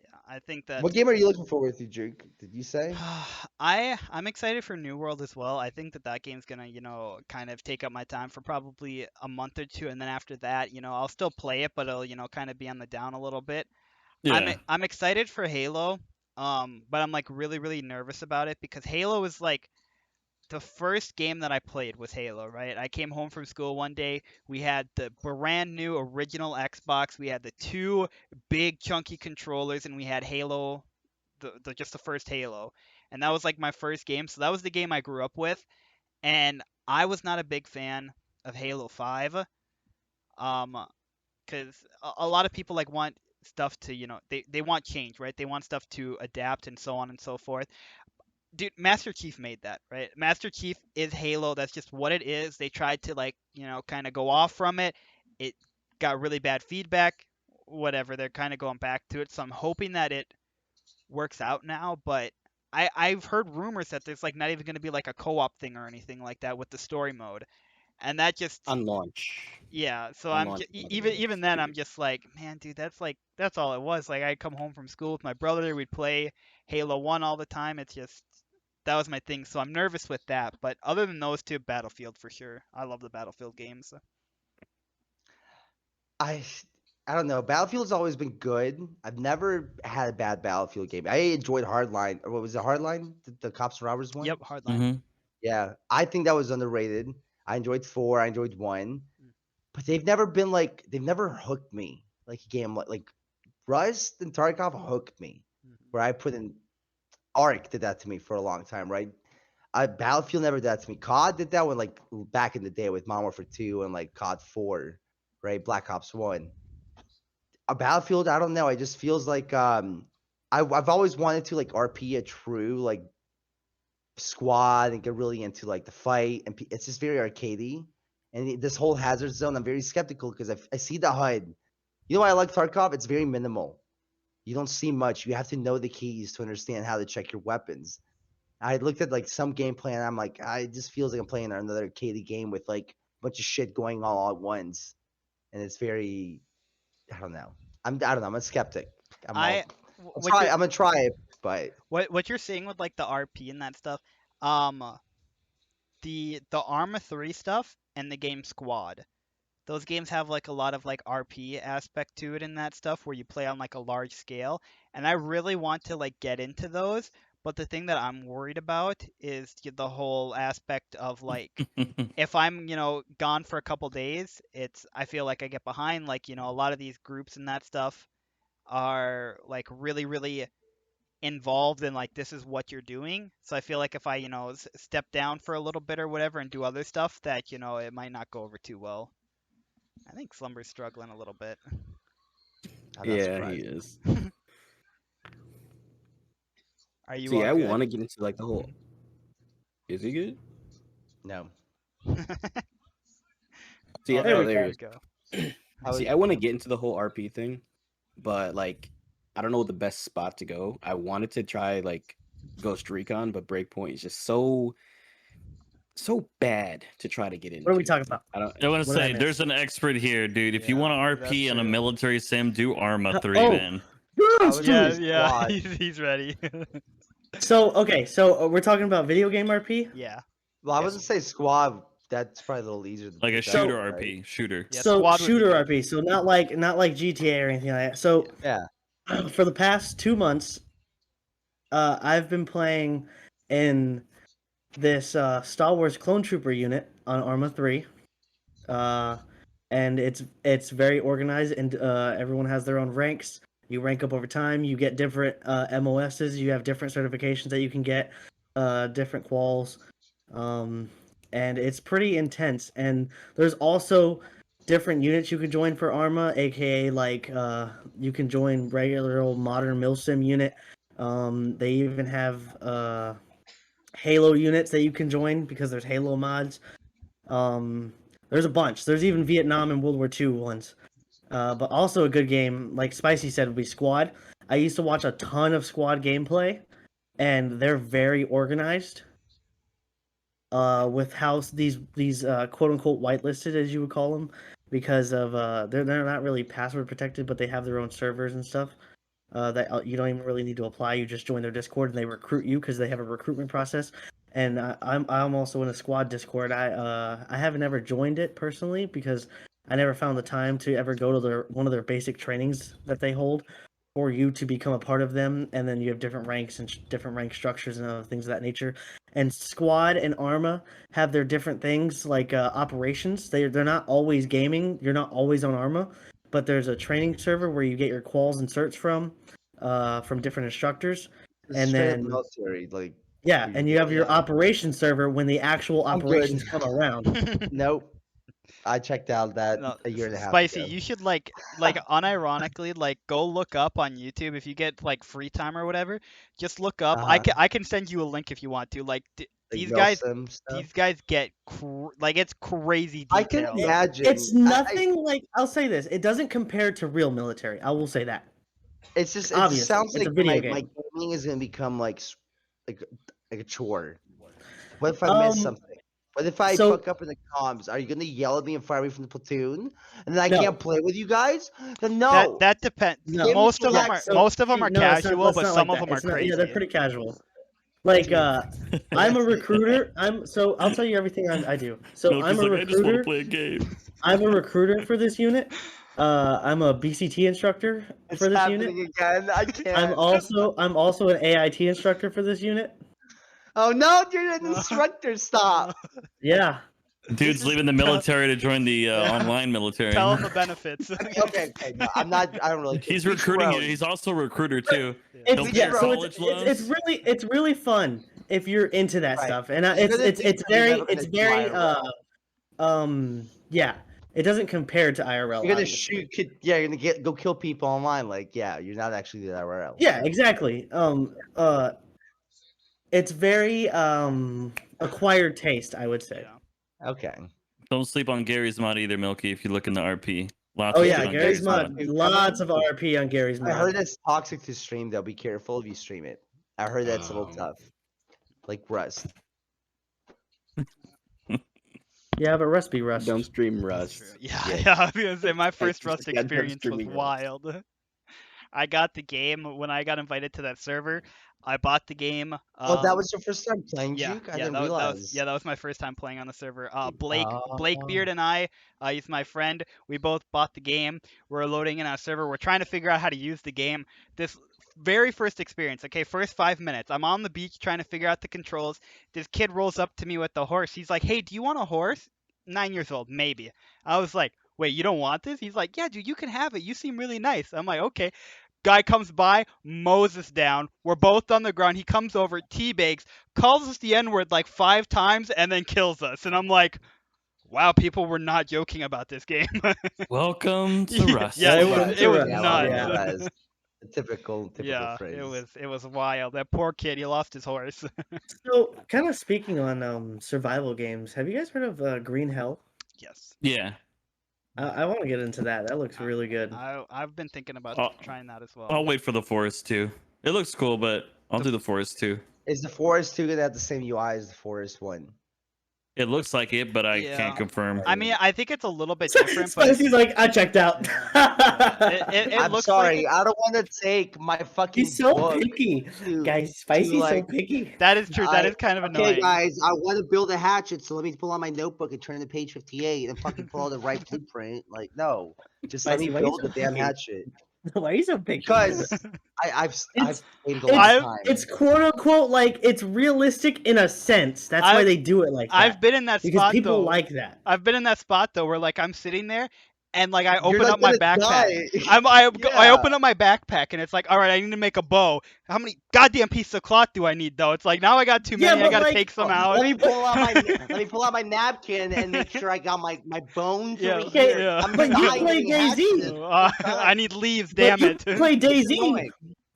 yeah, I think that What game are you looking forward to, Jake? Did you say? I'm excited for New World as well. I think that that game's gonna, kind of take up my time for probably a month or two, and then after that, I'll still play it, but it'll, kind of be on the down a little bit. Yeah. I'm excited for Halo, but I'm like really really nervous about it because Halo is like the first game that I played was Halo, right? I came home from school one day. We had the brand new original Xbox. We had the two big chunky controllers, and we had Halo, just the first Halo, and that was like my first game. So that was the game I grew up with, and I was not a big fan of Halo 5, because a lot of people like want stuff to, they want change, right? They want stuff to adapt and so on and so forth. Dude, Master Chief made that, right? Master Chief is Halo. That's just what it is. They tried to like, kind of go off from it. It got really bad feedback. Whatever. They're kind of going back to it. So I'm hoping that it works out now. But I've heard rumors that there's like not even going to be like a co-op thing or anything like that with the story mode, and that just on launch. yeah. So On I'm launch, even then I'm just like, man, dude, that's all it was. Like I'd come home from school with my brother. We'd play Halo 1 all the time. It's just that was my thing. So I'm nervous with that. But other than those two, Battlefield for sure. I love the Battlefield games. I I don't know. Battlefield's always been good. I've never had a bad Battlefield game. I enjoyed Hardline. Or what was it, Hardline? The Cops and Robbers one? Yep, Hardline. Mm-hmm. Yeah, I think that was underrated. I enjoyed 4. I enjoyed 1. But they've never hooked me like a game like Rust and Tarkov hooked me. Where I put in Ark did that to me for a long time, right? Battlefield never did that to me. COD did that when like back in the day with Modern Warfare 2 and like COD 4, right? Black Ops 1. A Battlefield, I don't know. It just feels like I've always wanted to like RP a true like squad and get really into like the fight, and it's just very arcadey. And this whole hazard zone, I'm very skeptical because I see the HUD. You know why I like Tarkov? It's very minimal. You don't see much. You have to know the keys to understand how to check your weapons. I looked at like some gameplay and I'm like, it just feels like I'm playing another arcadey game with like a bunch of shit going on all at once, and it's very, I don't know. I don't know. I'm a skeptic. I I'm what you're gonna try it, but what you're saying with like the RP and that stuff, um, the Arma 3 stuff and the game Squad. Those games have like a lot of like RP aspect to it and that stuff where you play on like a large scale. And I really want to like get into those, but the thing that I'm worried about is the whole aspect of like if I'm, gone for a couple days, I feel like I get behind. Like, a lot of these groups and that stuff are like really, really involved in like this is what you're doing. So I feel like if I, step down for a little bit or whatever and do other stuff that, it might not go over too well. I think Slumber's struggling a little bit. I'm not Yeah, he surprised. is. Are you See, all I good? want to get into like the whole. Is he good? No. See, Oh, oh, there there he we is. go. See, I want to get into the whole RP thing, but like, I don't know the best spot to go. I wanted to try like Ghost Recon, but Breakpoint is just so bad to try to get into. What are we talking about? I don't. I want to What did I say, miss? there's an expert here, dude. If you want to that's RP on a true. military sim, do Arma 3, Oh. man. Let's do Yeah, this. yeah, Squad. he's ready. So okay, so we're talking about video game RP. Yeah, Well, I was gonna say squad. That's probably a little easier. Like a to shooter develop, right? RP. Shooter. yeah. So Squad would be shooter good. RP. So not like GTA or anything like that. So Yeah. for the past 2 months, I've been playing in this Star Wars Clone Trooper unit on Arma 3. And it's very organized, and everyone has their own ranks. You rank up over time. You get different MOSs. You have different certifications that you can get, different quals. and it's pretty intense. And there's also different units you can join for Arma, aka like you can join regular old modern milsim unit. They even have Halo units that you can join because there's Halo mods. There's a bunch. There's even Vietnam and World War II ones. But also a good game, like Spicy said, would be Squad. I used to watch a ton of Squad gameplay, and they're very organized. With how these quote unquote whitelisted, as you would call them, because of they're not really password protected, but they have their own servers and stuff. That you don't even really need to apply. You just join their Discord and they recruit you because they have a recruitment process. And I'm also in a Squad Discord. I haven't ever joined it personally because I never found the time to ever go to one of their basic trainings that they hold for you to become a part of them. And then you have different ranks and different rank structures and other things of that nature. And Squad and Arma have their different things like operations. They're not always gaming. You're not always on Arma, but there's a training server where you get your quals and certs from different instructors. It's And straight up then military, like yeah, where and you have your yeah. operation server when the actual I'm operations good. come around. Nope. I checked out that No, a year and a half Spicy, ago. you should like unironically like go look up on YouTube if you get like free time or whatever. Just look up. Uh-huh. I can send you a link if you want to. Like Like these guys Milsim stuff. these guys get like it's crazy I can detailed. imagine. It's nothing like, I'll say this, it doesn't compare to real military. I will say that. It's just. It Obviously, just sounds it's a like video my game. gaming is gonna become like a chore. What if I miss something? What if I so- fuck up in the comms? Are you gonna yell at me and fire me from the platoon, and then I No. can't play with you guys? Then no. That depends. No. Give me Most of them are relax. So- most of them are No, it's not- casual, it's but not some like of them that. are It's not- crazy. Yeah, they're pretty casual. Like I'm a recruiter. I'll tell you everything I do. So Milky's I'm a like, I just want to recruiter. play a game. I'm a recruiter for this unit. I'm a BCT instructor It's for this happening unit. again. I can't. I'm also an AIT instructor for this unit. Oh no, you're an instructor. Stop. Yeah. Dude's leaving the military to join the online military. Tell them the benefits. Okay. No, I'm not. I don't really. He's Each your recruiting you. own. He's also a recruiter too. It's He'll yeah, pay so college loans. it's really fun if you're into that Right. stuff, and You're gonna it's think that you're never it's gonna very do IRL. yeah, it doesn't compare to IRL. You're gonna obviously. shoot. Yeah, you're gonna go kill people online. Like, yeah, you're not actually the IRL. Yeah, exactly. It's very acquired taste, I would say. Yeah. Okay. Don't sleep on Gary's mod either, Milky. If you look in the RP, lots Oh of yeah, shit on Gary's mod. mod. Lots of RP on Gary's mod. I heard it's toxic to stream though. Be careful if you stream it. I heard that's a little Oh. tough. Like Rust. Yeah, but Rust be Rust. Don't stream Rust. Yeah, Yeah. yeah, I was gonna say my first just Rust got done experience was streaming Rust. wild. I got the game when I got invited to that server. I bought the game. Oh, that was your first time playing yeah, Juke? I yeah, didn't that realize. was that was my first time playing on the server. Blake Oh. Blakebeard and I, he's my friend. We both bought the game. We're loading in our server. We're trying to figure out how to use the game. This very first experience. Okay, first 5 minutes. I'm on the beach trying to figure out the controls. This kid rolls up to me with the horse. He's like, "Hey, do you want a horse?" 9 years old, maybe. I was like, "Wait, you don't want this?" He's like, "Yeah, dude, you can have it. You seem really nice." I'm like, "Okay." Guy comes by, mows us down. We're both on the ground. He comes over, teabags, calls us the N-word like 5 times, and then kills us. And I'm like, wow, people were not joking about this game. Welcome to Rust. Yeah, it Welcome was to it was Rust. Yeah, nuts. well, Yeah. that is a typical Yeah, phrase. it was wild. That poor kid, he lost his horse. So, kind of speaking on survival games, have you guys heard of Green Hell? Yes. Yeah. I want to get into that. That looks really good. I've been thinking about Oh, trying that as well. I'll wait for the forest too. It looks cool, but I'll do the forest too. Is the Forest 2 gonna have the same UI as the Forest 1? It looks like it, but I Yeah. can't confirm. I mean, I think it's a little bit different, but Spicy's like, I checked out. it I'm looks sorry, like I don't want to take my fucking He's so book picky. to- Guys, Spicy's so like- picky. that is true. That is kind of Okay, annoying. guys, I want to build a hatchet, so let me pull out my notebook and turn to page 58 and fucking pull out the right blueprint. Like, no, just let me Spicy, why are you build so the damn picky? hatchet. Why are you so picky? Because I've It's- played a lot of time. It's quote unquote like it's realistic in a sense. That's why I've- they do it like that. I've been in that because spot people though. like that. I've been in that spot though where like I'm sitting there and like I You're open not up my gonna backpack. die. I Yeah. open up my backpack and it's like, all right, I need to make a bow. How many goddamn pieces of cloth do I need though? It's like now I got too Yeah, many. I but, gotta like, take some Oh, out. let me pull out my napkin and make sure I got my bones Yeah, over here. yeah. I'm But you dying play getting hatched in DayZ. this I time. need leaves. But Damn you it. play It's DayZ. annoying.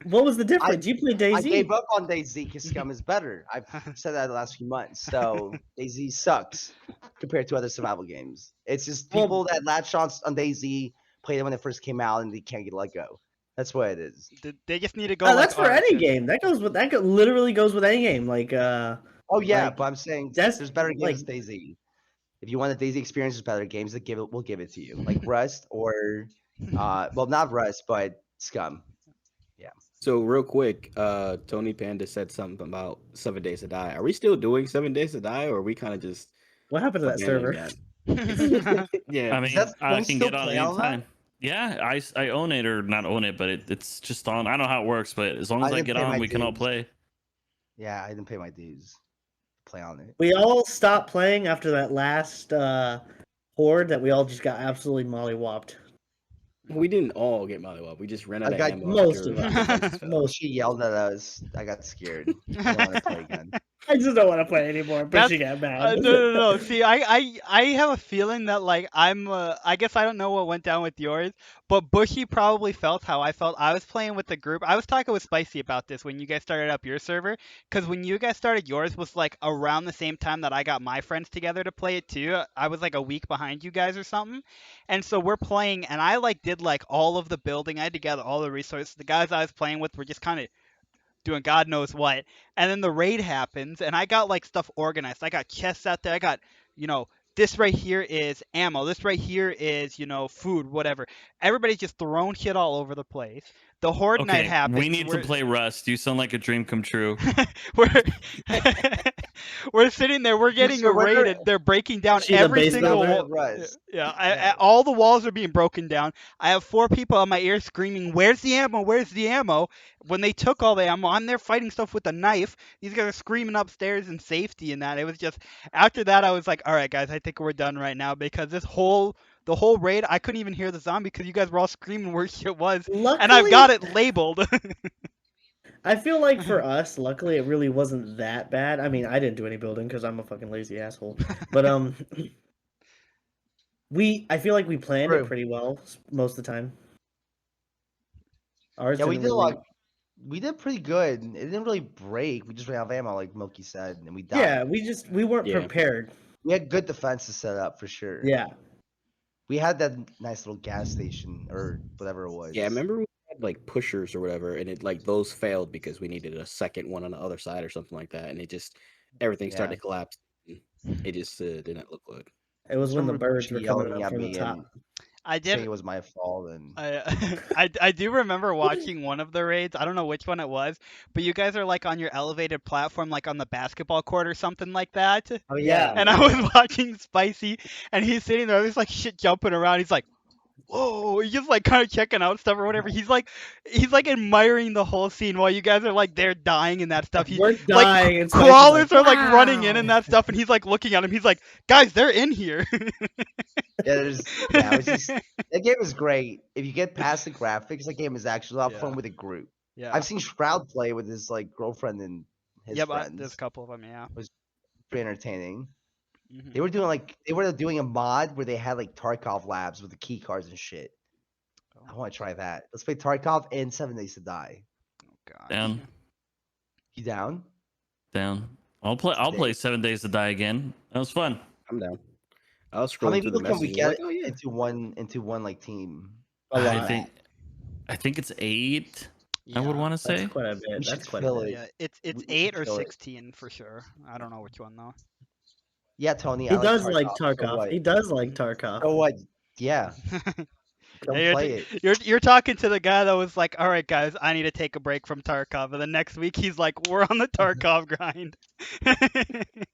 What was the difference? You play I DayZ. gave up on DayZ because Scum is better. I've said that the last few months. So DayZ sucks compared to other survival games. It's just people that latch on DayZ, played it when it first came out, and they can't get let go. That's what it is. They just need to go. Oh, like that's for any Ark and- game. Literally goes with any game. Like Oh yeah, Like, but I'm saying that's, there's better games like- than DayZ. If you want a DayZ experience, there's better games that will give it to you, like Rust or well, not Rust, but Scum. So real quick, Tony Panda said something about 7 Days to Die. Are we still doing 7 Days to Die, or are we kind of just what happened to that server? abandoning that? Yeah, I mean, that I phone can still get on play on that? anytime. Yeah, I own it or not own it, but it's just on. I don't know how it works, but as long as I I didn't get pay on, my we can all dues. play. Yeah, I didn't pay my dues. To play on it. We all stopped playing after that last horde that we all just got absolutely mollywopped. we didn't all get mollywopped. We just ran out I of got ammo. most after of us. the defenses fell. Most. She yelled at us. I got scared. I don't want to play again. I just don't want to play anymore. But That's- she got mad. no. See, I have a feeling that like I guess I don't know what went down with yours, but Bushy probably felt how I felt. I was playing with the group. I was talking with Spicy about this when you guys started up your server, because when you guys started yours was like around the same time that I got my friends together to play it too. I was like a week behind you guys or something, and so we're playing, and I like did like all of the building. I had to gather all the resources. The guys I was playing with were just kind of doing God knows what. And then the raid happens, and I got like stuff organized. I got chests out there. I got, this right here is ammo. This right here is, food, whatever. Everybody's just throwing shit all over the place. The horde night Okay, happens. we need to play Rust. You sound like a dream come true. we're we're sitting there. We're getting So we're- raided. They're breaking down She the every base single builder? wall. Rust. Yeah, all the walls are being broken down. I have 4 people on my ear screaming, "Where's the ammo? Where's the ammo?" When they took all the ammo, I'm there fighting stuff with a knife. These guys are screaming upstairs in safety and that. It was just after that I was like, "All right, guys, I think we're done right now," because the whole raid, I couldn't even hear the zombie because you guys were all screaming where shit was, Luckily, and I've got it labeled. I feel like for us, luckily, it really wasn't that bad. I mean, I didn't do any building because I'm a fucking lazy asshole. But I feel like we planned True. it pretty well most of the time. Ours Yeah, we didn't did a really- lot. We did pretty good. It didn't really break. We just ran out of ammo, like Milky said, and we died. Yeah, we weren't Yeah. prepared. We had good defenses set up for sure. Yeah. We had that nice little gas station or whatever it was. Yeah, I remember we had like pushers or whatever, and it like those failed because we needed a second one on the other side or something like that, and it just everything started Yeah. to collapse. It just didn't look good. It was when the Remember birds were Bushy coming yelling up at from the me top. and I saying did. it was my fault, and I do remember watching one of the raids. I don't know which one it was, but you guys are like on your elevated platform, like on the basketball court or something like that. oh Yeah. And I was watching Spicy, and he's sitting there, there's like shit jumping around. He's like, "Whoa!" He's just like kind of checking out stuff or whatever. He's like admiring the whole scene while you guys are like there dying and that stuff. He's We're like dying. and Spicy's crawlers are like running in "Wow." and that stuff, and he's like looking at him. He's like, "Guys, they're in here." it was just that game is great. If you get past the graphics, that game is actually a lot of fun Yeah. with a group. Yeah. I've seen Shroud play with his like girlfriend and his Yeah, but friends. there's a couple of them. Yeah. Pretty entertaining. Mhm. They were doing a mod where they had like Tarkov labs with the key cards and shit. I want to try that. Let's play Tarkov and 7 Days to Die. God. Down, You down? down. I'll play Dave. 7 Days to Die again. That was fun. I'm down. I was How scrolling many through the people can we messages. get Like, oh yeah, into one like team? A lot. I think it's 8. I would Yeah. want to That's say. quite a bit. We That's should quite fill a bit. it. Yeah, it's We should 8 or kill it. 16 for sure. I don't know which one though. Yeah, Tony. He I does like So Tarkov. what? He does like Tarkov. So what? Yeah, come Yeah, play it. You're talking to the guy that was like, "All right, guys, I need to take a break from Tarkov," and the next week he's like, "We're on the Tarkov grind."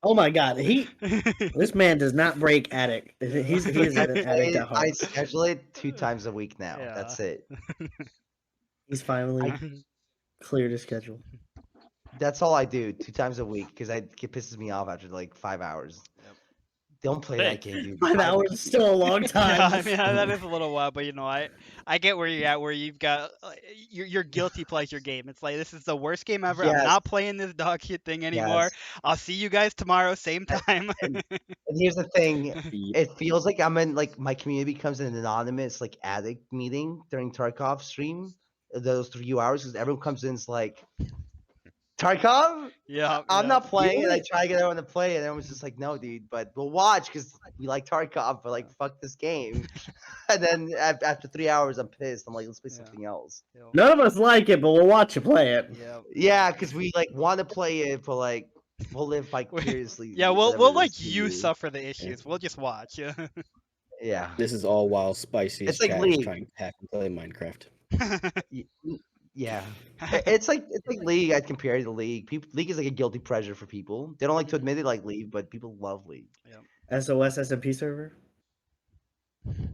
Oh my god, this man does not break addict. He's an addict at I heart. schedule it 2 times a week now. Yeah. That's it. He's finally cleared his schedule. That's all I do 2 times a week because it pisses me off after like 5 hours. Don't play Hey. that game, dude. 5 hours is still a long time. Yeah, I mean that is a little while, but I get where you're at, where you've got your guilty pleasure game. It's like this is the worst game ever. I'm Yes. not playing this dog shit thing anymore. Yes. I'll see you guys tomorrow, same time. And here's the thing. Yep. It feels like I'm in like my community becomes an anonymous like addict meeting during Tarkov stream. Those 3 hours because everyone comes in is like Tarkov. Yeah, I'm yeah. not playing, and I try to get everyone to play, and everyone's just like, "No, dude, but we'll watch because we like Tarkov, but like, fuck this game." And then after 3 hours, I'm pissed. I'm like, "Let's play Yeah. something else." Yeah. None of us like it, but we'll watch you play it. Yeah. Yeah, because we like want to play it, but like we'll live vicariously. Yeah, whatever we'll it like is we you do. suffer the issues. We'll just watch. Yeah. Yeah. This is all while Spicy's It's like chat is League. trying to hack and play Minecraft. Yeah. It's like League. I'd compare it to League. League is like a guilty pleasure for people. They don't like to admit it, like League, but people love League. SOS SMP server.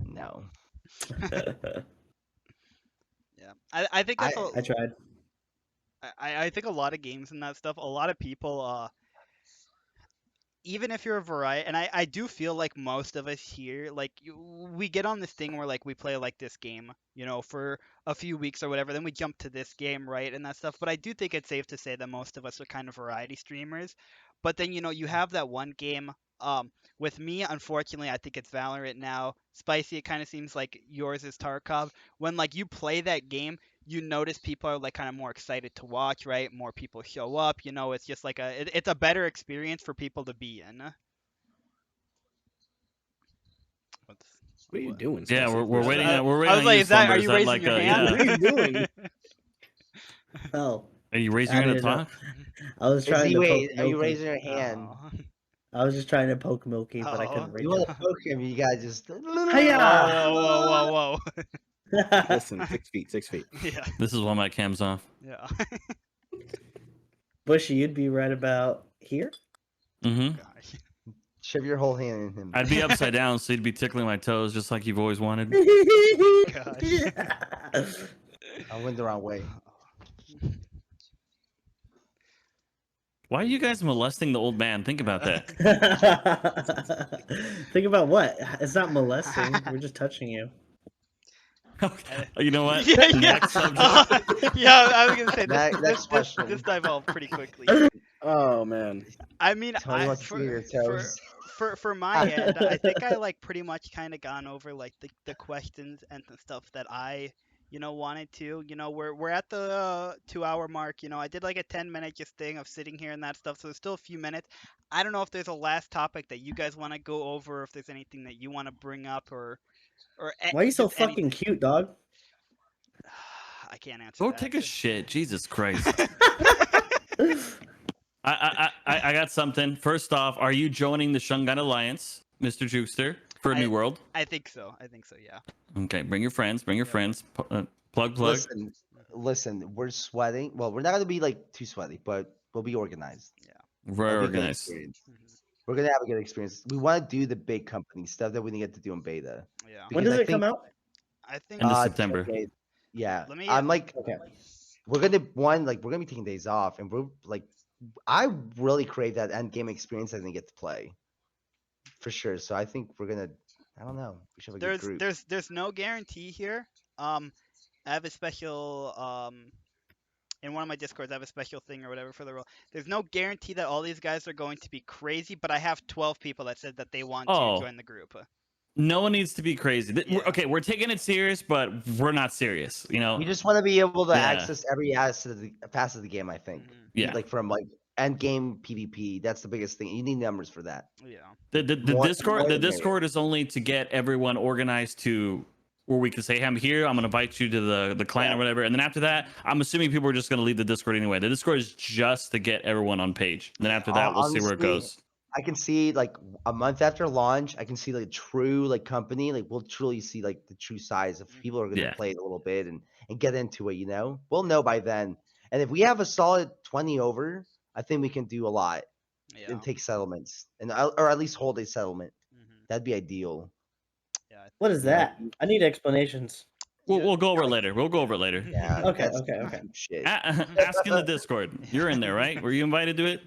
No. Yeah, I think that's I tried. I think a lot of games and that stuff, a lot of people, even if you're a variety, and I do feel like most of us here, like we get on this thing where like we play like this game, you know, for a few weeks or whatever, then we jump to this game, right, and that stuff. But I do think it's safe to say that most of us are kind of variety streamers. But then, you know, you have that one game. With me, unfortunately, I think it's Valorant now. Spicy, it kind of seems like yours is Tarkov. When like you play that game, you notice people are like kind of more excited to watch, right? More people show up. You know, it's just like it's a better experience for people to be in. What are you doing? Yeah, Spicy? we're waiting. I We're waiting was on like, you, is that? Slumber. Are Is you that raising like your a hand? What are you doing? Oh, Are you raising I your hand to didn't know. talk? I was trying to Wait, poke are you Milky. raising your hand? Oh. I was just trying to poke Milky, but I couldn't Oh. reach You want to poke him? You guys just. Hiya! Whoa. it. Listen, 6 feet, 6 feet. Yeah, This is why my cam's off. yeah. Bushy, you'd be right about here. Mm-hmm. Gosh. Shove your whole hand in him. I'd be upside down, so you'd be tickling my toes, just like you've always wanted. Gosh. I went the wrong way. Why are you guys molesting the old man? Think about that. Think about what? It's not molesting. We're just touching you. You know what? Yeah, yeah. Next subject. Yeah, I was gonna say Next question. this evolved pretty quickly. Oh man. I mean, Tony wants to see your toes. for my end, I think I like pretty much kind of gone over like the questions and the stuff that I, you know, wanted to. You know, we're at the 2 hour mark. You know, I did like a 10-minute just thing of sitting here and that stuff, so there's still a few minutes. I don't know if there's a last topic that you guys want to go over, if there's anything that you want to bring up or Why are you so just fucking cute, dog? I can't answer Go that. take a shit. Jesus Christ. I got something. First off, are you joining the Shungun Alliance, Mr. Jukester, for a new world? I think so. Yeah. Okay, bring your friends. Bring your friends. Plug. Listen, we're sweating. Well, we're not gonna be like too sweaty, but we'll be organized. We're It'll be a good organized. experience. Mhm. We're gonna have a good experience. We want to do the big company stuff that we didn't get to do in beta. Yeah. When Because does I it come think- out? I think End of Uh, September. okay, yeah, Let me- I'm like, Okay. we're gonna be taking days off, and we're like, I really crave that end game experience I didn't get to play, for sure. So I think we're gonna, I don't know, we should have a good group. there's no guarantee here. I have a special in one of my discords, I have a special thing or whatever for the role. There's no guarantee that all these guys are going to be crazy, but I have 12 people that said that they want Oh. to join the group. No one needs to be crazy. Yeah. Okay, we're taking it serious, but we're not serious. You know? We just want to be able to Yeah. access every facet of the game. I think, Mhm. Yeah. like from like end game PvP. That's the biggest thing. You need numbers for that. Yeah. The More- Discord more the than maybe. Discord is only to get everyone organized to where we can say, hey, I'm here, I'm gonna invite you to the clan Yeah. or whatever. And then after that, I'm assuming people are just gonna leave the Discord anyway. The Discord is just to get everyone on page. And then after that, we'll see where it Honestly, goes. I can see like a month after launch, I can see like true like company, like we'll truly see like the true size of people who are gonna Yeah. play it a little bit and get into it, you know? We'll know by then. And if we have a solid 20 over, I think we can do a lot Yeah. and take settlements and or at least hold a settlement. Mhm. That'd be ideal. Yeah. What is that? I need explanations. We'll go over it later. We'll go over it later. Yeah. Okay, that's okay. Shit. Ask in the Discord. You're in there, right? Were you invited to it?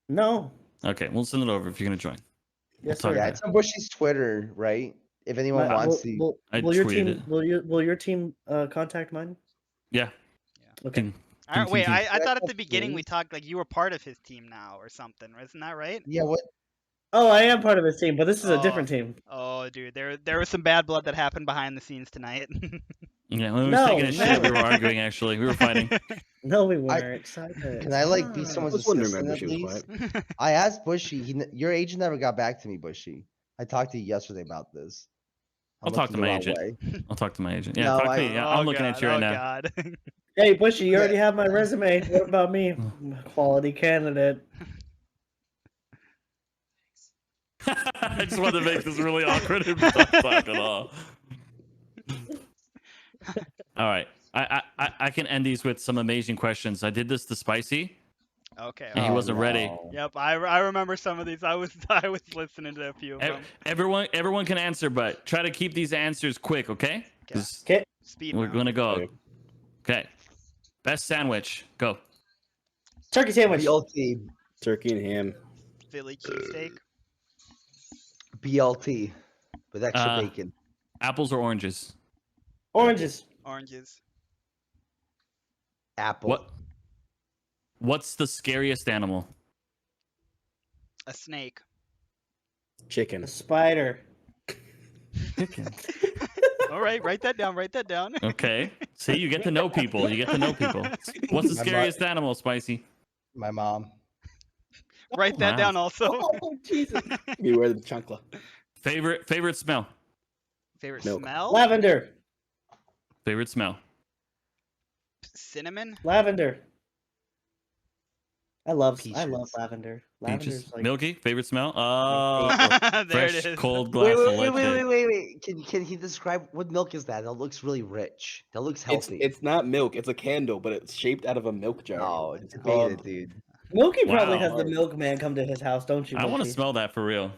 No. Okay, we'll send it over if you're gonna join. Yes, talk sir. Yeah, Okay. it's on Bushy's Twitter, right? If anyone My- wants will, to. will, I will your tweeted team it. will your team contact mine? Yeah. Okay. Can, All right, wait. team. I thought at the That's beginning we me. talked like you were part of his team now or something. Isn't that right? Yeah, what? Oh, I am part of his team, but this is a Oh, different team. oh, dude, there was some bad blood that happened behind the scenes tonight. Yeah, when we were No, taking a shit, we were never. arguing. Actually, we were fighting. No, we weren't. Silence. Can I like be Ah. someone's I was wondering why assistant at Bushy was least? quiet. I asked Bushy. Your agent never got back to me, Bushy. I talked to you yesterday about this. I'll talk to looking the my wrong agent. way. I'll talk to my agent. Yeah, No, talk to I- me. Yeah, Oh, I'm looking at God, you right oh, now. God. Hey, Bushy, you Yeah. already have my resume. What about me? Quality candidate. I just wanted to make this really awkward and not talk at all. All right, I can end these with some amazing questions. I did this to Spicy, Okay. and he okay. wasn't ready. no. Yep, I remember some of these. I was listening to a few of them. Everyone can answer, but try to keep these answers quick, okay? 'Cause Okay. Speed we're round. gonna go. Okay. Okay. Best sandwich. Go. Turkey sandwich. BLT. Turkey and ham. Philly cheesesteak. BLT with extra Uh, bacon. Apples or oranges? Oranges. Oranges. Apple. What's the scariest animal? A snake. Chicken. A spider. All right, write that down. Write that down. Okay. See, you get to know people. You get to know people. What's the My scariest animal, Spicy? My mom. Write that Wow. down also. Oh, Jesus. Beware the chancla. Favorite smell? Favorite Milk. smell? Lavender. Favorite smell? Cinnamon. Lavender. I love Peaches. lavender. Peaches. Lavender's like Milky? Favorite smell? There Fresh, it is. cold glass of leche. Wait. Can he describe what milk is that? That looks really rich. That looks healthy. It's not milk. It's a candle, but it's shaped out of a milk jar. No, It's debate called- it, dude. Milky probably Wow. has the milkman come to his house, don't you? I want to Milky? smell that for real.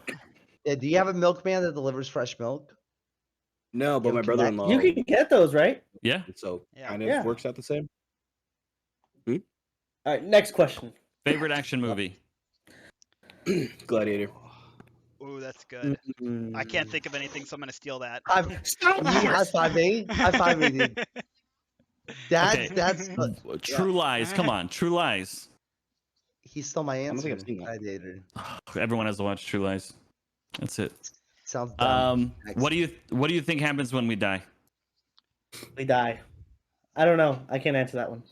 Yeah, do you have a milkman that delivers fresh milk? No, but Yo, my can that- brother-in-law. You can get those, right? Yeah. So Yeah. kind of Yeah. works out the same. All right, next question. Favorite action movie? Gladiator. Ooh, that's good. I can't think of anything, so I'm gonna steal that. High five me. High five me, dude. Okay. That's True Lies. Come on. True Lies. he stole my don't think answer. I've seen that. Gladiator. Everyone has to watch True Lies. That's it. Sounds dumb. What do you think happens when we die? We die. I don't know. I can't answer that one.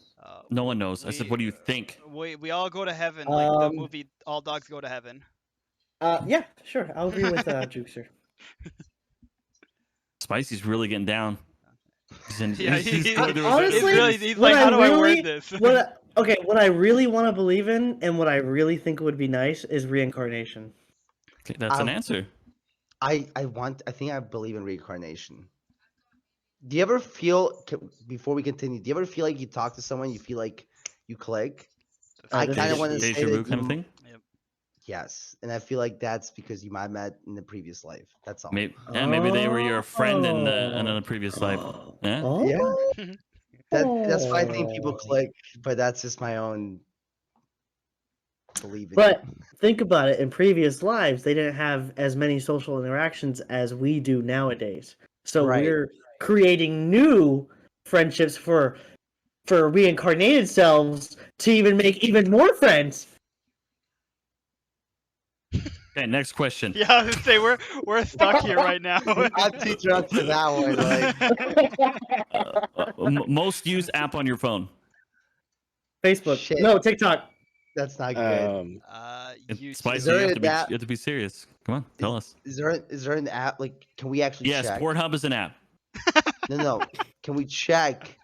No one knows. I said, what do you think? We all go to heaven, like the Um, movie All Dogs Go to Heaven. Yeah, sure. I'll agree with Jukester. Spicy's really getting down. Yeah, he's he- going through his honestly, feelings. He's what like, I how do I really- word this? What I really want to believe in and what I really think would be nice is reincarnation. Okay, that's an Um, answer. I think I believe in reincarnation. Do you ever feel before we continue? Do you ever feel like you talk to someone, you feel like you click? I this kind of is- want to say Deja vu that kind of you- thing. Yes, and I feel like that's because you might have met in the previous life. That's all. Maybe they were your friend in a previous life. Yeah. Oh. Yeah. That's why I think people click, but that's just my own belief. But think about it. In previous lives, they didn't have as many social interactions as we do nowadays. So Right. we're creating new friendships for reincarnated selves to even make even more friends. Okay, next question. Yeah, I was gonna say we're stuck here right now. I'm too drunk for that one. Like, Most used app on your phone. Facebook. Shit. No, TikTok. that's not good. It's YouTube. Spicy. there You a have, app- you have to be serious. Come on, tell us. Is there an app? Like, can we actually Yes, check? Pornhub is an app. No. Can we check?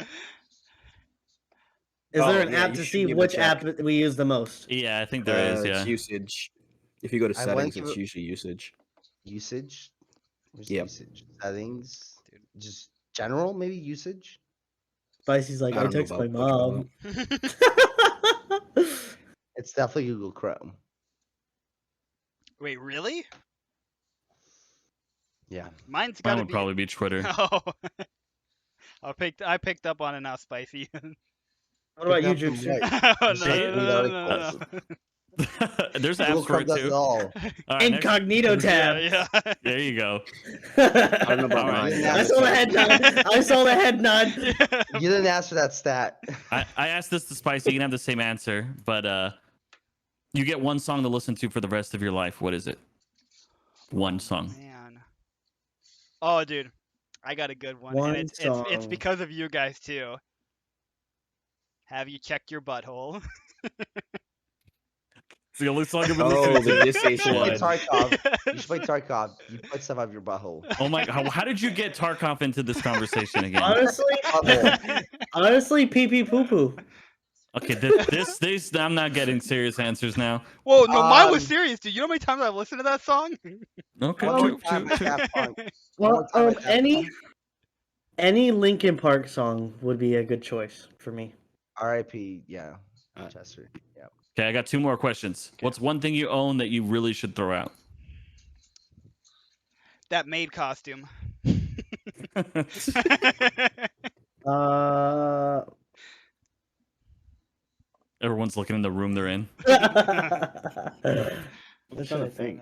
Is there an yeah, app you to should see be able to which check. app we use the most? Yeah, I think there is. It's Yeah. usage. If you go to I went settings, it's to- usually usage. Usage? Where's Yep. usage? Settings? Just general, maybe usage? Spicy's like, I don't know text my about which mom. It's definitely Google Chrome. Wait, really? Yeah. Mine's Mine gotta would be. probably be Twitter. Oh. I picked up on it now, Spicy. What about you, Pick up Jukester? from no, Just like no, we no, already no, no, posted. no. There's Google apps for Chrome it does too. it all. All right, next. Incognito tab. Yeah. There you go. I don't know about All right. mine. Yeah, I saw the head nod. I saw the head nod. Yeah. You didn't ask for that stat. I asked this to Spicy. You can have the same answer, but you get one song to listen to for the rest of your life. What is it? One song. Man. Oh, dude, I got a good one, One and it's song. because of you guys too. Have you checked your butthole? It's the only song I've been Oh, listening the to. Diss Station Play one. Tarkov. You should play Tarkov. You put stuff out of your butthole. Oh my! How did you get Tarkov into this conversation again? Honestly, pee pee poo poo. Okay, this I'm not getting serious answers now. Whoa, no, mine was Um, serious, dude. You know how many times I've listened to that song? Okay, One more true, time true, at true. Daft Punk. Well, One more time at Daft any Linkin Park song would be a good choice for me. R.I.P. Yeah, Uh, Chester. Yeah. Okay, I got two more questions. What's one thing you own that you really should throw out? That maid costume. Everyone's looking in the room they're in. What should I think?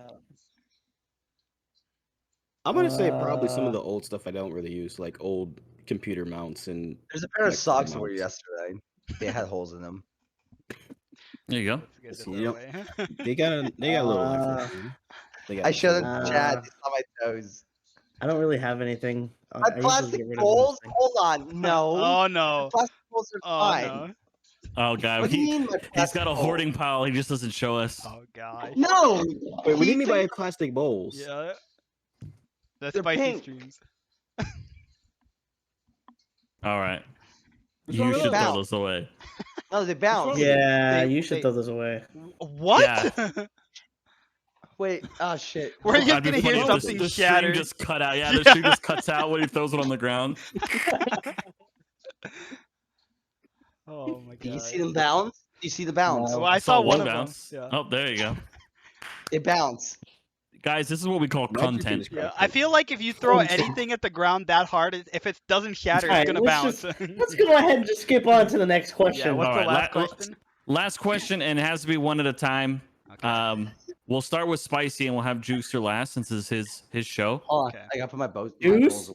I'm gonna say probably some of the old stuff I don't really use, like old computer mounts and There's a pair of Next socks I time wore out. yesterday. They had holes in them. There you go. That's Yes, good to you throw don't- away. they got a little life left in them. They got I showed them some- to Chad. They saw my toes. I don't really have anything. My I usually plastic get rid of most bowls? things. Hold on. No. Oh no. Plastic bowls are Oh fine. no. Oh god, What do you mean my he's plastic got a bowl? hoarding pile. He just doesn't show us. Oh gosh. No. Wait, what do you mean by He's- plastic bowls? Yeah. The They're spicy pink. streams. All right, What's you wrong with should that? throw those away. No, they bounce. Yeah, They- you should they- throw those away. What? Wait. Oh shit. We're just That'd be gonna funny hear if something the stream shatter. just cut out. Yeah, the Yeah. stream just cuts out when he throws it on the ground. Oh my god. Do you see them bounce? Do you see the bounce? No. Well, I saw one of bounce. them. Yeah. Oh, there you go. They bounce. Guys, this is what we call Magic content. is Yeah, crafted. I feel like if you throw Oh, anything at the ground that hard, if it doesn't shatter, it's Alright, gonna let's bounce. Let's go ahead and just skip on to the next Yeah, question. what's the Alright, last la- question? Last question, and it has to be one at a time. Okay. We'll start with Spicy, and we'll have Juicer last since it's his show. Hold on. Okay. I gotta put my boat. Juice?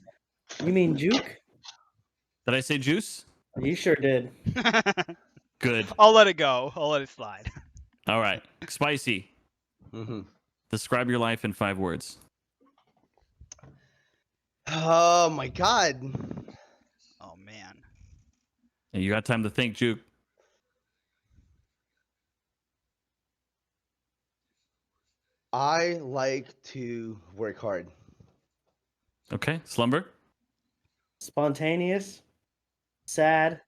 You mean Juke? Did I say Juice? You sure did. Good. I'll let it go. I'll let it slide. All right, Spicy. Mm-hmm. Describe your life in 5 words. Oh my god. Oh man. And you got time to think, Juke. I like to work hard. Okay, Slumber. Spontaneous, sad,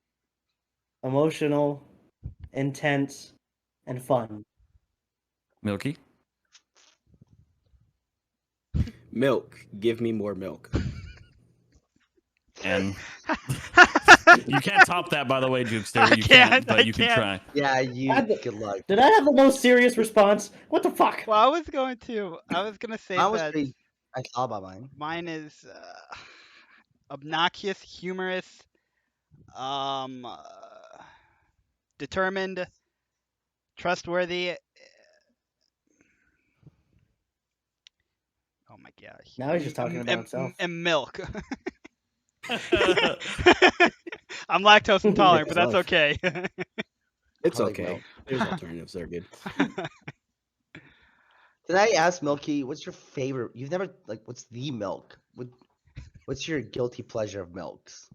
emotional, intense, and fun. Milky. Milk. Give me more milk. And you can't top that, by the way, Jukester. I You can't, but I you can can't. try. Yeah, you. I'd- Good luck. Did I have the most serious response? What the fuck? Well, I was gonna say Mine was that pretty. I thought about mine. mine is obnoxious, humorous, um, uh, determined, trustworthy. Oh my gosh. Now he's just talking about and, himself. And milk. I'm lactose intolerant, but that's Yourself. okay. It's I like okay. milk. There's alternatives. They're good. Did I ask Milky, what's your favorite? You've never like, what's the milk? What's your guilty pleasure of milks?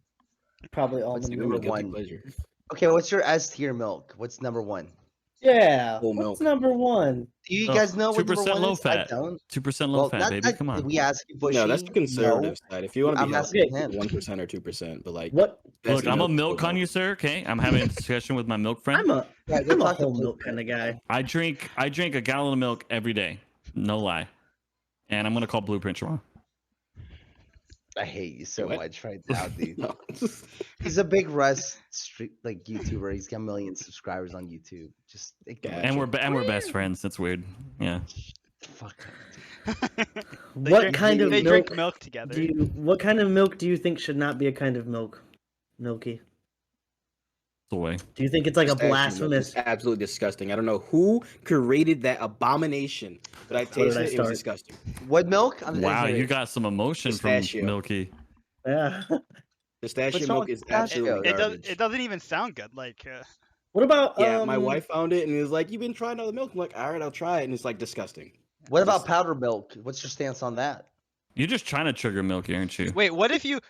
Probably What's almond number milk. Guilty one? pleasure. Okay, what's your S tier milk? What's number one? Yeah. Whole What's milk. number one? Do you Oh, guys know what 2% number one low is? fat. I don't. 2% low fat, baby. Come on. We ask you, Bushy. No, that's the conservative side. If you want to I'm be asking healthy, him. 1% or 2%. But like, What? best Look, I'm a milk is milk on you, sir. Okay, I'm having a discussion with my milk friend. I'm a Yeah, go I'm a talk to whole Blue. milk kind of guy. I drink a gallon of milk every day. No lie. And I'm gonna call Blueprint tomorrow. I hate you so What? much right now, dude. No. He's a big Russ street like YouTuber. He's got a million subscribers on YouTube. Just ignore Yeah. it. And we're best friends. That's weird. Yeah. Fuck. They What drink- kind of they milk drink milk together. do you? What kind of milk do you think should not be a kind of milk? Milky. soy. Do you think it's like a Pistachio milk blasphemous? is absolutely disgusting. I don't know who created that abomination, but I did tasted I it. It was start? disgusting. What milk? I didn't Wow, hear you it. got some emotion from Pistachio. Milky. Yeah. Pistachio What's wrong milk with is pistachio? absolutely garbage. It doesn't even sound good. Like What about Yeah, my wife found it and was like, "You've been trying other milk." I'm like, "All right, I'll try it," and it's like disgusting. What about Just- powdered milk? What's your stance on that? You're just trying to trigger Milky, aren't you? wait, what if you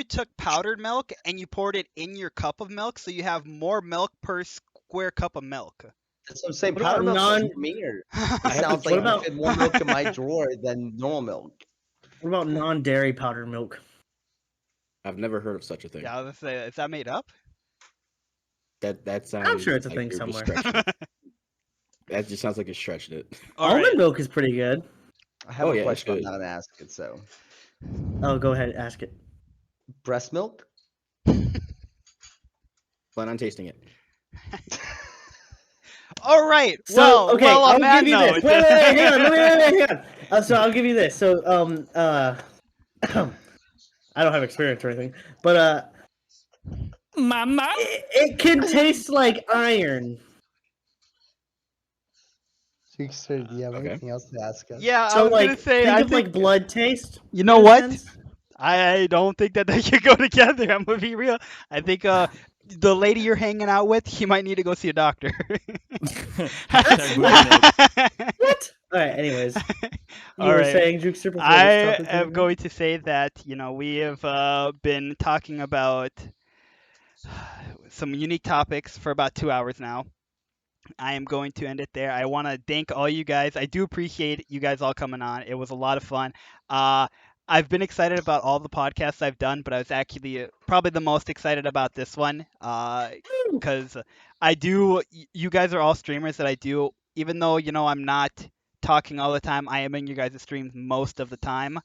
took powdered milk and you poured it in your cup of milk so you have more milk per square cup of milk? That's what I'm saying. What about Powdered milk non- sounds meaner. I It have to sounds try like What about- I fit more milk in my drawer than normal milk. what about non-dairy powdered milk? I've never heard of such a thing. Yeah, I was gonna say, is that made up? That sounds. sure it's a like thing you're just somewhere. stretching it. That just sounds like you're stretching it. All Almond right. milk is pretty good. I have Oh, a yeah, it's question. I'm good. not gonna ask it. So, Oh, go ahead, ask it. breast milk. Plan on tasting it. All right. So well, okay, well, on I'll that give you note, this. Wait, hang on, hang on. So I'll give you this. So I don't have experience or anything, but Mama. it can taste like iron. Trickster, do you have Okay. anything else to ask us? yeah, I So was like, gonna say, think I of think like blood taste. you know in a what? sense. I don't think that they should go together. I'm gonna be real. I think the lady you're hanging out with, you might need to go see a doctor. Hashtag booty milk. What? All right. Anyways, you All were right. saying Jukester before I this topic. am going to say that we have been talking about some unique topics for about 2 hours now. I am going to end it there. I want to thank all you guys. I do appreciate you guys all coming on. It was a lot of fun. I've been excited about all the podcasts I've done, but I was actually probably the most excited about this one because you guys are all streamers that I do, even though, I'm not talking all the time, I am in you guys' streams most of the time.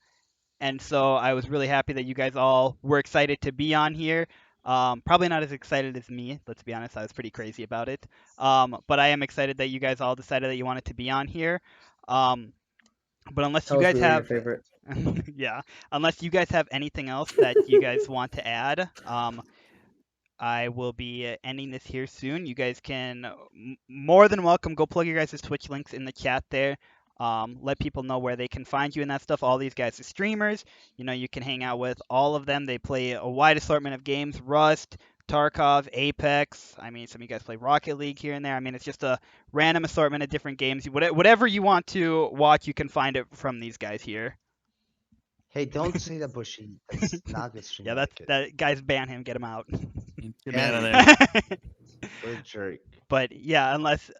And so I was really happy that you guys all were excited to be on here. Probably not as excited as me, let's be honest. I was pretty crazy about it. But I am excited that you guys all decided that you wanted to be on here. But unless Tell you us guys we were your have, favorite. yeah, unless you guys have anything else that you guys want to add, I will be ending this here soon. You guys can more than welcome go plug your guys' Twitch links in the chat there. Let people know where they can find you and that stuff. All these guys are streamers. You can hang out with all of them. They play a wide assortment of games: Rust, Tarkov, Apex. I mean, some of you guys play Rocket League here and there. I mean, it's just a random assortment of different games. Whatever you want to watch, you can find it from these guys here. Hey, don't say that, Bushy. That's not good stream. Yeah, that guys ban him. Get him out. Get me out of there. What a jerk. But yeah,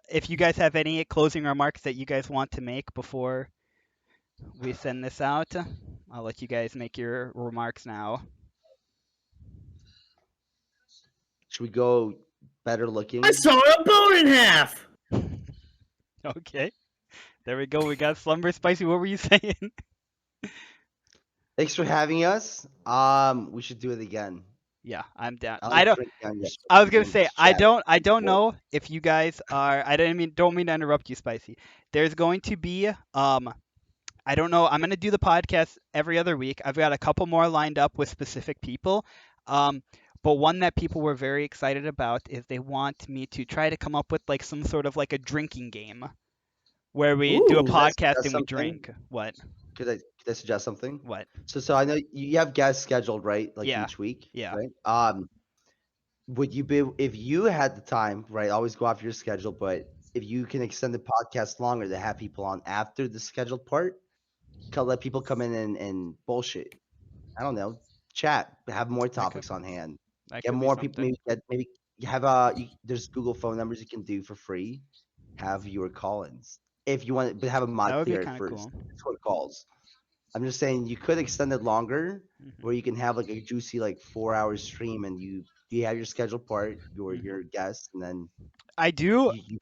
if you guys have any closing remarks that you guys want to make before we send this out, I'll let you guys make your remarks now. Should we go better looking? I saw a bone in half. Okay. There we go. We got Slumber Spicy. What were you saying? Thanks for having us. We should do it again. Yeah, I'm down. I I don't. drink young yet. I was gonna Drink say I chat. don't know if you guys are. I don't mean to interrupt you, Spicy. There's going to be I don't know. I'm gonna do the podcast every other week. I've got a couple more lined up with specific people. But one that people were very excited about is they want me to try to come up with like some sort of like a drinking game where we do a Ooh. podcast That's and we something. drink. What? Could I suggest something? What? So I know you have guests scheduled, right? Like Yeah. each week. Yeah. Right. Would you be if you had the time, right? Always go off your schedule, but if you can extend the podcast longer to have people on after the scheduled part, let people come in and bullshit. I don't know, chat, have more topics on hand. That Get could be more people. something. Maybe you have there's Google phone numbers you can do for free. Have your call-ins if you want, but have a That mod would be clear kind at of first. cool. Before calls. I'm just saying you could extend it longer, where you can have like a juicy like 4 hour stream, and you have your scheduled part, your guest, and then I do. you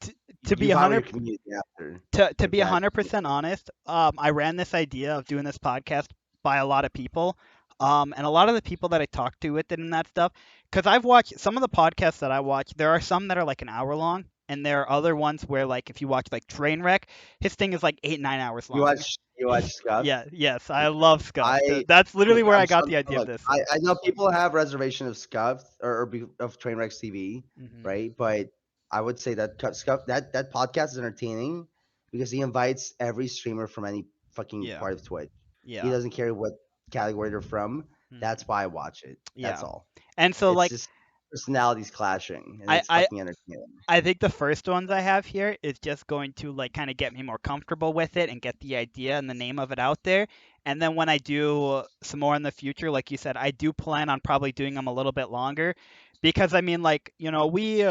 To be you power your 100 community after. to with be that. 100% honest, I ran this idea of doing this podcast by a lot of people, and a lot of the people that I talked to with it and that stuff, because I've watched some of the podcasts that I watch. There are some that are like an hour long, and there are other ones where like if you watch like Trainwreck, his thing is like 8-9 hours long. You watch You watch Scuffed? Yeah, yes, I love Scuff. I That's literally Look, where I got the idea of look. this. I know people have reservation of Scuffed of Trainwrecks TV, Hmm. right? But I would say that Scuff that podcast is entertaining because he invites every streamer from any fucking Yeah, part of Twitch. He yeah, doesn't care what category they're from. hmm, That's why I watch it. That's yeah. all. And so It's like just personalities clashing, and I it's I fucking entertaining. I think the first ones I have here is just going to like kind of get me more comfortable with it and get the idea and the name of it out there. And then when I do some more in the future, like you said, I do plan on probably doing them a little bit longer because I mean like, we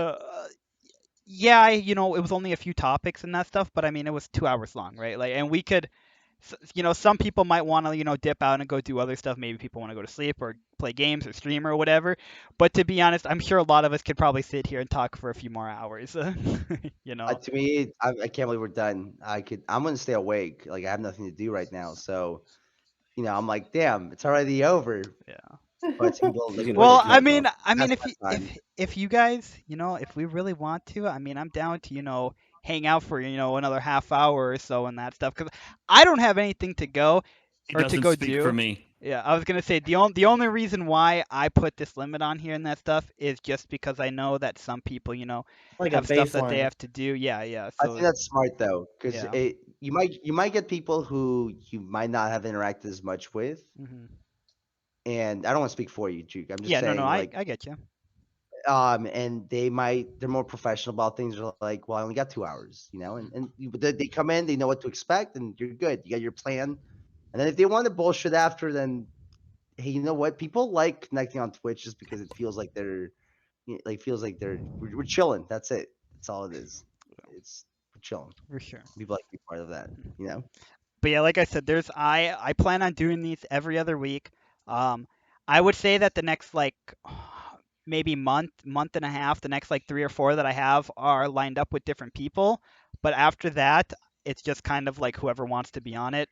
yeah, it was only a few topics and that stuff, but I mean it was 2 hours long, right? Like and we could some people might want to, dip out and go do other stuff. Maybe people want to go to sleep or play games or stream or whatever. But to be honest, I'm sure a lot of us could probably sit here and talk for a few more hours. you know? To me, I can't believe we're done. I'm gonna stay awake. Like I have nothing to do right now, so I'm like, damn, it's already over. Yeah. But some people He's like gonna push Well, take it. you I out, mean, bro. I mean, That's if you my time. if you guys, if we really want to, I mean, I'm down to, hang out for, another half hour or so and that stuff. Because I don't have anything to go He or to doesn't go speak for do. me. Yeah, I was gonna say the only reason why I put this limit on here and that stuff is just because I know that some people, Like a have stuff that they baseline. have to do. Yeah, yeah. I think So that's smart though, because yeah. you might get people who you might not have interacted as much with, Hmm. and I don't want to speak for you, Juke. I'm just Yeah, no, no, saying, I like, I get you. and they're more professional about things. They're like, well, I only got 2 hours, but they come in, they know what to expect, and you're good. You got your plan, and then if they want to bullshit after, then hey, you know what? People like connecting on Twitch just because it feels like we're chilling. That's it. That's all it is. We're chilling. For sure. People like to be part of that. You know. But yeah, like I said, I plan on doing these every other week. Um, I would say that the next like maybe month and a half, the next like 3 or 4 that I have are lined up with different people. But after that, it's just kind of like whoever wants to be on it.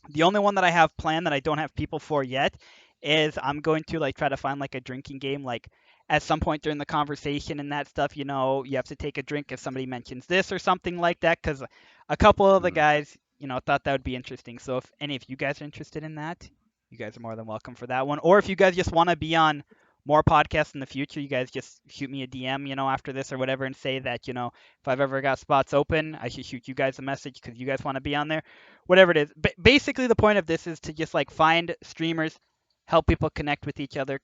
The only one that I have planned that I don't have people for yet is I'm going to like try to find like a drinking game like at some point during the conversation and that stuff, you have to take a drink if somebody mentions this or something like that cuz a couple of the Mhm. guys, thought that would be interesting. So if any of you guys are interested in that, you guys are more than welcome for that one. Or if you guys just want to be on more podcasts in the future, you guys just shoot me a DM, after this or whatever and say that, if I've ever got spots open, I should shoot you guys a message cuz you guys want to be on there whatever it is. But basically, the point of this is to just like find streamers, help people connect with each other,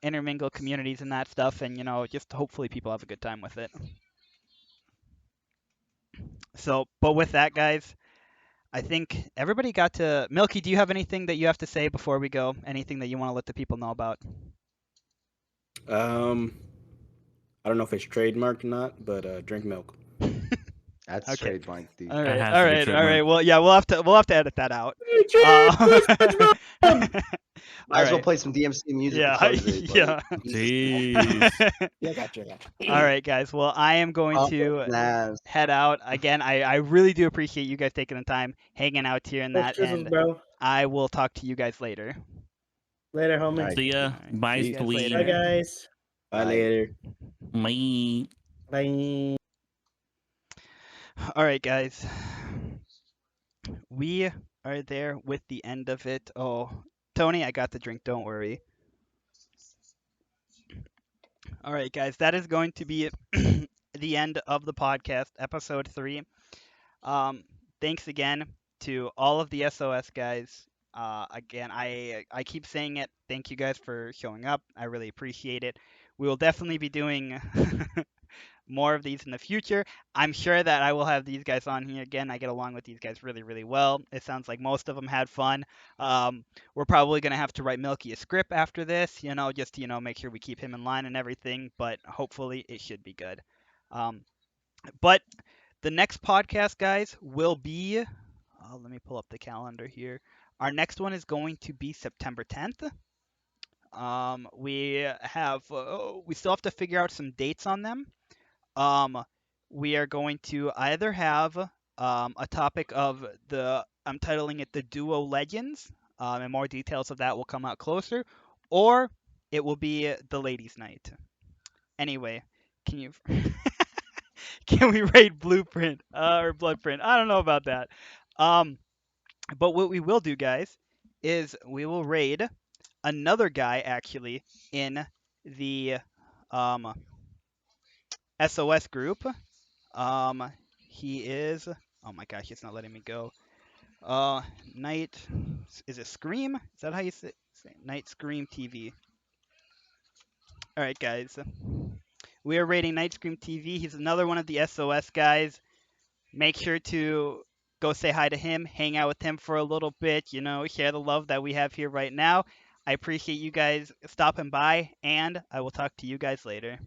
intermingle communities and that stuff, and just hopefully people have a good time with it. So, but with that, guys, I think everybody got to. Milky, do you have anything that you have to say before we go? Anything that you want to let the people know about? Um, I don't know if it's trademarked or not, but drink milk. That's Okay. trademark, dude. All That right. has All to be right. All right. trademarked. Well, yeah, we'll have to edit that out. Might All as well right. play some DMC music to Yeah. close it. Like, Yeah. Jesus. Jeez. Yeah, gotcha, gotcha. All right, guys. Well, I am going Pump to an ass. head out. Again, I really do appreciate you guys taking the time hanging out here and That's that, chisels, and bro. I will talk to you guys later. Later, All homie. right. See ya. All right, Bye, see you guys Bye, Spleen. later. guys. Bye Bye. later. Bye. Bye. All right, guys. We are there with the end of it. Oh, Tony, I got the drink. Don't worry. All right, guys. That is going to be the end of the podcast, episode 3. Um, Thanks again to all of the SOS guys. Again, I keep saying it. Thank you guys for showing up. I really appreciate it. We will definitely be doing more of these in the future. I'm sure that I will have these guys on here again. I get along with these guys really, really well. It sounds like most of them had fun. We're probably gonna have to write Milky a script after this, just to make sure we keep him in line and everything. But hopefully, it should be good. But the next podcast, guys, will be. Let me pull up the calendar here. Our next one is going to be September 10th. We still have to figure out some dates on them. We are going to either have a topic of I'm titling it the Duo Legends, and more details of that will come out closer, or it will be the Ladies' Night. Anyway, can you can we rate Blueprint or Bloodprint? I don't know about that. Um, But what we will do, guys, is we will raid another guy actually in the um, SOS group. He is. Oh my gosh, it's not letting me go. Night. Is it Scream? Is that how you say Night Scream TV? All right, guys. We are raiding Night Scream TV. He's another one of the SOS guys. Make sure to go say hi to him, hang out with him for a little bit, share the love that we have here right now. I appreciate you guys stopping by, and I will talk to you guys later.